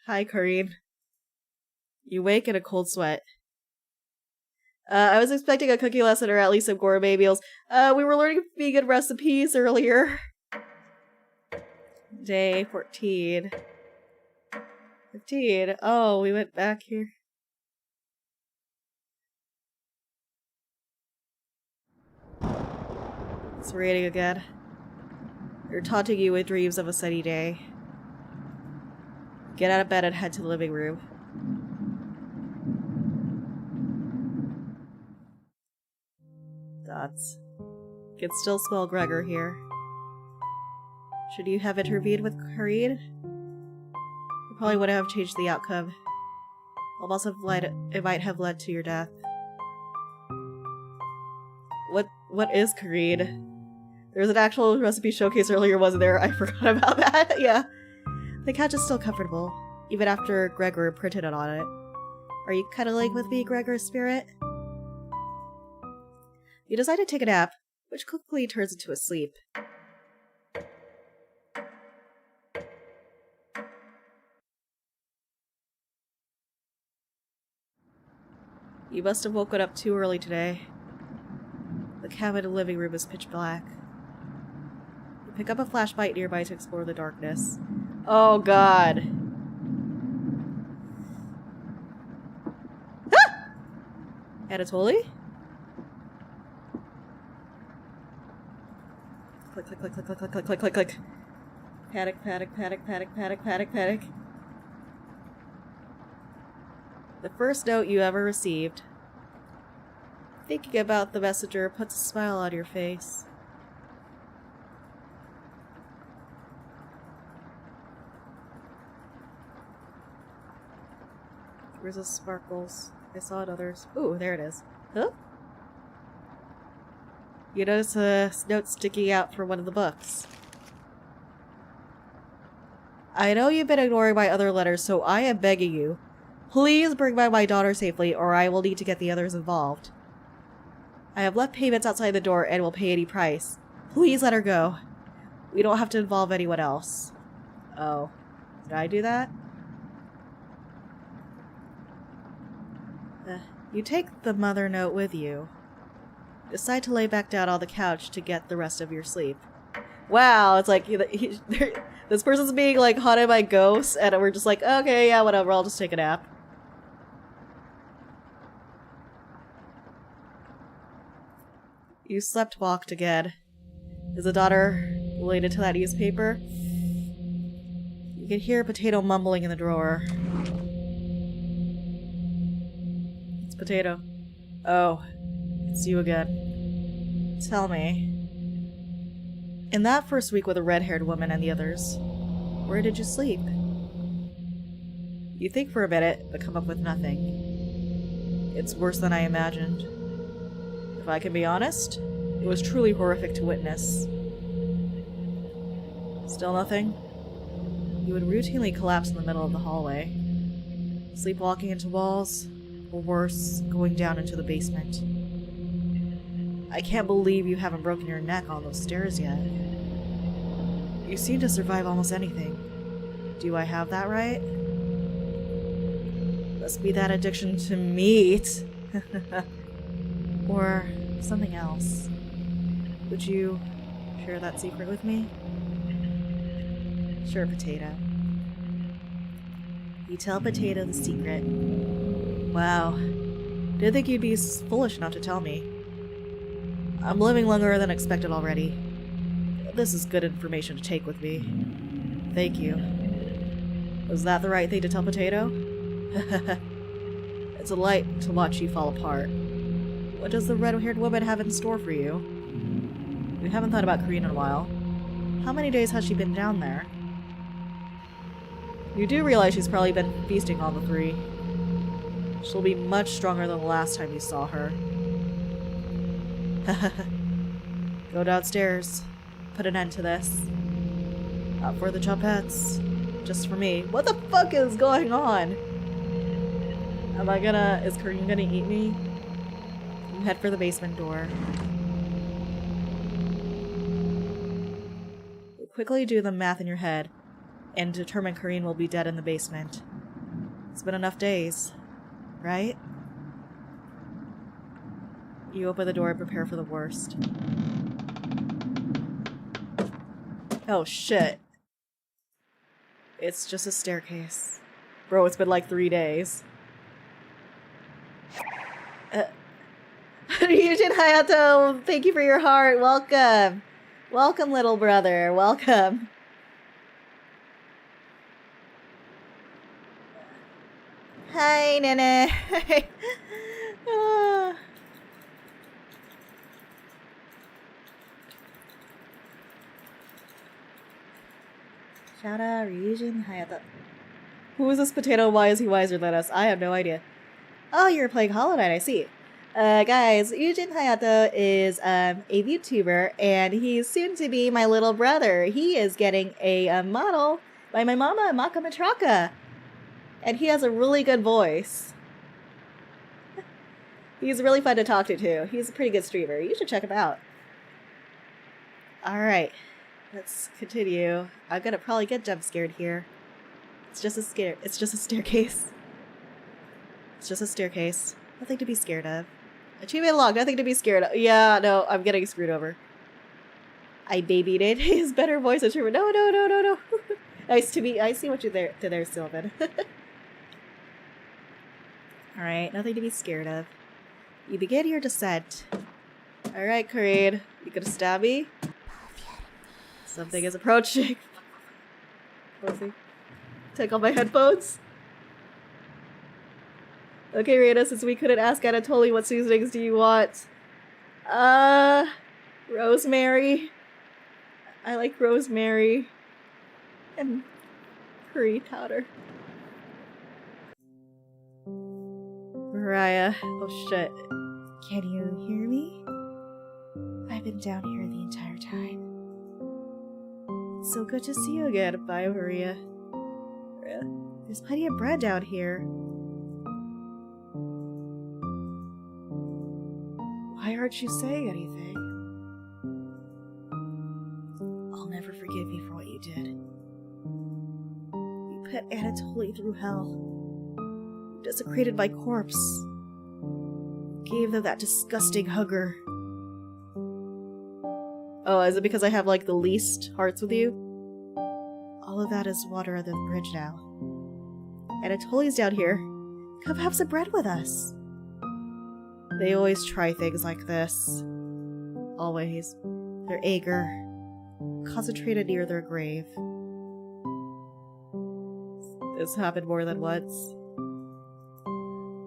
Hi, Karin. You wake in a cold sweat. I was expecting a cooking lesson or at least some gourmet meals. We were learning vegan recipes earlier. Day 14. 15. Oh, we went back here. It's raining again. They're taunting you with dreams of a sunny day. Get out of bed and head to the living room. Dots. Can still smell Gregor here. Should you have intervened with Karin? You probably wouldn't have changed the outcome. It might have led to your death. What is Karin? There was an actual recipe showcase earlier, wasn't there? I forgot about that. Yeah. The couch is still comfortable, even after Gregor printed it on it. Are you cuddling with me, Gregor's spirit? You decide to take a nap, which quickly turns into a sleep. You must have woken up too early today. The cabin and living room is pitch black. You pick up a flashlight nearby to explore the darkness. Oh god. Ah! Anatoly? Click, click, click, click, click, click, click, click, click, click. Panic, panic, panic, panic, panic, panic, panic. The first note you ever received. Thinking about the messenger puts a smile on your face. Where's the sparkles? I saw it others. Ooh, there it is. Huh? You notice a note sticking out from one of the books. I know you've been ignoring my other letters, so I am begging you. Please bring back my daughter safely, or I will need to get the others involved. I have left payments outside the door and will pay any price. Please let her go. We don't have to involve anyone else. Oh. Did I do that? You take the mother note with you. Decide to lay back down on the couch to get the rest of your sleep. Wow, it's like this person's being like haunted by ghosts, and we're just like, okay, yeah, whatever, I'll just take a nap. You slept walked again. Is the daughter related to that newspaper? You can hear Potato mumbling in the drawer. It's Potato. Oh, it's you again. Tell me. In that first week with the red-haired woman and the others, where did you sleep? You think for a minute, but come up with nothing. It's worse than I imagined. If I can be honest, it was truly horrific to witness. Still nothing? You would routinely collapse in the middle of the hallway, sleepwalking into walls, or worse, going down into the basement. I can't believe you haven't broken your neck on those stairs yet. You seem to survive almost anything. Do I have that right? Must be that addiction to meat. Or something else. Would you share that secret with me? Sure, Potato. You tell Potato the secret. Wow. Didn't think you'd be foolish enough to tell me. I'm living longer than expected already. This is good information to take with me. Thank you. Was that the right thing to tell Potato? It's a delight to watch you fall apart. What does the red-haired woman have in store for you? We haven't thought about Korean in a while. How many days has she been down there? You do realize she's probably been feasting on the three. She'll be much stronger than the last time you saw her. Go downstairs. Put an end to this. Not for the Chumpettes. Just for me. What the fuck is going on? Is Korean gonna eat me? You head for the basement door. You quickly do the math in your head and determine Korean will be dead in the basement. It's been enough days, right? You open the door and prepare for the worst. Oh shit. It's just a staircase. Bro, it's been like 3 days. Ryujin Hayato, thank you for your heart. Welcome. Welcome, little brother. Welcome. Hi, Nene. Shout out Ryujin Hayato. Who is this Potato? Why is he wiser than us? I have no idea. Oh, you're playing Hollow Knight, I see. Guys, Ryujin Hayato is a VTuber, and he's soon to be my little brother. He is getting a model by my mama, Maka Matraka. And he has a really good voice. He's really fun to talk to, too. He's a pretty good streamer. You should check him out. Alright. Let's continue. I'm gonna probably get jump scared here. It's just a staircase. It's just a staircase. Nothing to be scared of. Achievement log, nothing to be scared of. Yeah, no, I'm getting screwed over. I babied it. His better voice achiever. No. Nice to meet. I see what you did there, Sylvan. Alright, nothing to be scared of. You begin your descent. Alright, Kareed. You gonna stab me? Something is approaching. Take off my headphones. Okay, Reyna, since we couldn't ask Anatoly what seasonings do you want? Rosemary. I like rosemary. And curry powder. Mariah. Oh shit. Can you hear me? I've been down here the entire time. It's so good to see you again. Bye, Maria. There's plenty of bread down here. Why aren't you saying anything? I'll never forgive you for what you did. You put Anatoly through hell. Desecrated my corpse. Gave them that disgusting hugger. Oh, is it because I have, like, the least hearts with you? All of that is water under the bridge now. Anatoly's down here. Come have some bread with us. They always try things like this. Always. They're eager. Concentrated near their grave. This happened more than once.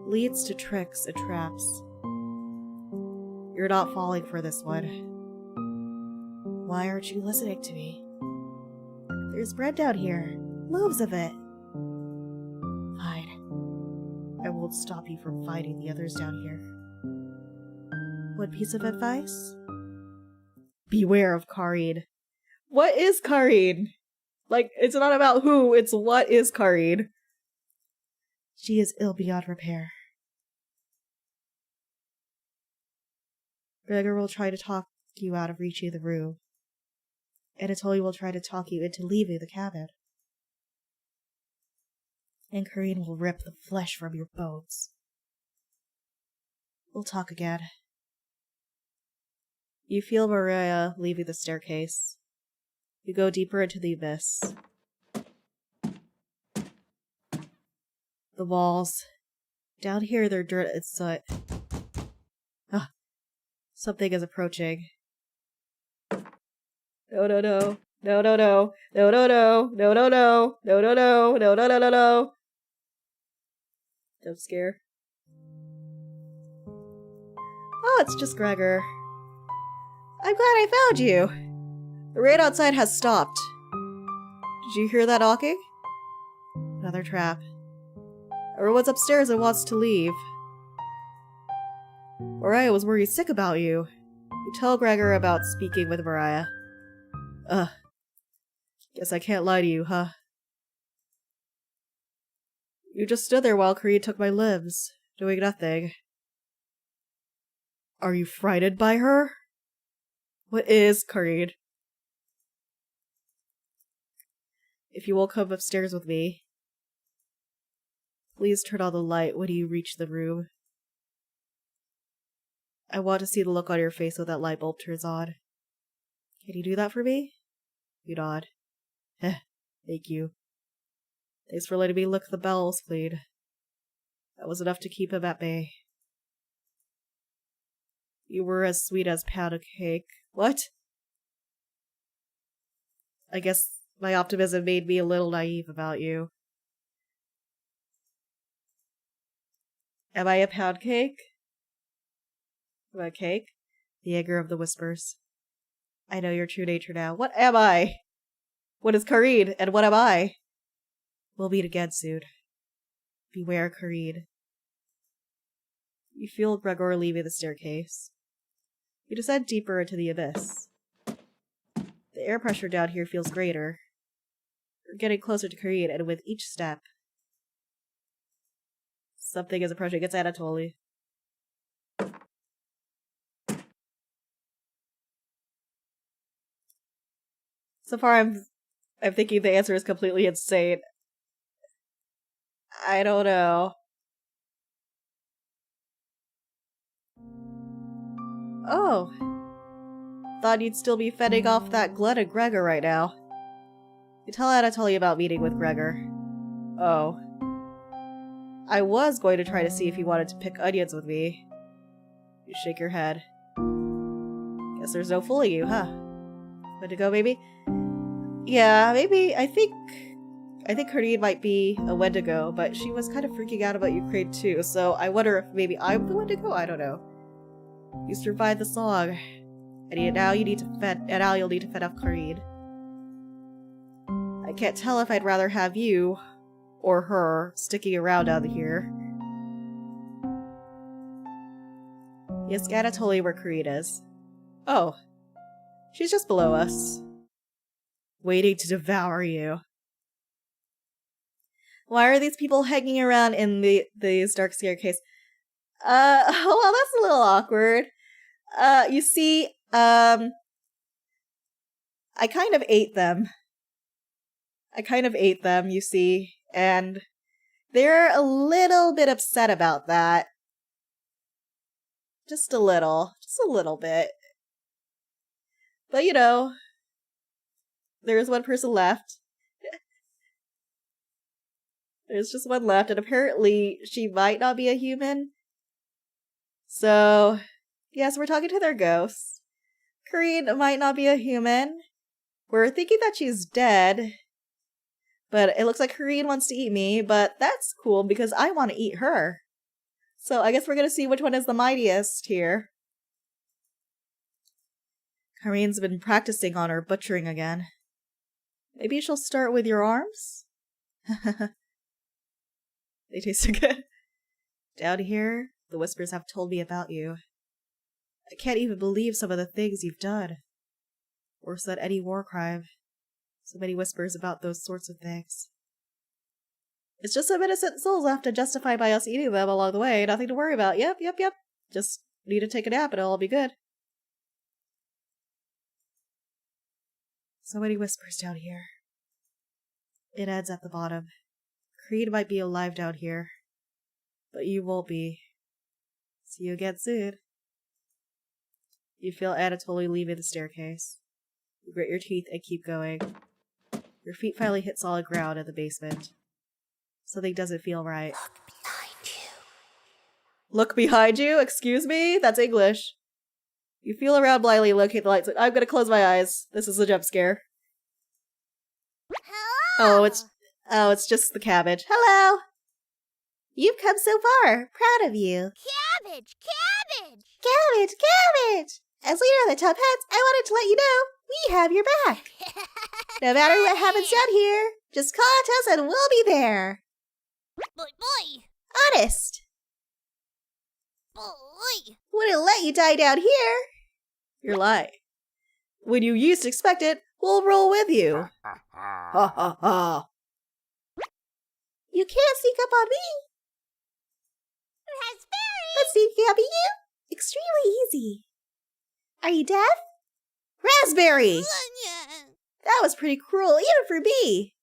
Leads to tricks and traps. You're not falling for this one. Why aren't you listening to me? There's bread down here. Loaves of it. Fine. I won't stop you from fighting the others down here. One piece of advice? Beware of Kareen. What is Kareen? Like, it's not about who, it's what is Kareen. She is ill beyond repair. Gregor will try to talk you out of reaching the room. Anatoly will try to talk you into leaving the cabin. And Kareen will rip the flesh from your bones. We'll talk again. You feel Maria leaving the staircase. You go deeper into the abyss. The walls. Down here, they're dirt and soot. Ah, something is approaching. No, no, no. No, no, no. No, no, no. No, no, no. No, no, no. No, no, no, no, no. Don't scare. Oh, it's just Gregor. I'm glad I found you. The rain outside has stopped. Did you hear that knocking? Another trap. Everyone's upstairs and wants to leave. Mariah was worried sick about you. You tell Gregor about speaking with Mariah. Guess I can't lie to you, huh? You just stood there while Kareen took my limbs, doing nothing. Are you frightened by her? What is Kareen? If you will come upstairs with me, please turn on the light when you reach the room. I want to see the look on your face when that light bulb turns on. Can you do that for me? You nod. Thank you. Thanks for letting me lick the bells, Clean. That was enough to keep him at bay. You were as sweet as pound of cake. What? I guess my optimism made me a little naive about you. Am I a pound cake? Am I a cake? The egger of the whispers. I know your true nature now. What am I? What is Kareen, and what am I? We'll meet again soon. Beware, Kareen. You feel Gregor leaving the staircase. You descend deeper into the abyss. The air pressure down here feels greater. You're getting closer to Kareen, and with each step, something is approaching. It's Anatoly. So far, I'm thinking the answer is completely insane. I don't know. Oh. Thought you'd still be fending off that Glenn and Gregor right now. You tell Anatoly about meeting with Gregor. Oh. I was going to try to see if he wanted to pick onions with me. You shake your head. Guess there's no fooling you, huh? Good to go, baby? Yeah, maybe. I think Kareen might be a Wendigo, but she was kind of freaking out about Ukraine too, so I wonder if maybe I'm the Wendigo? I don't know. You survived the song. And now you'll need to fend off Kareen. I can't tell if I'd rather have you or her sticking around out here. Yes, Anatoly where Kareen is. Oh. She's just below us. Waiting to devour you. Why are these people hanging around in this dark staircase? Well, that's a little awkward. You see, I kind of ate them. I kind of ate them, you see, and they're a little bit upset about that. Just a little bit. But you know, there's one person left. There's just one left, and apparently she might not be a human. So, yes, we're talking to their ghosts. Kareen might not be a human. We're thinking that she's dead. But it looks like Kareen wants to eat me, but that's cool because I want to eat her. So I guess we're gonna see which one is the mightiest here. Kareen's been practicing on her butchering again. Maybe she'll start with your arms? They taste so good. Down here, the whispers have told me about you. I can't even believe some of the things you've done. Worse than any war crime. So many whispers about those sorts of things. It's just some innocent souls left to justify by us eating them along the way. Nothing to worry about. Yep. Just need to take a nap and it'll all be good. So many whispers down here. It ends at the bottom. Creed might be alive down here, but you won't be. See you again soon. You feel Anatoly leaving the staircase. You grit your teeth and keep going. Your feet finally hit solid ground in the basement. Something doesn't feel right. Look behind you. Look behind you? Excuse me? That's English. You feel around blindly and locate the lights. I'm gonna close my eyes. This is a jump scare. Hello. Oh, it's just the cabbage. Hello. You've come so far. Proud of you. Cabbage! Cabbage! Cabbage, cabbage. As leader of the Top Hats, I wanted to let you know we have your back. No matter what happens down here, just contact us and we'll be there. Boy! Honest. Boy! Wouldn't let you die down here. You're lying. When you least expect it, we'll roll with you. Ha ha ha. You can't sneak up on me. Raspberry! But sneaking up on you? Extremely easy. Are you deaf? Raspberry! Onion! That was pretty cruel, even for me.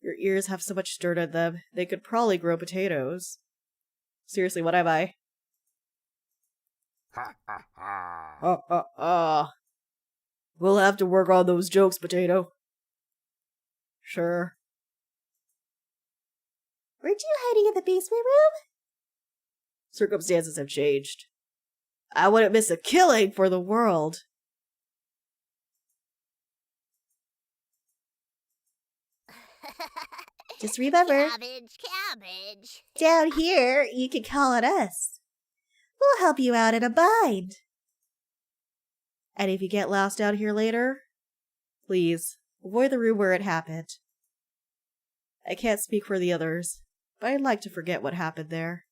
Your ears have so much dirt in them, they could probably grow potatoes. Seriously, what am I? Ha ha ha. We'll have to work on those jokes, Potato. Sure. Weren't you hiding in the basement room? Circumstances have changed. I wouldn't miss a killing for the world. Just remember, Cabbage! down here, you can call on us. We'll help you out in a bind. And if you get lost out here later, please, avoid the room where it happened. I can't speak for the others, but I'd like to forget what happened there.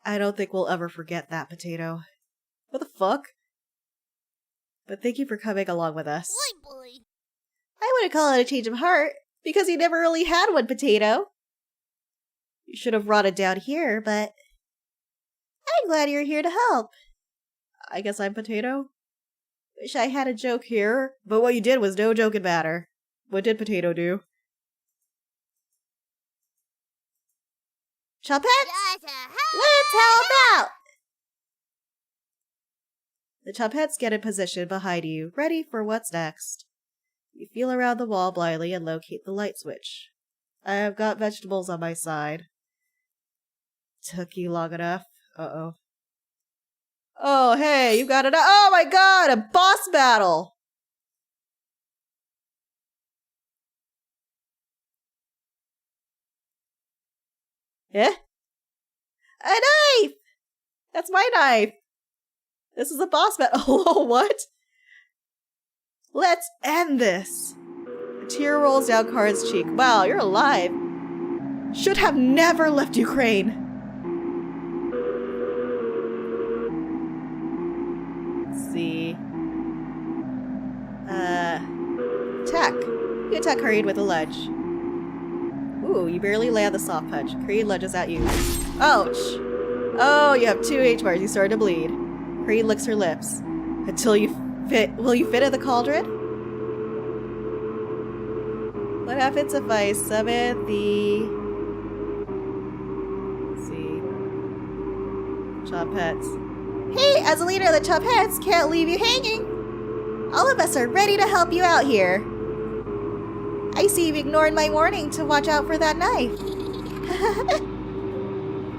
I don't think we'll ever forget that, Potato. What the fuck? But thank you for coming along with us. Boy! I wouldn't call it a change of heart, because you never really had one, Potato. You should have brought it down here, but I'm glad you're here to help. I guess I'm Potato? Wish I had a joke here, but what you did was no joking matter. What did Potato do? Chapette, Let's let's help out! The Chapettes get in position behind you, ready for what's next. You feel around the wall blindly and locate the light switch. I have got vegetables on my side. Took you long enough. Uh-oh. Oh, hey, you got it. Oh my god, a boss battle! Eh? A knife! That's my knife! This is a boss battle. Oh, what? Let's end this. A tear rolls down Karin's cheek. Wow, you're alive. Should have never left Ukraine. Let's see. Attack. You attack Karin with a lunge. Ooh, you barely land the soft punch. Karin lunges at you. Ouch. Oh, you have 2 H bars. You started to bleed. Crane licks her lips. Until you fit. Will you fit in the cauldron? What happens if I summon the... Let's see. Chopettes. Hey, as a leader of the Chopettes, can't leave you hanging. All of us are ready to help you out here. I see you've ignored my warning to watch out for that knife.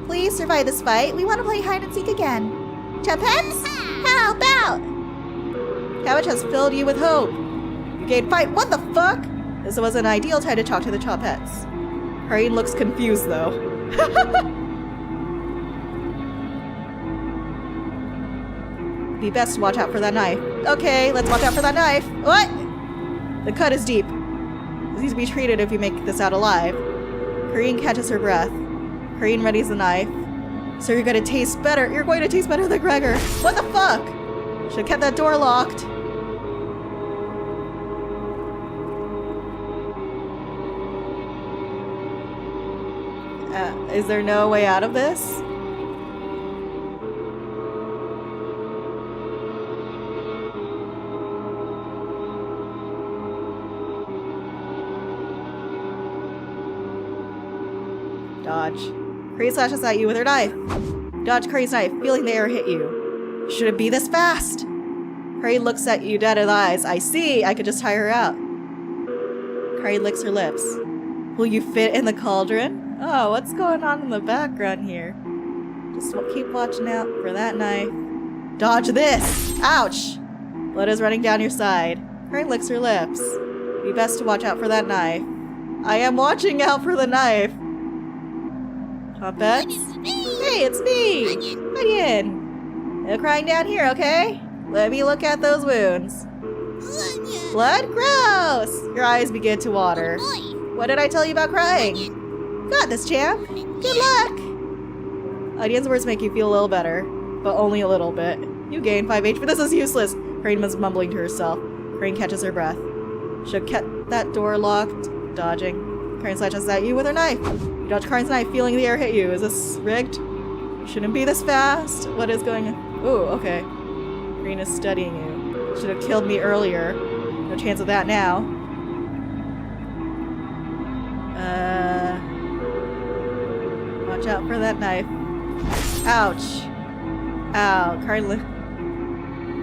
Please survive this fight. We want to play hide and seek again. Chopettes, how about? Cabbage has filled you with hope. You gained fight. What the fuck? This was an ideal time to talk to the Chopettes. Crane looks confused though. Be best to watch out for that knife. Okay, let's watch out for that knife. What? The cut is deep. This needs to be treated if you make this out alive. Crane catches her breath. Crane readies the knife. So you're gonna taste better. You're going to taste better than Gregor. What the fuck? Should've kept that door locked. Is there no way out of this? Dodge. Crane slashes at you with her knife. Dodge Crane's knife, feeling the air hit you. Should it be this fast? Crane looks at you dead in the eyes. I see, I could just tire her out. Crane licks her lips. Will you fit in the cauldron? Oh, what's going on in the background here? Just keep watching out for that knife. Dodge this! Ouch! Blood is running down your side. Crane licks her lips. Be best to watch out for that knife. I am watching out for the knife. Chopettes? Hey, it's me! Onion! No crying down here, okay? Let me look at those wounds. Blood? Gross! Your eyes begin to water. What did I tell you about crying? Got this, champ. Good luck! Onion's words make you feel a little better, but only a little bit. You gain 5 HP. This is useless! Crane was mumbling to herself. Crane catches her breath. Should have kept that door locked. Dodging. Crane slashes at you with her knife. You dodge Crane's knife, feeling the air hit you. Is this rigged? Shouldn't be this fast. What is going on? Ooh, okay. Crane is studying you. Should have killed me earlier. No chance of that now. Watch out for that knife. Ouch. Ow.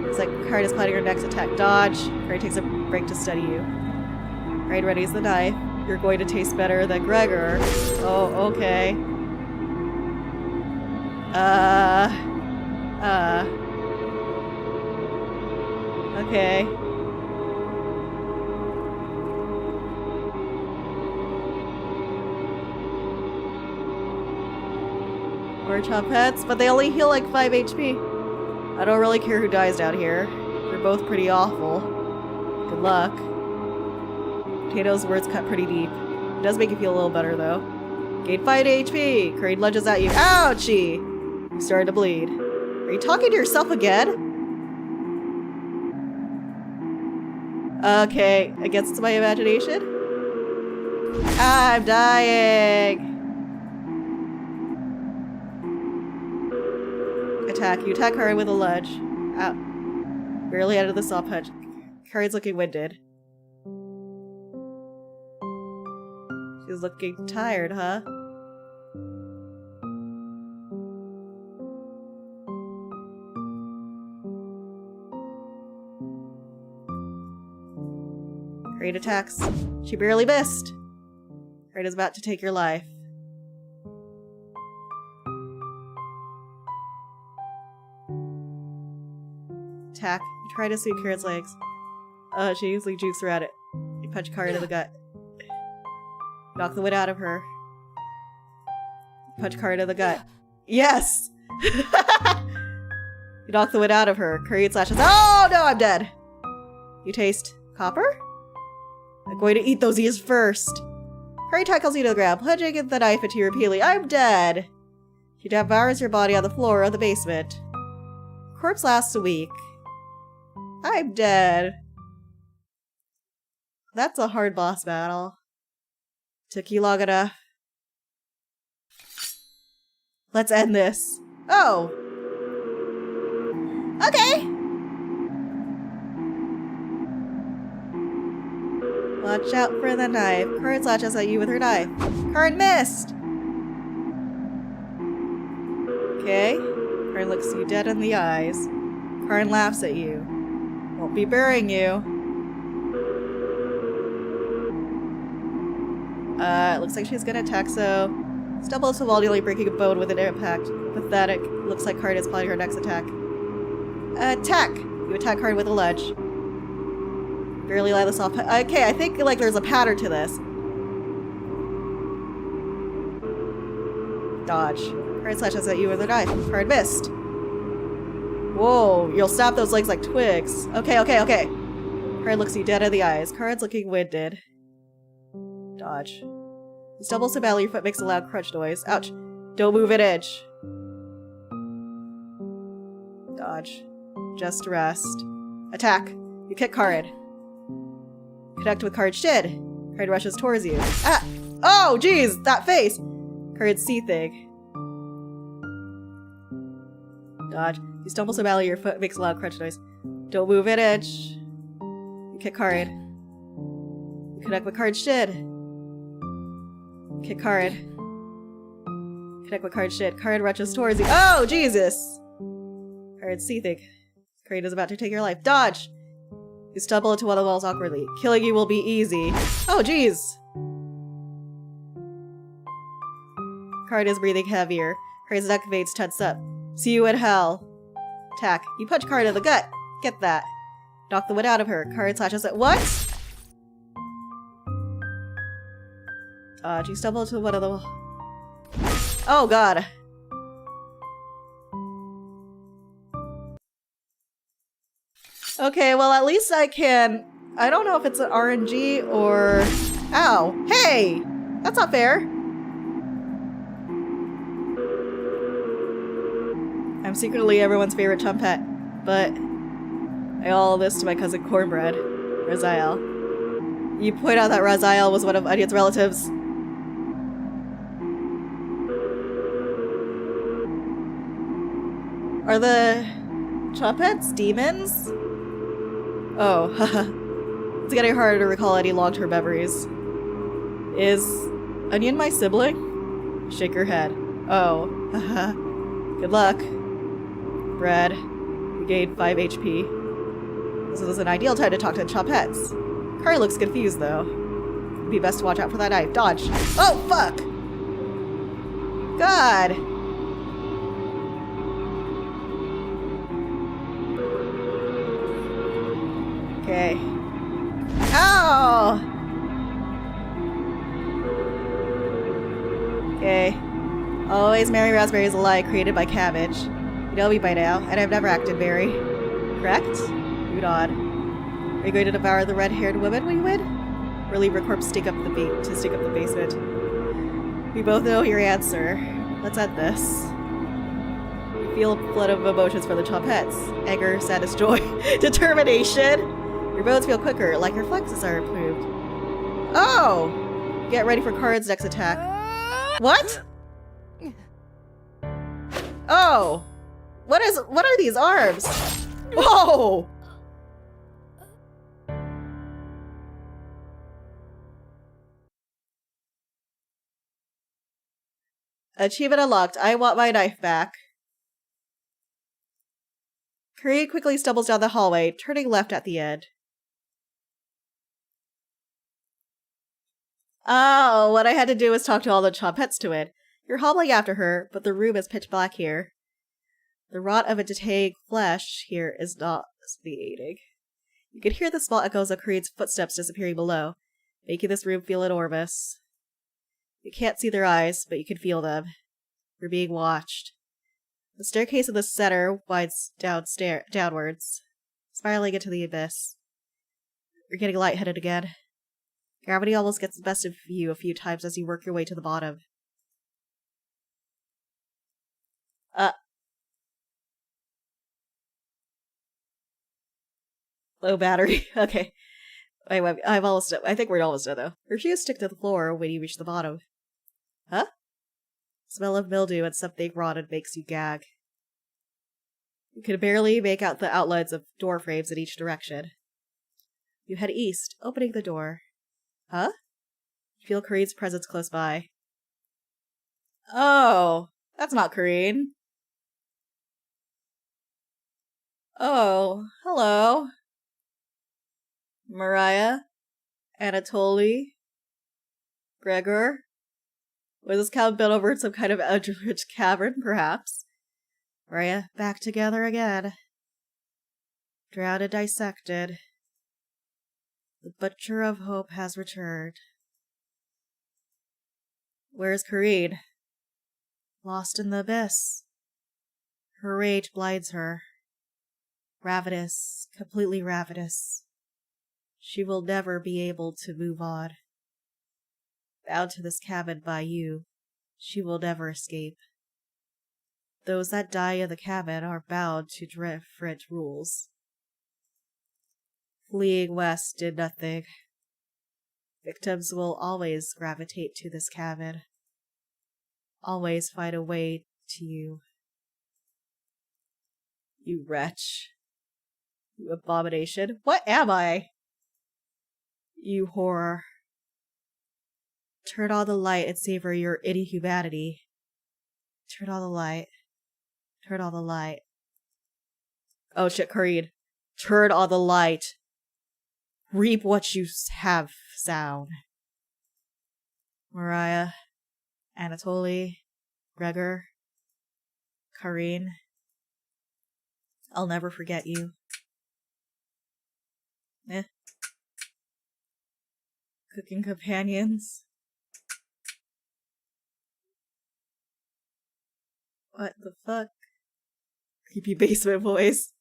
It's like Card is plotting her next attack. Dodge. Crane takes a break to study you. Crane readies the knife. You're going to taste better than Gregor. Oh, okay. Okay. More Chopettes, but they only heal like 5 HP. I don't really care who dies down here. They're both pretty awful. Good luck. Potato's words cut pretty deep. It does make you feel a little better though. Gain 5 HP! Crane lunges at you. Ouchie! You started to bleed. Are you talking to yourself again? Okay, I guess it's my imagination. I'm dying! Attack. You attack her with a lunge. Ow. Barely out of the saw punch. Karen's looking winded. She's looking tired, huh? Crane attacks. She barely missed. Crane is about to take your life. Attack. You try to sweep Karen's legs. She usually jukes her at it. You punch Karen in the gut. Knock the wind out of her. Punch Karen in the gut. Yes! You knock the wind out of her. Karen slashes. Oh no, I'm dead! You taste copper? I'm going to eat those ears first. Karen tackles you to the ground, plunging the knife into you repeatedly. I'm dead! She devours your body on the floor of the basement. Corpse lasts a week. I'm dead. That's a hard boss battle. Took you long enough. Let's end this. Oh! Watch out for the knife. Card slashes at you with her knife. Card missed! Okay. Card looks you dead in the eyes. Card laughs at you. Won't be burying you. It looks like she's gonna attack, so stumble to the wall, nearly breaking a bone with an impact. Pathetic. Looks like Card is planning her next attack. Attack! You attack Card with a ledge. Barely light this off. Okay, I think like there's a pattern to this. Dodge. Card slashes at you with a knife. Card missed. Whoa, you'll snap those legs like twigs. Okay. Card looks you dead in the eyes. Card's looking winded. Dodge. You stumble so badly your foot makes a loud crunch noise. Ouch. Don't move an inch. Dodge. Just rest. Attack. You kick Card. Connect with Card's shin. Card rushes towards you. Ah! Oh, jeez! That face! Card's seething. Dodge. You stumble so badly your foot makes a loud crunch noise. Don't move an inch. You kick Card. You connect with Card's shin. Kick Card. Connect with Card's shin. Card rushes towards you. Oh, Jesus! Card's seething. Card is about to take your life. Dodge! You stumble into one of the walls awkwardly. Killing you will be easy. Oh, jeez! Card is breathing heavier. Card's neck veins tense up. See you in hell. Attack. You punch Card in the gut. Get that. Knock the wind out of her. Card slashes at what? Dodge. You stumble into one of the... Oh, God. Okay, well, at least I can... I don't know if it's an RNG or... Ow! Hey! That's not fair! I'm secretly everyone's favorite chum pet, but I owe all this to my cousin Cornbread, Raziel. You point out that Raziel was one of Onion's relatives. Are the chum pets demons? Oh, haha. It's getting harder to recall any long-term memories. Is Onion my sibling? Shake your head. Oh, haha. Good luck. Bread. You gained 5 HP. This is an ideal time to talk to Chopettes. Kari looks confused, though. It'd be best to watch out for that knife. Dodge. Oh, fuck! God! Okay. Ow! Okay. Always Mary Raspberry is a lie created by Cabbage. You know me by now, and I've never acted Mary. Correct? You nod. Are you going to devour the red-haired woman we win? Or leave her corpse to stink up the basement? We both know your answer. Let's end this. You feel a flood of emotions for the Chopettes. Anger, sadness, joy, determination! Your bones feel quicker, like your flexes are improved. Oh! Get ready for Card's next attack. What? Oh! What are these arms? Whoa! Achievement unlocked. I want my knife back. Curry quickly stumbles down the hallway, turning left at the end. Oh, what I had to do was talk to all the Chopettes to it. You're hobbling after her, but the room is pitch black here. The rot of a decaying flesh here is nauseating. You can hear the small echoes of Creed's footsteps disappearing below, making this room feel enormous. You can't see their eyes, but you can feel them. You're being watched. The staircase in the center winds downwards, spiraling into the abyss. You're getting lightheaded again. Gravity almost gets the best of you a few times as you work your way to the bottom. Low battery. Okay. Wait, I'm almost done. I think we're almost done, though. Your shoes stick to the floor when you reach the bottom. Huh? Smell of mildew and something rotted makes you gag. You can barely make out the outlines of door frames in each direction. You head east, opening the door. Huh? You feel Kareed's presence close by. Oh, that's not Kareed. Oh, hello. Mariah, Anatoly, Gregor. Was this cabin built over some kind of edge-rich cavern, perhaps? Mariah, back together again. Drowned and dissected. The Butcher of Hope has returned. Where's Kareed? Lost in the abyss. Her rage blinds her. Ravenous, completely ravenous. She will never be able to move on. Bound to this cabin by you, she will never escape. Those that die in the cabin are bound to different rules. Fleeing west did nothing. Victims will always gravitate to this cabin. Always find a way to you. You wretch. You abomination. What am I? You horror. Turn on the light and savor your inhumanity. Turn on the light. Turn on the light. Oh shit, Kareed. Turn on the light. Reap what you have sown. Mariah, Anatoly, Gregor, Kareen. I'll never forget you. Cooking companions. What the fuck? Creepy basement voice.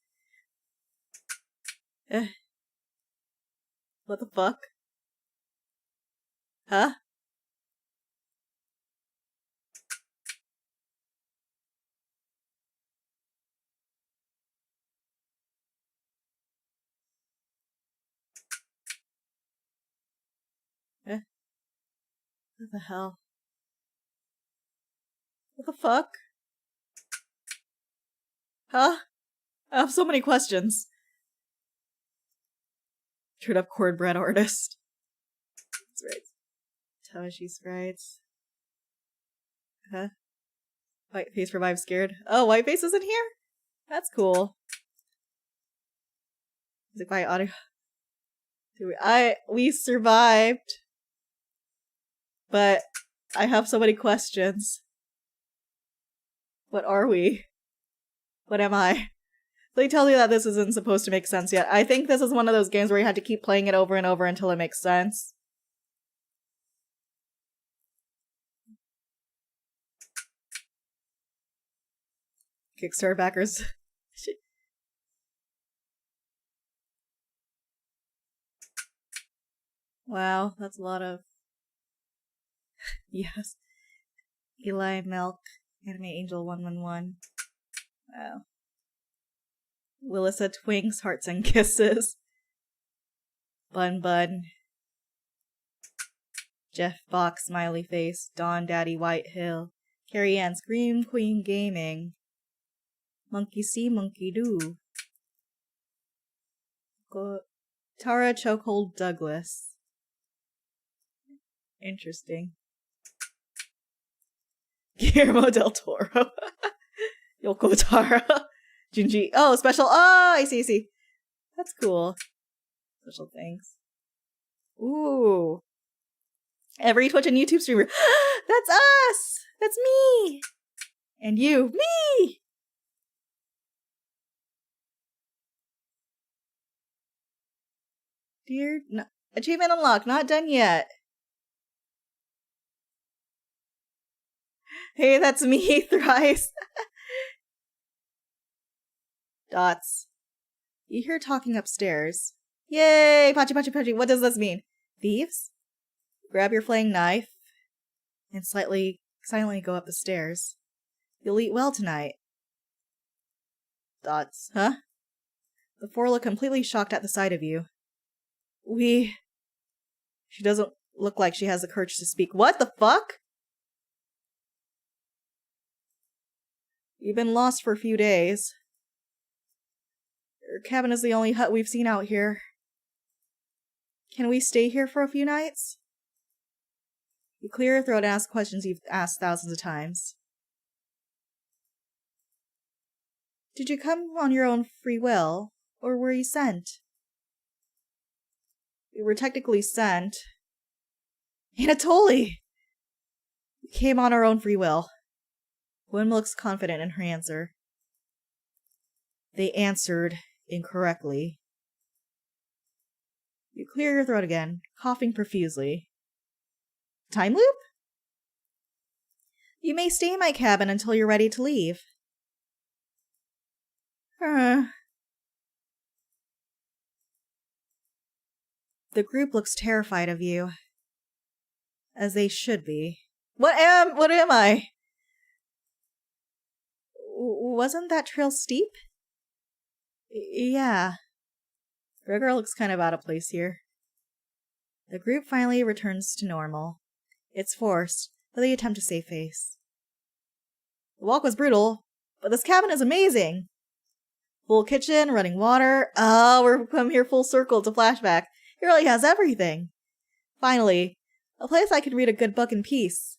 What the fuck? Huh? What the hell? What the fuck? Huh? I have so many questions. Straight up cornbread artist. That's right. Tamashi sprites. Huh? Whiteface revives scared. Oh, Whiteface is in here? That's cool. Music by audio. We survived. But I have so many questions. What are we? What am I? They tell you that this isn't supposed to make sense yet. I think this is one of those games where you had to keep playing it over and over until it makes sense. Kickstarter backers. Wow, that's a lot of... Yes. Eli Milk, Anime Angel 111. Wow. Willissa Twinks, Hearts and Kisses. Bun Bun. Jeff Box, Smiley Face. Don Daddy Whitehill. Carrie Ann, Scream Queen Gaming. Monkey See, Monkey Do. Tara Chokehold Douglas. Interesting. Guillermo del Toro. Yoko Tara. Junji. Oh, special. Oh, I see. That's cool. Special things. Ooh. Every Twitch and YouTube streamer. That's us! That's me! And you. Me! Dear. No, achievement unlocked. Not done yet. Hey, that's me, Thrice. Dots. You hear talking upstairs. Yay! Pachi. What does this mean? Thieves? Grab your flaying knife and silently go up the stairs. You'll eat well tonight. Dots. Huh? The four look completely shocked at the sight of you. She doesn't look like she has the courage to speak. What the fuck? You've been lost for a few days. Your cabin is the only hut we've seen out here. Can we stay here for a few nights? You clear your throat and ask questions you've asked thousands of times. Did you come on your own free will, or were you sent? You were technically sent. Anatoly! We came on our own free will. Gwen looks confident in her answer. They answered incorrectly. You clear your throat again, coughing profusely. Time loop? You may stay in my cabin until you're ready to leave. The group looks terrified of you. As they should be. What am I? Wasn't that trail steep? Yeah. Gregor looks kind of out of place here. The group finally returns to normal. It's forced, but they attempt to save face. The walk was brutal, but this cabin is amazing. Full kitchen, running water. Oh, we're come here full circle to flashback. It really has everything. Finally, a place I can read a good book in peace.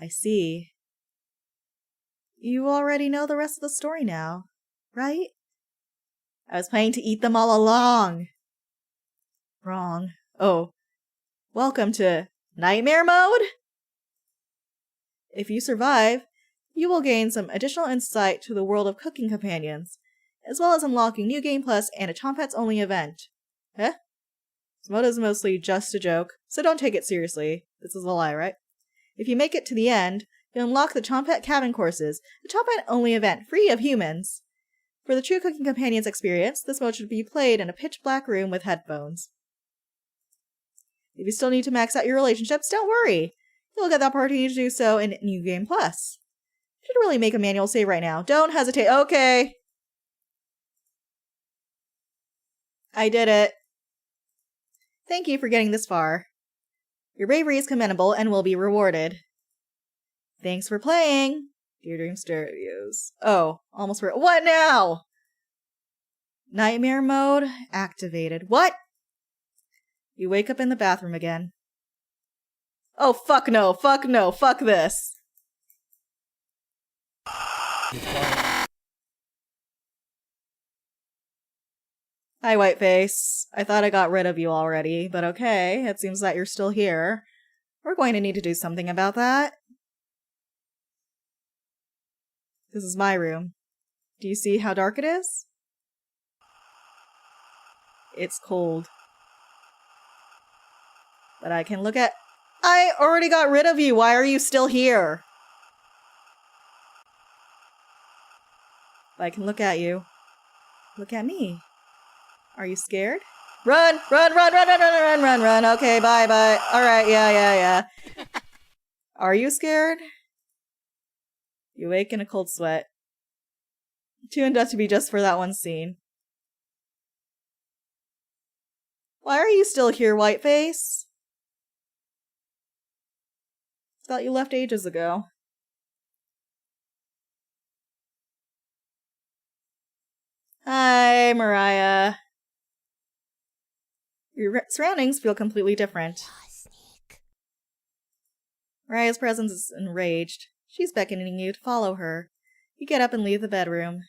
I see. You already know the rest of the story now, right? I was planning to eat them all along. Wrong. Oh. Welcome to Nightmare Mode? If you survive, you will gain some additional insight to the world of cooking companions, as well as unlocking New Game Plus and a Chompets only event. Huh? This mode is mostly just a joke, so don't take it seriously. This is a lie, right? If you make it to the end, you'll unlock the Chompet Cabin Courses, a Chompet only event free of humans. For the true cooking companions experience, this mode should be played in a pitch black room with headphones. If you still need to max out your relationships, don't worry. You'll get the opportunity to do so in New Game Plus. Should really make a manual save right now. Don't hesitate. Okay. I did it. Thank you for getting this far. Your bravery is commendable and will be rewarded. Thanks for playing. Dear Dream Studios. Oh, almost for what now? Nightmare mode activated. What? You wake up in the bathroom again. Oh, fuck no, fuck no, fuck this. Hi, Whiteface. I thought I got rid of you already, but okay, it seems that you're still here. We're going to need to do something about that. This is my room. Do you see how dark it is? It's cold. But I can look at... I already got rid of you! Why are you still here? I can look at you. Look at me. Are you scared? Run! Run, run, run, run, run, run, run, run. Okay, bye, bye. Alright, yeah. Are you scared? You wake in a cold sweat. Too in debt to be just for that one scene. Why are you still here, Whiteface? Thought you left ages ago. Hi, Mariah. Your surroundings feel completely different. Mariah's presence is enraged. She's beckoning you to follow her. You get up and leave the bedroom.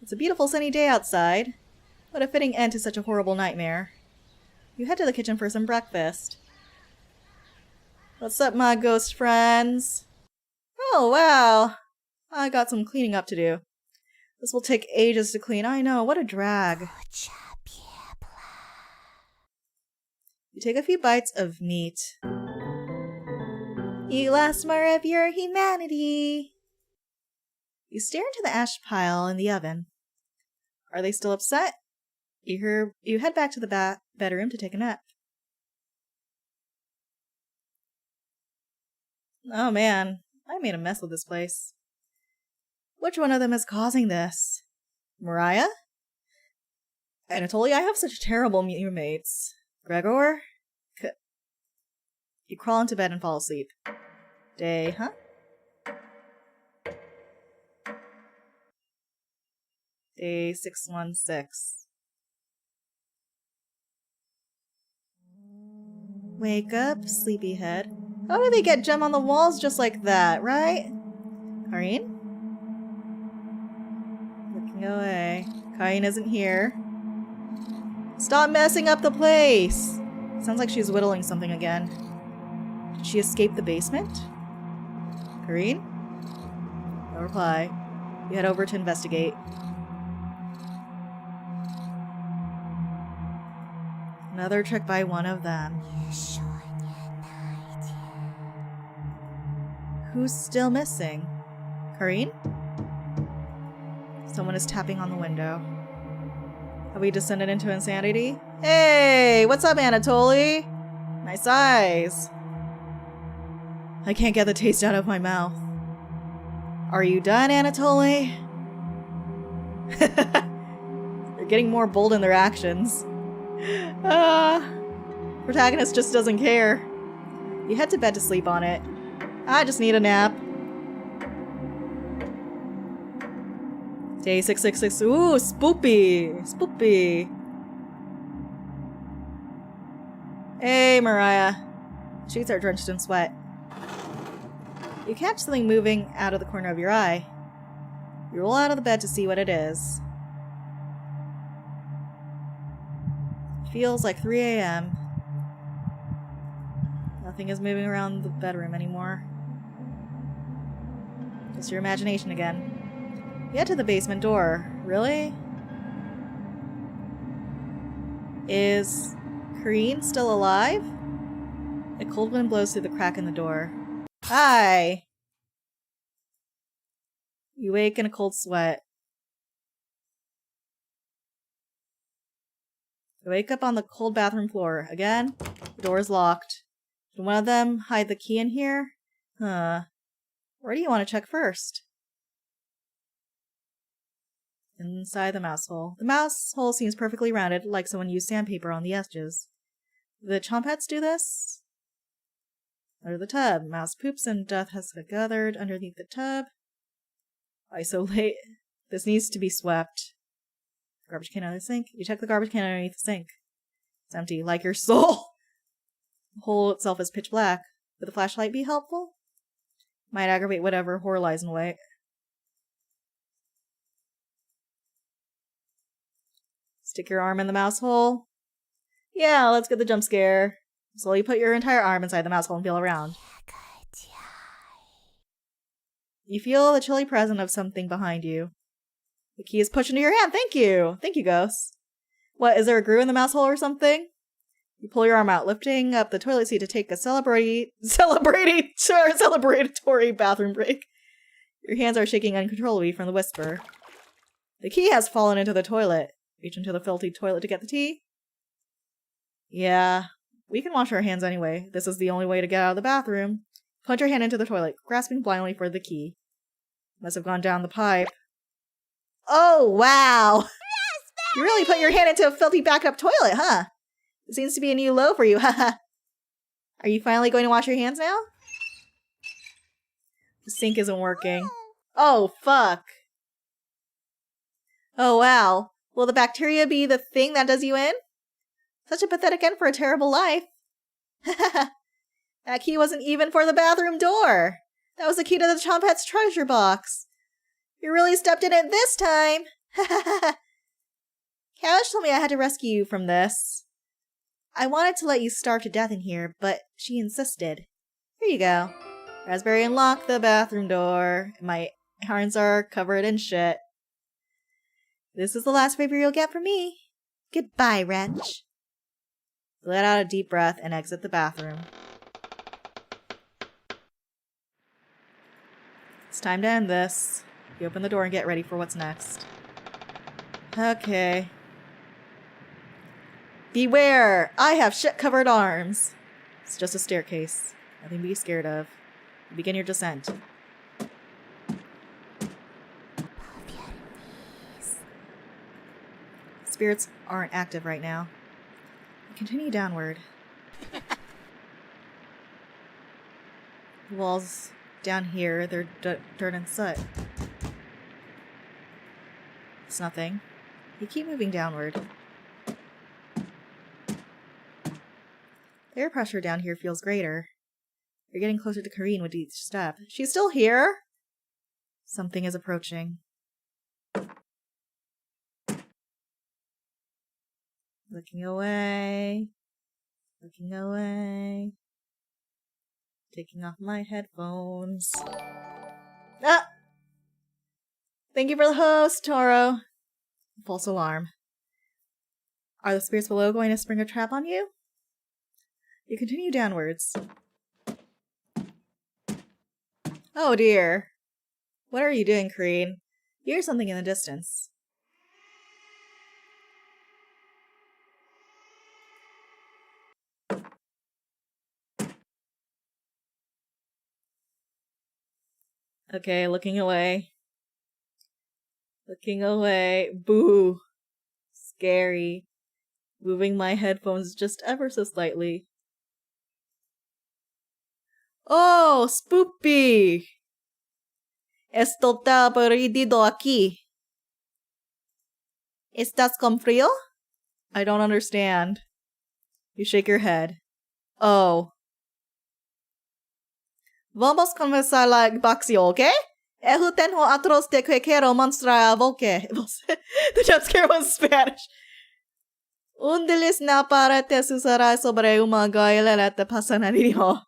It's a beautiful sunny day outside. What a fitting end to such a horrible nightmare. You head to the kitchen for some breakfast. What's up, my ghost friends? Oh, wow. I got some cleaning up to do. This will take ages to clean. I know, what a drag. You take a few bites of meat. You lost more of your humanity. You stare into the ash pile in the oven. Are they still upset? You head back to the bedroom to take a nap. Oh man, I made a mess of this place. Which one of them is causing this? Mariah? Anatoly, I have such terrible roommates. Gregor? You crawl into bed and fall asleep. Day, huh? Day 616. Wake up, sleepyhead. How do they get gem on the walls just like that, right? Karine? Looking away. Karine isn't here. Stop messing up the place! Sounds like she's whittling something again. Did she escape the basement? Karine? No reply. You head over to investigate. Another trick by one of them. Who's still missing? Karine? Someone is tapping on the window. Have we descended into insanity? Hey! What's up, Anatoly? Nice eyes. I can't get the taste out of my mouth. Are you done, Anatoly? They're getting more bold in their actions. Protagonist just doesn't care. You head to bed to sleep on it. I just need a nap. Day 666. Ooh, spoopy. Spoopy. Hey, Mariah. Sheets are drenched in sweat. You catch something moving out of the corner of your eye. You roll out of the bed to see what it is. Feels like 3 a.m. Nothing is moving around the bedroom anymore. Just your imagination again. You head to the basement door. Really? Is Karine still alive? A cold wind blows through the crack in the door. Hi! You wake in a cold sweat. You wake up on the cold bathroom floor. Again, the door is locked. Did one of them hide the key in here? Huh. Where do you want to check first? Inside the mouse hole. The mouse hole seems perfectly rounded, like someone used sandpaper on the edges. The chompettes do this? Under the tub. Mouse poops and dust has gathered underneath the tub. Why so late? This needs to be swept. Garbage can under the sink. You check the garbage can underneath the sink. It's empty, like your soul. The hole itself is pitch black. Would the flashlight be helpful? Might aggravate whatever horror lies in the way. Stick your arm in the mouse hole. Yeah, let's get the jump scare. Slowly put your entire arm inside the mouse hole and feel around. You feel the chilly presence of something behind you. The key is pushed into your hand. Thank you. Thank you, ghost. What, is there a groove in the mouse hole or something? You pull your arm out, lifting up the toilet seat to take a celebratory bathroom break. Your hands are shaking uncontrollably from the whisper. The key has fallen into the toilet. Reach into the filthy toilet to get the tea. Yeah, we can wash our hands anyway. This is the only way to get out of the bathroom. Plunge your hand into the toilet, grasping blindly for the key. Must have gone down the pipe. Oh, wow! You really put your hand into a filthy backup toilet, huh? It seems to be a new low for you, haha. Are you finally going to wash your hands now? The sink isn't working. Oh, fuck. Oh, wow. Will the bacteria be the thing that does you in? Such a pathetic end for a terrible life. That key wasn't even for the bathroom door. That was the key to the Chompette's treasure box. You really stepped in it this time. Cabbage told me I had to rescue you from this. I wanted to let you starve to death in here, but she insisted. Here you go. Raspberry unlocked the bathroom door. My hands are covered in shit. This is the last favor you'll get from me. Goodbye, wretch. Let out a deep breath and exit the bathroom. It's time to end this. You open the door and get ready for what's next. Okay. Beware! I have shit-covered arms. It's just a staircase. Nothing to be scared of. You begin your descent. Spirits aren't active right now. Continue downward. The walls down here, they're dirt and soot. It's nothing. You keep moving downward. The air pressure down here feels greater. You're getting closer to Kareen with each step. She's still here? Something is approaching. Looking away. Looking away. Taking off my headphones. Ah! Thank you for the host, Toro. False alarm. Are the spirits below going to spring a trap on you? You continue downwards. Oh dear. What are you doing, Kareen? You hear something in the distance. Okay, looking away. Looking away. Boo. Scary. Moving my headphones just ever so slightly. Oh, Spoopy! Está perdido aquí. ¿Estás con frío? I don't understand. You shake your head. Oh. Vamos conversar la boxeo, ¿ok? Tengo otros de que quiero mostrar a voce. The jump scare was Spanish. Un dilis na para te susara sobre uma gaila te pasanadino.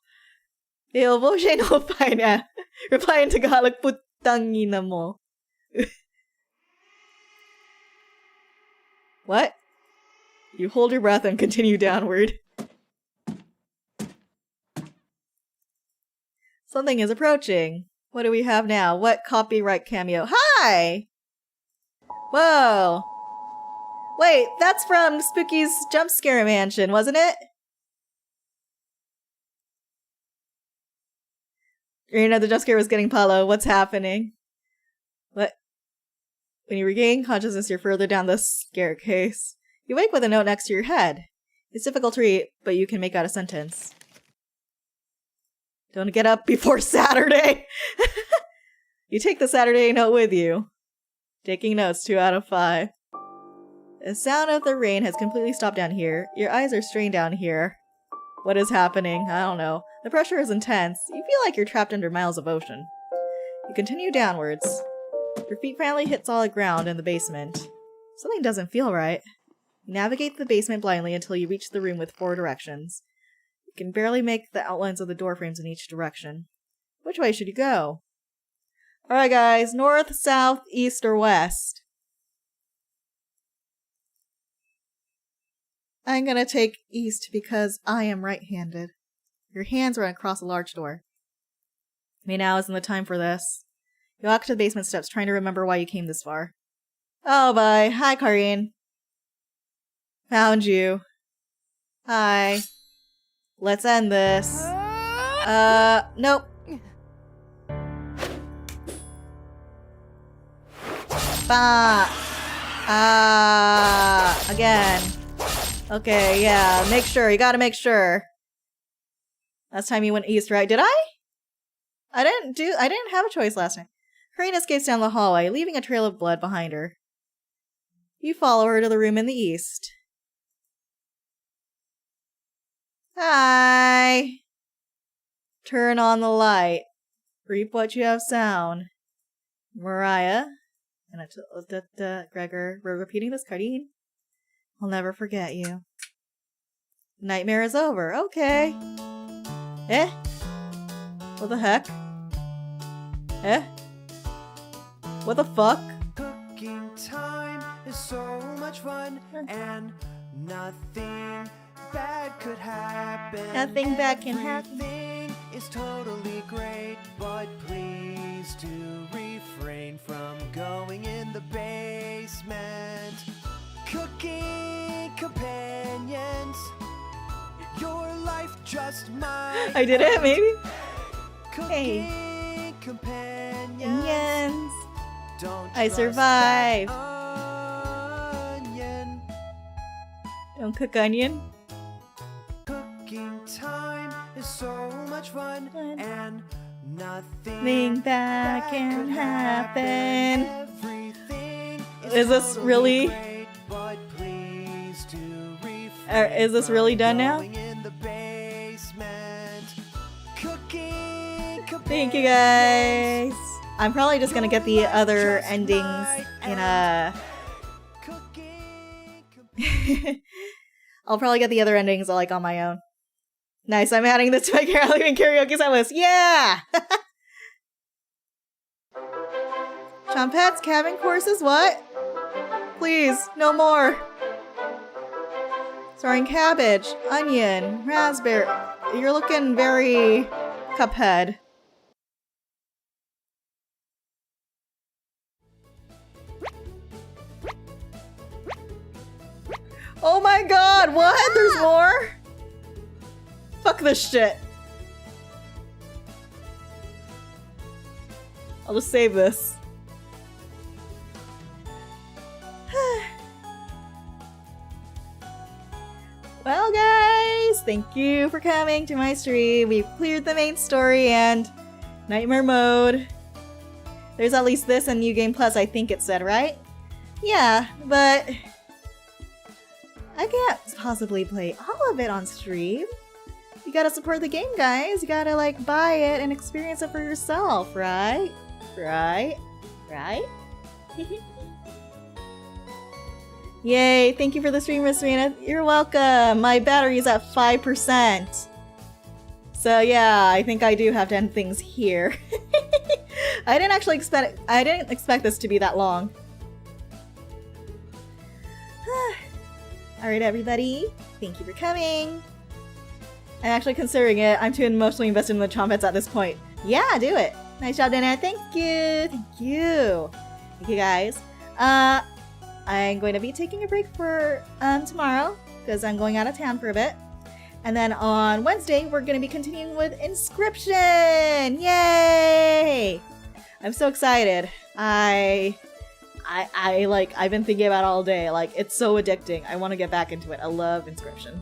Eu vou no paina. Reply in Tagalog, putangina mo. What? You hold your breath and continue downward. Something is approaching. What do we have now? What copyright cameo? Hi! Whoa! Wait, that's from Spooky's Jump Scare Mansion, wasn't it? Reyna, the jump scare was getting Paulo. What's happening? What? When you regain consciousness, you're further down the staircase. You wake with a note next to your head. It's difficult to read, but you can make out a sentence. Don't get up before Saturday! You take the Saturday note with you. Taking notes, 2 out of 5. The sound of the rain has completely stopped down here. Your eyes are strained down here. What is happening? I don't know. The pressure is intense. You feel like you're trapped under miles of ocean. You continue downwards. Your feet finally hit solid ground in the basement. Something doesn't feel right. You navigate the basement blindly until you reach the room with 4 directions. You can barely make the outlines of the door frames in each direction. Which way should you go? Alright guys, north, south, east, or west? I'm gonna take east because I am right-handed. Your hands run across a large door. Maybe now isn't the time for this. You walk to the basement steps, trying to remember why you came this far. Oh, bye. Hi, Kareen. Found you. Hi. Let's end this. Nope. Bah. Again. Okay, yeah, make sure. You gotta make sure. Last time you went east, right? Did I? I didn't have a choice last time. Kareen escapes down the hallway, leaving a trail of blood behind her. You follow her to the room in the east. Hi! Turn on the light. Reap what you have sown. Mariah. And Gregor. We're repeating this, Kareen. I'll never forget you. Nightmare is over. Okay. Eh? What the heck? Eh? What the fuck? Cooking time is so much fun, and nothing bad could happen. Nothing bad can happen. Everything is totally great, but please do refrain from going in the basement. Cooking companions, your life just might. I did it, maybe? Cooking companions. Onions. Don't I trust survived. onion. Don't cook onion. Cooking time is so much fun, and nothing Nothing bad can happen. Everything Is this really? But please do refrain Is this really done from now? going in the basement. Cooking Thank you guys. I'm probably just gonna get the other endings in a. I'll probably get the other endings like on my own. Nice, I'm adding this to my karaoke set list. Yeah! Chompette's cabin courses, what? Please, no more. Starring cabbage, onion, raspberry. You're looking very Cuphead. Oh my god, what? There's more? Fuck this shit. I'll just save this. Well guys, thank you for coming to my stream. We've cleared the main story and Nightmare Mode. There's at least this and New Game Plus, I think it said, right? Yeah, but I can't possibly play all of it on stream. You gotta support the game, guys. You gotta, like, buy it and experience it for yourself, right? Right? Yay, thank you for the stream, Miss Reyna. You're welcome. My battery's at 5%. So yeah, I think I do have to end things here. I didn't expect this to be that long. Alright, everybody. Thank you for coming. I'm actually considering it. I'm too emotionally invested in the Chompets at this point. Yeah, do it. Nice job, Dana. Thank you. Thank you. Thank you, guys. I'm going to be taking a break for tomorrow because I'm going out of town for a bit. And then on Wednesday, we're going to be continuing with Inscription. Yay! I'm so excited. I've been thinking about it all day. Like, it's so addicting. I want to get back into it. I love Inscription.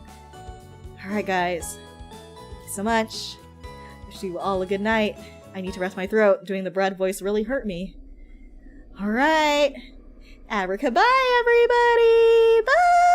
Alright, guys. Thank you so much. Wish you all a good night. I need to rest my throat. Doing the bread voice really hurt me. Alright. Abraca, bye, everybody! Bye!